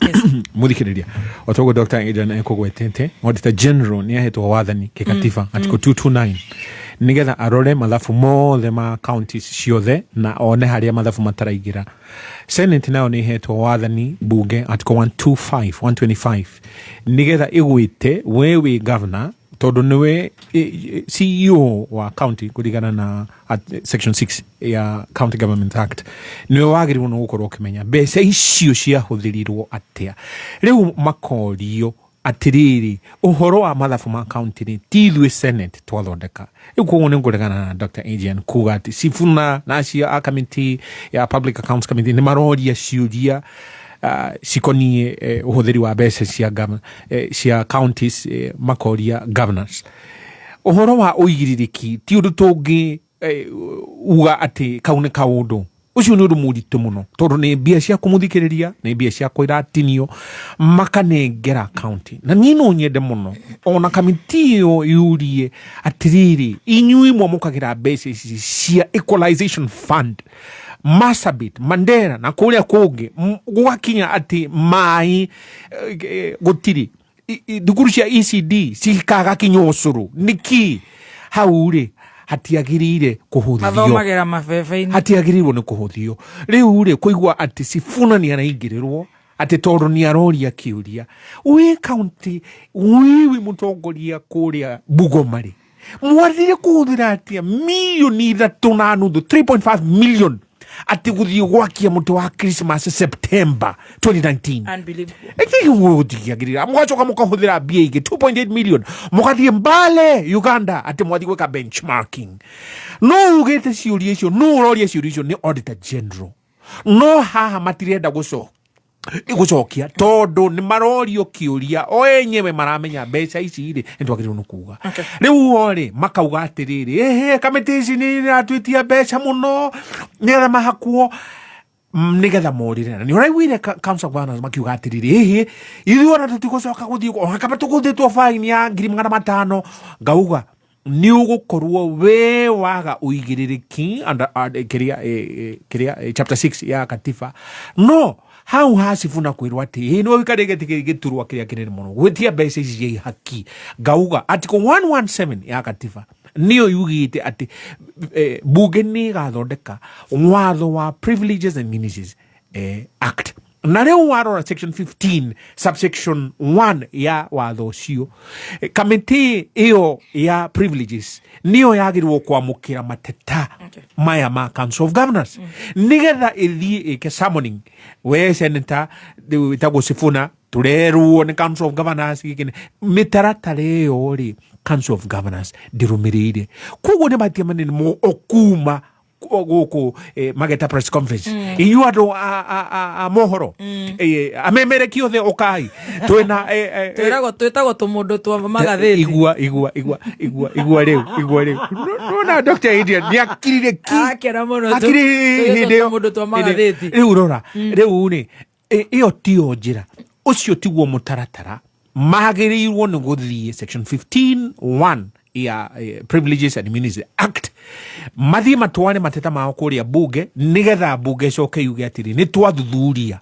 muthikiriria otogo Dr. Aidan ekogwetete Auditor General ni ahetwo wathani kikatiba article 229 nigetha arore mathabu mothe ma counties ciothe na one haria mathabu mataraigira. Senate nayo ni hetwo wathani bunge article 125 nigetha igwite wewe governor tondu niwe CEO wa county kuringana na section 6 ya County Government Act niwe wagiriwo no gukorwo ukimenya mbeca icio cia huthirirwo atia riu makorio atiriri uhoro wa mathabu ma county ni tithwe Senate twathondeka riu koguo ni nguregana na Dr. Adrian kuga ati Sifuna na cia committee ya Public Accounts Committee ni maroria ciuria sikonie uhuthiri wa mbeca cia counties makoria governors uhoro wa uigiririki ti undu tungi uga ati kaune kaundu ucio ni undu muritu muno tondu ni mbia cia kumuthikiriria ni mbia cia kwiratinio makanengera county na ni no nyende muno ona committee yo yurie atiriri inyui mwamukagira mbeca cia equalization fund Masabit, Mandera na kuria kungi gwakinya ati mai gutiri thukuru cia ECD cikaga kinya ucuru niki hauri hatiagirire kuhuthio mathomagira mabebe-ini hatiagirirwo ni kuhuthio riu ri kuigwa ati Sifuna ni araingirirwo ati tondu ni aroria kiuria wi county wiwi mutongoria kuria Bugomari mwarire kuhuthira atia milioni 3.5 million ati guthii gwakia muti wa Christmas September 2019 unbelievable etigiagirira mwachoka mukahuthira mbia ingi 2.8 million mukathie Mbale Uganda ati mwathi gwika benchmarking no ugete ciuria icio no uroria ciuria icio ni Auditor General no haha matirenda gucokia tondu ni marorio kiuria o enyewe maramenya mbeca ici ri ndwagirwo nukuga riu ori makauga atiriri kamiti ici ni ratwitia mbeca muno nigetha mahakuo nigetha morire na ni uraiguire council of governors makiuga atiriri ithuona tutigucoka guthii kama tuguthitwo fine ya 500,000 ngauga ni ugukorwo we waga uigiririki under chapter 6 ya katiba no hau hasifuna kwirwa ati no wikarege giturwa kiria kinene muno gwitia mbeca ici cia haki ngauga article 117 ya katiba niyo yugite ati bunge ni gathondeka watho wa Privileges and Immunities Act na leo warora section 15 subsection 1 ya watho ucio kamiti iyo ya privileges niyo yagirwo kwamukira mateta maya ma Council of Governors nigetha ithii ke summoning we senator witagwo Sifuna tureruo ni Council of Governors gikine mitaratara iyo ri Council of Governors ndirumirire kugo ne batia manene mo okuma goko mageta press conference iyo ando a mohoro amemereki othe okai twena twetagwo tumundu twa magatheti igua reu no na Dr. Adrian ni akirire ki akera muno tumundu twa magatheti reu rora reu ni iyo tio njira ucio tiguo mutaratara magirirwo ni guthie section 15(1) ya Privileges and Immunities Act mathie matwane mateta mao kuria bunge nigetha bunge coke yuge atiri ni twathuthuria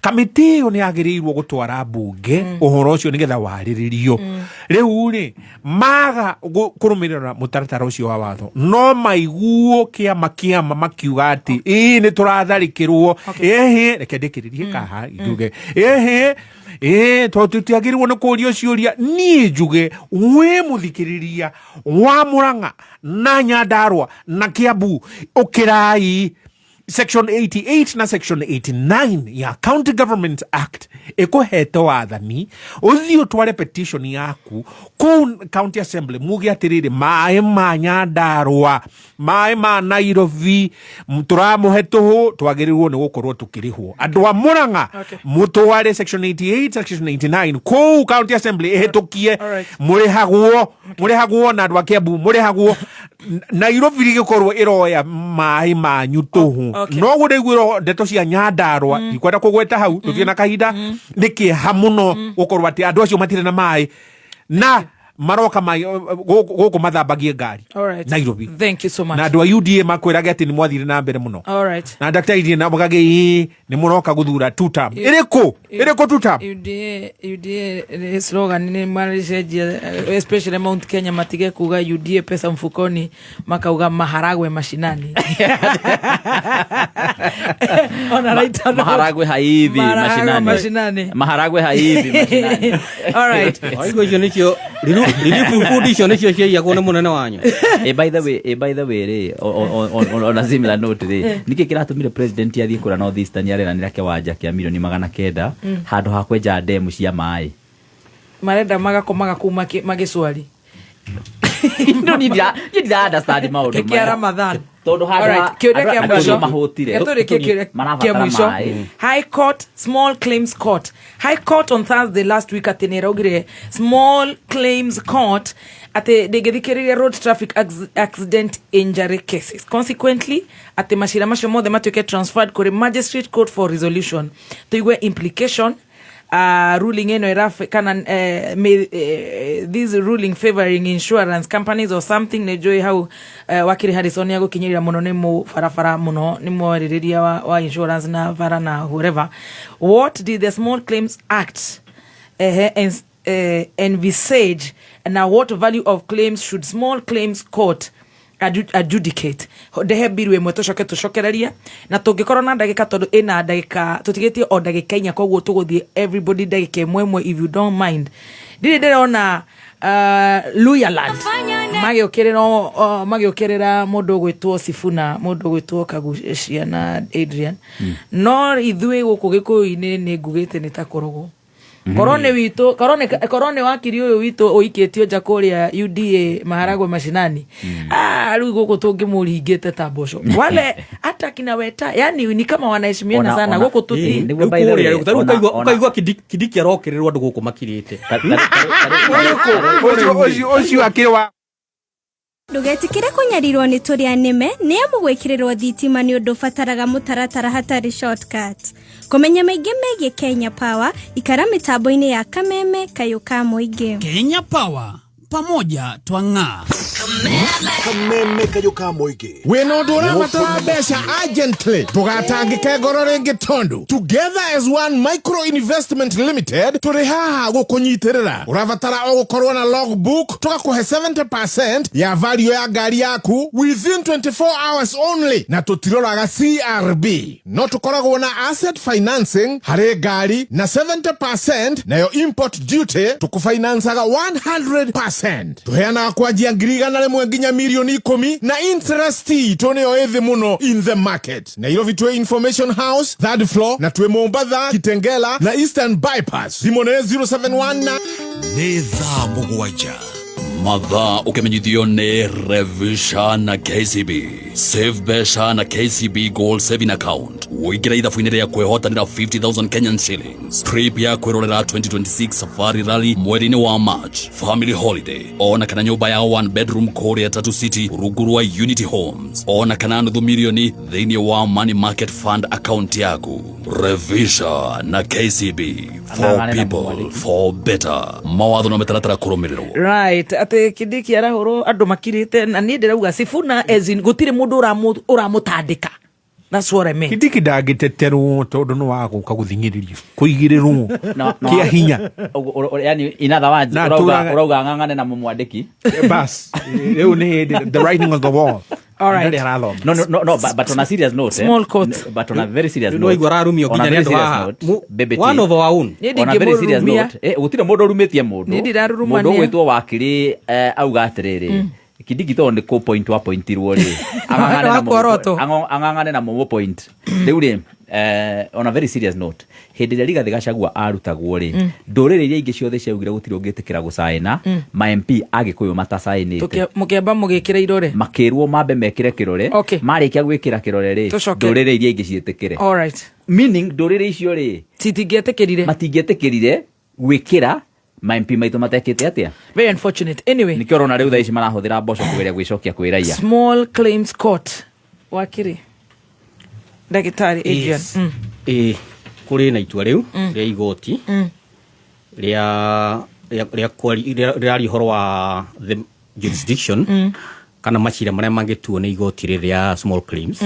kamiti yo ni agirirwo gutwara bunge uhoro ucio nigetha wariririo riu ri maga kurumirira mutaratara ucio wa watho no maiguo kiama makiuga ati ni turatharikirwo reke ndikiririe kaha yuge tutiagirwo ni kuria ciuria ni njuge we muthikiriria wa Murang'a na Nyandarua na Kiambu ukirai section 88 na section 89 ya County Government Act ikuhete wathani uthio tware petition yaku ku County Assembly mugi atiriri mae ma Nyandarua mae ma Nairobi muturamuhetuhu twagirirwo ni gukorwo tukirihwo andu a Murang'a mutware section 88 section 89 ku County Assembly ehitukie murihagwo na andu a Kiambu murihagwo Nairobi rigikorwo iroya mae ma nyutuhu no gureigwiro ndeto cia Nyandarua ikwenda kugweta hau tuthie na kahinda nikiha muno gukorwo ati andu acio matire na mai na maroka mai guku mathambagie ngari Nairobi. Thank you so much. Na andu a UDA makwiraga ati ni mwathire na mbere muno na Dr. Idie na mugage ni muroka guthura two term iriko two term UDA slogan ni malicenjia especially Mount Kenya matige kuga UDA pesa mfukoni makauga maharagwe mashinani maharagwe haivi mashinani maharagwe haivi mashinani all right aigo hiyo nicho relief food hiyo nicho ya kuona munene wanyu by the way re on a similar note re niki kiratumire president yathie kura North Eastern yarenanira kiwanja kia milioni 900 handu ha kwenja demu cia mai marenda magakomaga kuma magiswali no ni dia understand maundu kia Ramadhan todo hada mahotire High Court Small Claims Court High Court on Thursday last week atenera ogire Small Claims Court ate degethikiriria road traffic accident injury cases. Consequently ate mashira masho mothe matuke transferred kore magistrate court for resolution toigwe implication ruling eno erafe kana this ruling favoring insurance companies or something nejoy how wakiri Harrison yago kinyirira muno nimo farafara muno nimo ririria wa insurance na vara na whatever. What did the Small Claims Act envisage, and now what value of claims should Small Claims Court adjudicate? Dehe biru emwe tushokereria na tungikoro na ndagika tondu ina ndagika tutigetie o ndagika inya koguo tuguthie everybody ndagika emwe if you don't mind. Ndire ndona Luyaland magiokerera mundu gwitwo Sifuna, mundu gwitwo Kagucia na Adrian. No ithui guku Gikuyu-ini ni ngugite ni ta korogo. Korone witu korone wakiri uyu witu uiketio nja kuria UDA Maharagwe mashinani. Riu guku tungimuringite ta mboco. Wale hata kina Weta, yani ni kama wanaheshimiana sana guku tuti. Ukaigua Kidiki arokererwa andu guku makirite. Ocio akirwa Ndugetikire kunyarirwo ni turia nime ni amugwikirirwo thitima ni undu fataraga mutaratara hatari shortcut. Kumenya maingi megie Kenya Power, ikara mitambo-ini ya Kameme Kayuka Muingi. Kenya Power, pamoja twang'aa. Kameme Kayuka Muingi. Wino ndura batara besha urgently. Tugatangike ngoro ringi tondu. Together as one micro investment limited, turi haha gukunyitirira. Urabatara gukorwo na logbook, tugakuhe 70% ya value ya ngari yaku within 24 hours only. Na tutiroraga CRB. No tukoragwo na asset financing hari ngari na 70% nayo import duty tukufinansaga 100%. Tuheana kwanjia ngiriga na lemwe nginya milioni 10 na interest toneo ethi muno in the market. Nairobi twe Information House, third floor, na twe Mombasa, Kitengela na Eastern Bypass. Limone 071 Netha Mugwaja. Matha ukimenyithio ni Revisha na KCB. Save Besha na KCB Gold Saving Account. Uigira ithabu-ini ria kwehotanira 50,000 Kenyan shillings. Trip ya kwirorera 2026 Safari Rally mweri-ini wa March. Family holiday. Ona kana nyumba ya 1 bedroom Korea Tatu City rungu rwa Unity Homes. Ona kana nuthu milioni thiini wa Money Market Fund account yaku. Revisha na KCB. For people, for better. Mawatho na mitaratara kurumirirwo. Right. Ate Kidiki arahoro andu makirite na ni ndirauga Sifuna ezin gutire mundu uramutandika. That's what I mean. Kidiki ndagiteterwo tondu no waguka guthingiririo kuigirirwo kia hinya. Yani in other words urauga ngangane na mumwandiki. Bas riu ni the writing on the wall. All right. No, but on a serious note, small quote. But on a very serious note, no igora rumio ginya ndu haha. One of our own. On a very serious note, gutire mundu rumitie mundu. Mundu gwitwo wakiri auga atiriri. Kidiki to ndiko point wa pointirwo ri. Angangane na mo point. Riu ri on a very serious note, hindi ria Rigathi Gachagua arutagwo ri ndurire iria ingi ciothe ciaugire gutire ungitikira gucaina ma MP agikuyu matacainite mukiamba mugikira irore makirwo mambe mekire kirore marikia gwikira kirore ri ndurire iria ingi cietikire. All right, meaning ndurire icio ri citingietikirire matingietikirire gwikira ma MP maitu matekite atia. Very unfortunate. Anyway, nikio rona riu thaici marahuthira mboco kugeria gwicokia kwira iya. Small Claims Court wakiri Dagitari Adrian. Kuri na itua riu ria igoti ria horo wa the jurisdiction kana macira maria mangituo ni igoti ria small claims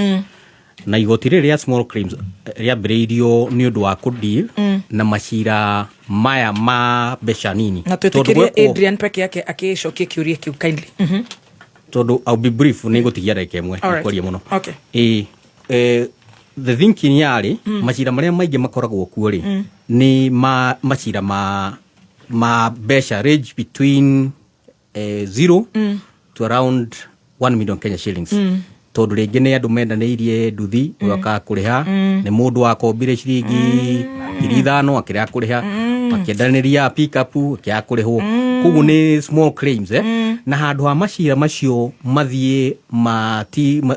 na igoti ria small claims ria breidio ni undu wa kudeal na macira maya ma besha nini. Na tuetikirie Adrian peke yake akicokia kiuria kiu kindly. Tondu I'll be brief ni ngutigia ndagika imwe kwaria muno. Okay. The thinking yari macira maria maingi makoragwo kuo ri ni macira ma besha range between 0 to around 1 million Kenya shillings. Tondu ringi ni andu mendanirie nduthi waka kuriha ni mundu wakombire ciringi 5,000 akiria kuriha akiendaniria pick up akiria kurihwo kugu ni small claims na handu ha macira macio mathie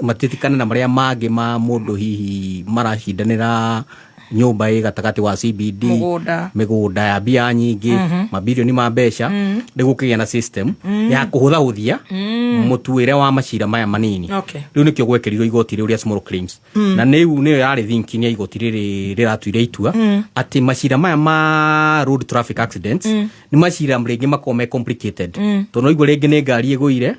matitikana na maria mangi ma mundu hihi maracindanira nyumba gatagati wa CBD migunda ya bia nyingi mabilioni ma besha ndigukigia na system ya kuhuthahuthia mutuire wa macira maya manini. Riu nikio gwekerirwo igoti riu ria small claims na niu yari thinking ya igoti riri riratuire itua ati macira maya ma road traffic accidents ni macira mringi makome complicated tono igwo ringi ni ngari iguire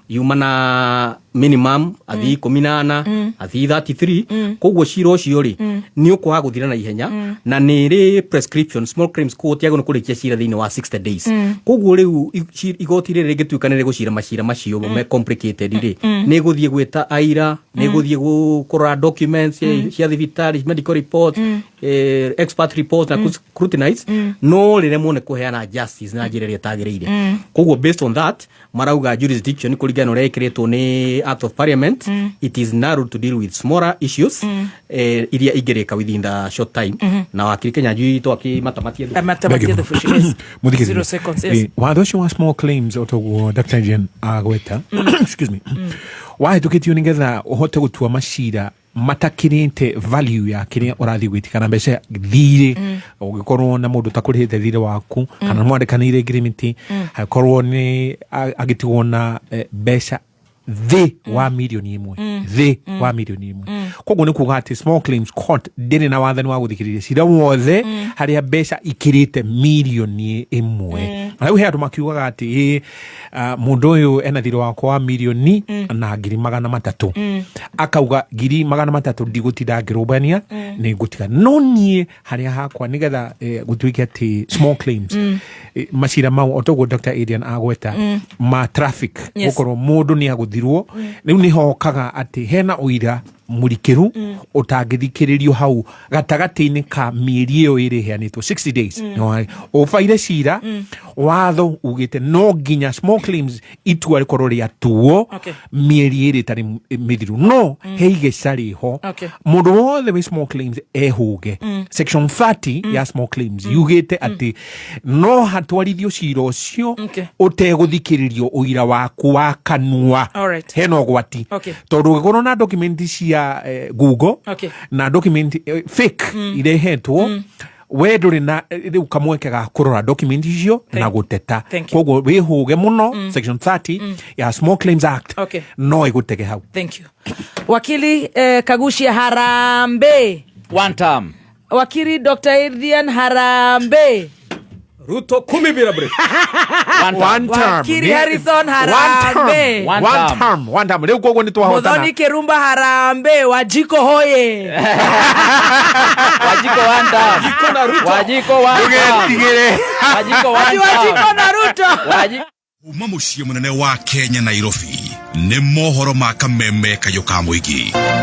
yuma na minimum athi 18 athi 33 koguo cira ucio ri ni ukwa guthira na ihenya na ni ri prescription small claims court yago kurikia cira thini wa 60 days koguo riu igoti riri ringituikanire gucira macira macio me complicated ri ni guthie gwita aira ni guthie gukora documents cia medical reports expert reports na scrutinize no rire mone kuheana justice na njira ria tagirire koguo based on that marauga jurisdiction kuringana uria ikiritwo ni Act of Parliament it is narrow to deal with smaller issues iria ingirika within the short time na wakiri Kenya juu twakimatamatia watho wa small claims otoguo Dr. Jen Agweta excuse me why tukitio ningetha uhote gutua macira matakirite value ya kiria urathi gwitikana mbeca thire ugikorwo na mundu takurihite thire waku kana mwandikanire agreement hakorwo ni agitigwo na mbeca the wa milioni imwe the wa milioni imwe koguo ni kuga ati small claims court ndiri na wathani wa guthikiriria cira wothe haria mbeca ikirite milioni imwe na hiyo tumakiugaga ati mundu uyu ena thire wako wa milioni na 300,000 akauga 300,000 ndigutida ngirubania ni gutiga no nie haria hakwa nigetha gutuike ati small claims macira mau otogo Dr. Adrian Agweta ma traffic gukorwo mundu ni aguthiruo riu ni hokaga ati hena uira murikiru utangithikiririo hau gatagati-ini ka mieri iyo iri heanitwo 60 days ufaire cira watho ugite no nginya small claims itua rikorwo riatuo mieri iri tari mithiru no heige cariho mundu wothe wi small claims ehuge section 30 ya small claims yugite ati no hatwarithio cira ucio uteguthikiririo uira waku wa kanua heno gwati tondu gikorwo na document cia Google na document fake irehetwo we nduri na riu kamweke ga kurora document icio na guteta koguo wihuge muno section 30 ya Small Claims Act no igutege hau. Thank you wakili Kagushia Harambe one term wakili Dr. Adrian Harambe Ruto 10 bila break one term wakili Harrison Harambe one term leo gogo ni twahotana Muthoni Kirumba Harambe Wajiko hoye Wajiko one term Wajiko na Ruto Wajiko one term Wajiko na Ruto Uma muciĩ munene wa Kenya Nairobi nĩ mohoro ma kameme kayũ ka mũingĩ.